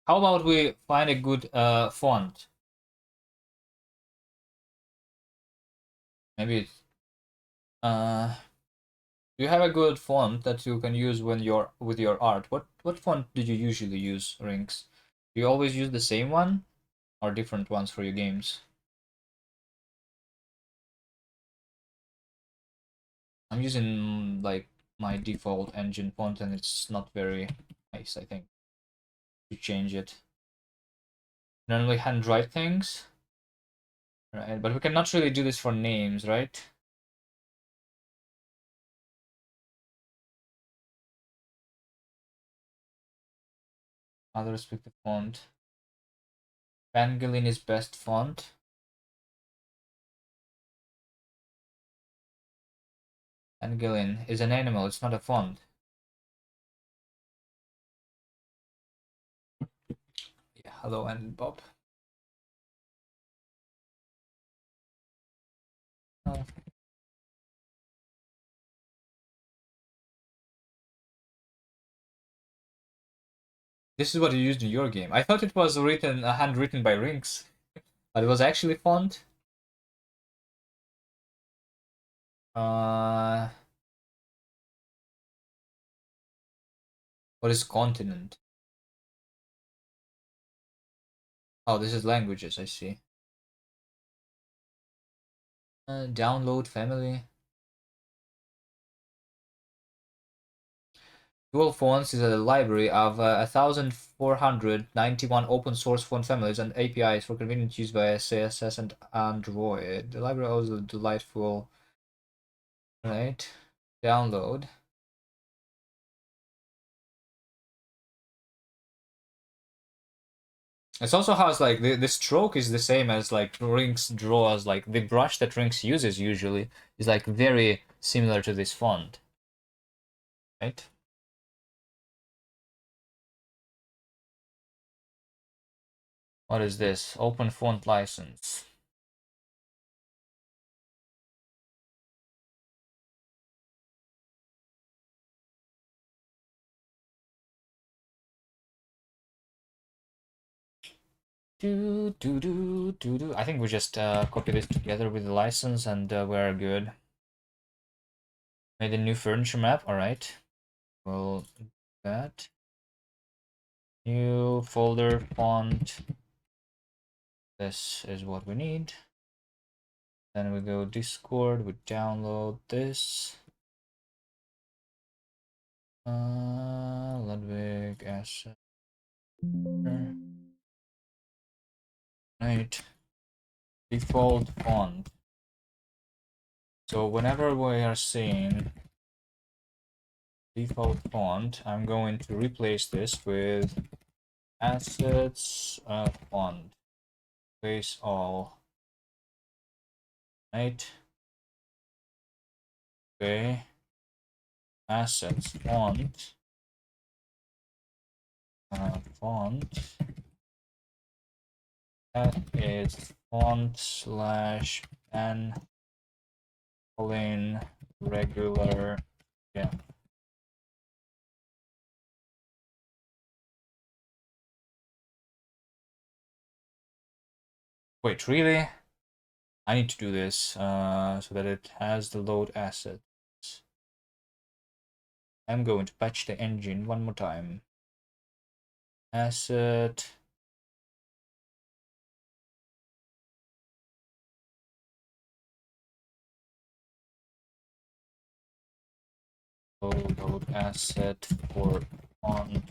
How about we find a good font? Maybe do you have a good font that you can use when you're with your art? What font did you usually use, Rinks? Do you always use the same one or different ones for your games? I'm using like my default engine font and it's not very nice, I think. To change it. Normally handwrite things. Right, but we cannot really do this for names, right? Other respective font. Pangolin is best font. Pangolin is an animal, it's not a font. Yeah, hello and Bob. Oh. This is what you used in your game. I thought it was written, handwritten by Rinks, but it was actually font. Uh, what is continent? Oh, this is languages, I see. Download family. Dual Fonts is a library of 1,491 open source font families and APIs for convenient use via CSS and Android. The library also delightful. Right. Download. It's also how it's like the stroke is the same as like Rinks draws, like the brush that Rinks uses usually is like very similar to this font. Right? What is this? Open font license. I think we just copy this together with the license and we're good. Made a new furniture map. All right. We'll do that. New folder font. This is what we need. Then we go Discord, we download this. Ludwig asset. Right. Default font. So whenever we are seeing default font, I'm going to replace this with assets font. Replace all. Right. Okay. Assets font. Font. That is font slash pen plain regular. Yeah. Wait, really? I need to do this so that it has the load assets. I'm going to patch the engine one more time. Asset. Load asset for font.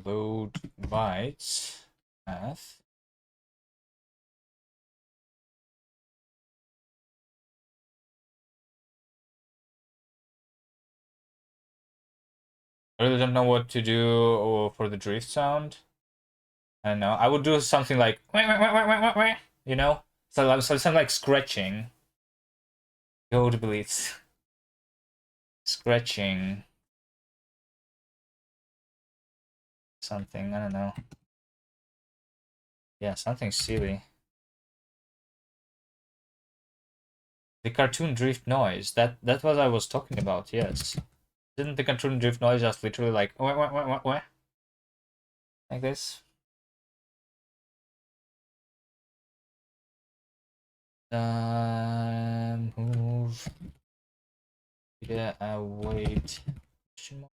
Load bytes. Math. I really don't know what to do for the drift sound. I don't know. I would do something like, you know? So something like scratching. Go to bleeds. Scratching. Something, I don't know. Yeah, something silly. The cartoon drift noise. That was I was talking about, yes. Didn't the cartoon drift noise just literally like like this? Move. Yeah, wait. Question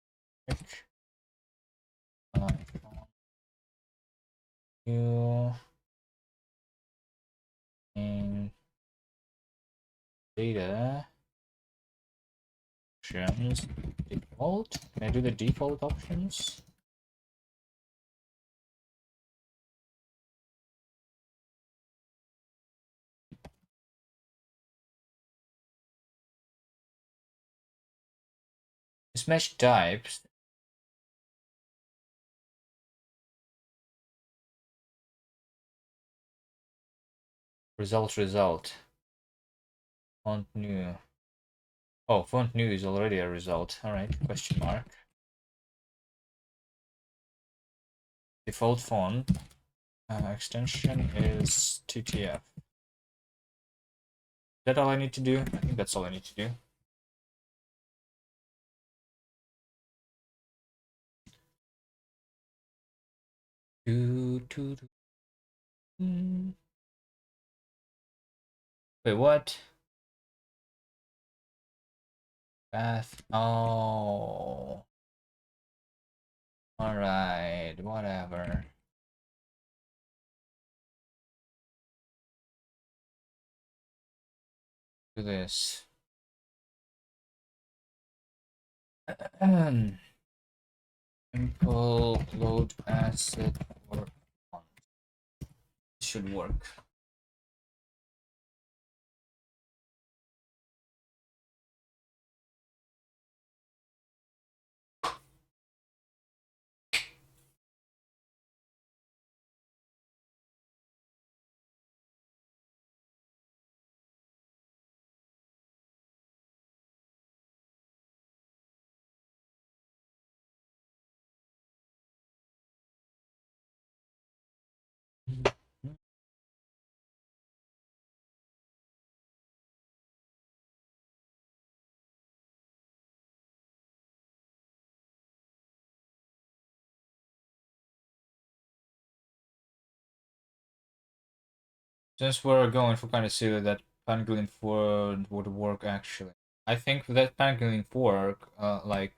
mark. You in data options default. Can I do the default options? This mesh types. Result. Font new. Oh, font new is already a result. Alright, question mark. Default font extension is TTF. Is that all I need to do? I think that's all I need to do. Wait, what? Path. Oh. Alright, whatever. Do this. Simple load asset for font. Should work. Since we're going for kind of silly, that pangolin forward would work actually. I think that pangolin fork like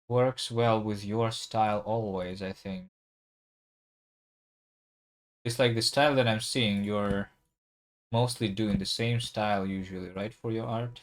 works well with your style always, I think. It's like the style that I'm seeing, your mostly doing the same style usually, right, for your art?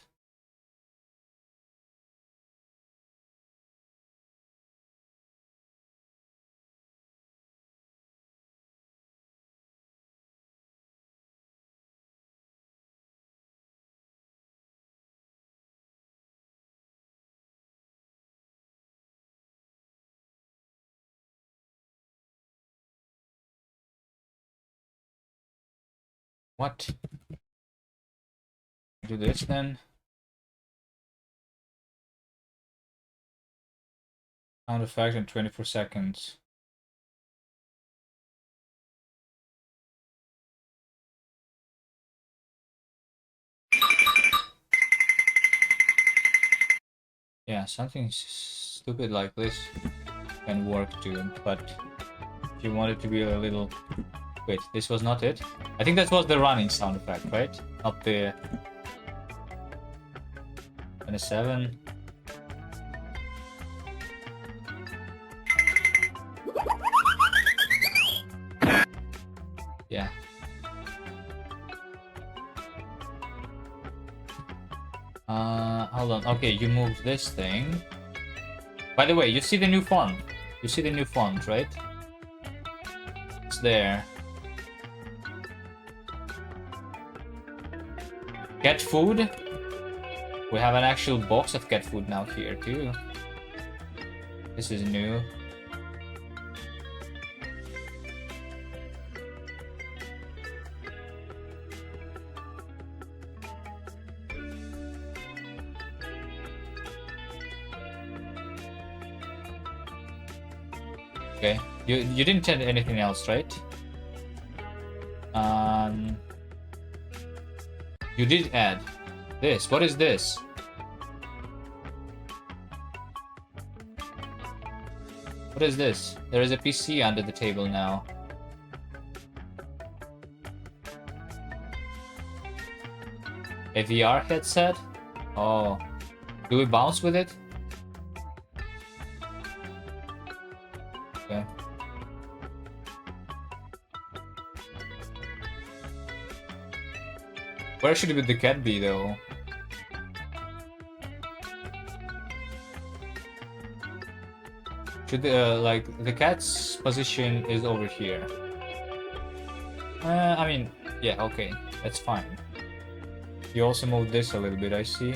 What? Do this then. Sound effect in 24 seconds. Yeah, something stupid like this can work too, but if you want it to be a little... Wait, this was not it? I think that was the running sound effect, right? Not the 27. Yeah. Hold on. Okay, you move this thing. By the way, you see the new font. You see the new font, right? It's there. Cat food. We have an actual box of cat food now here too. This is new. Okay. You didn't add anything else, right? You did add this. What is this? What is this? There is a PC under the table now. A VR headset? Oh. Do we bounce with it? Okay. Where should the cat be though? Should like the cat's position is over here. I mean, yeah, okay, that's fine. You also moved this a little bit, I see.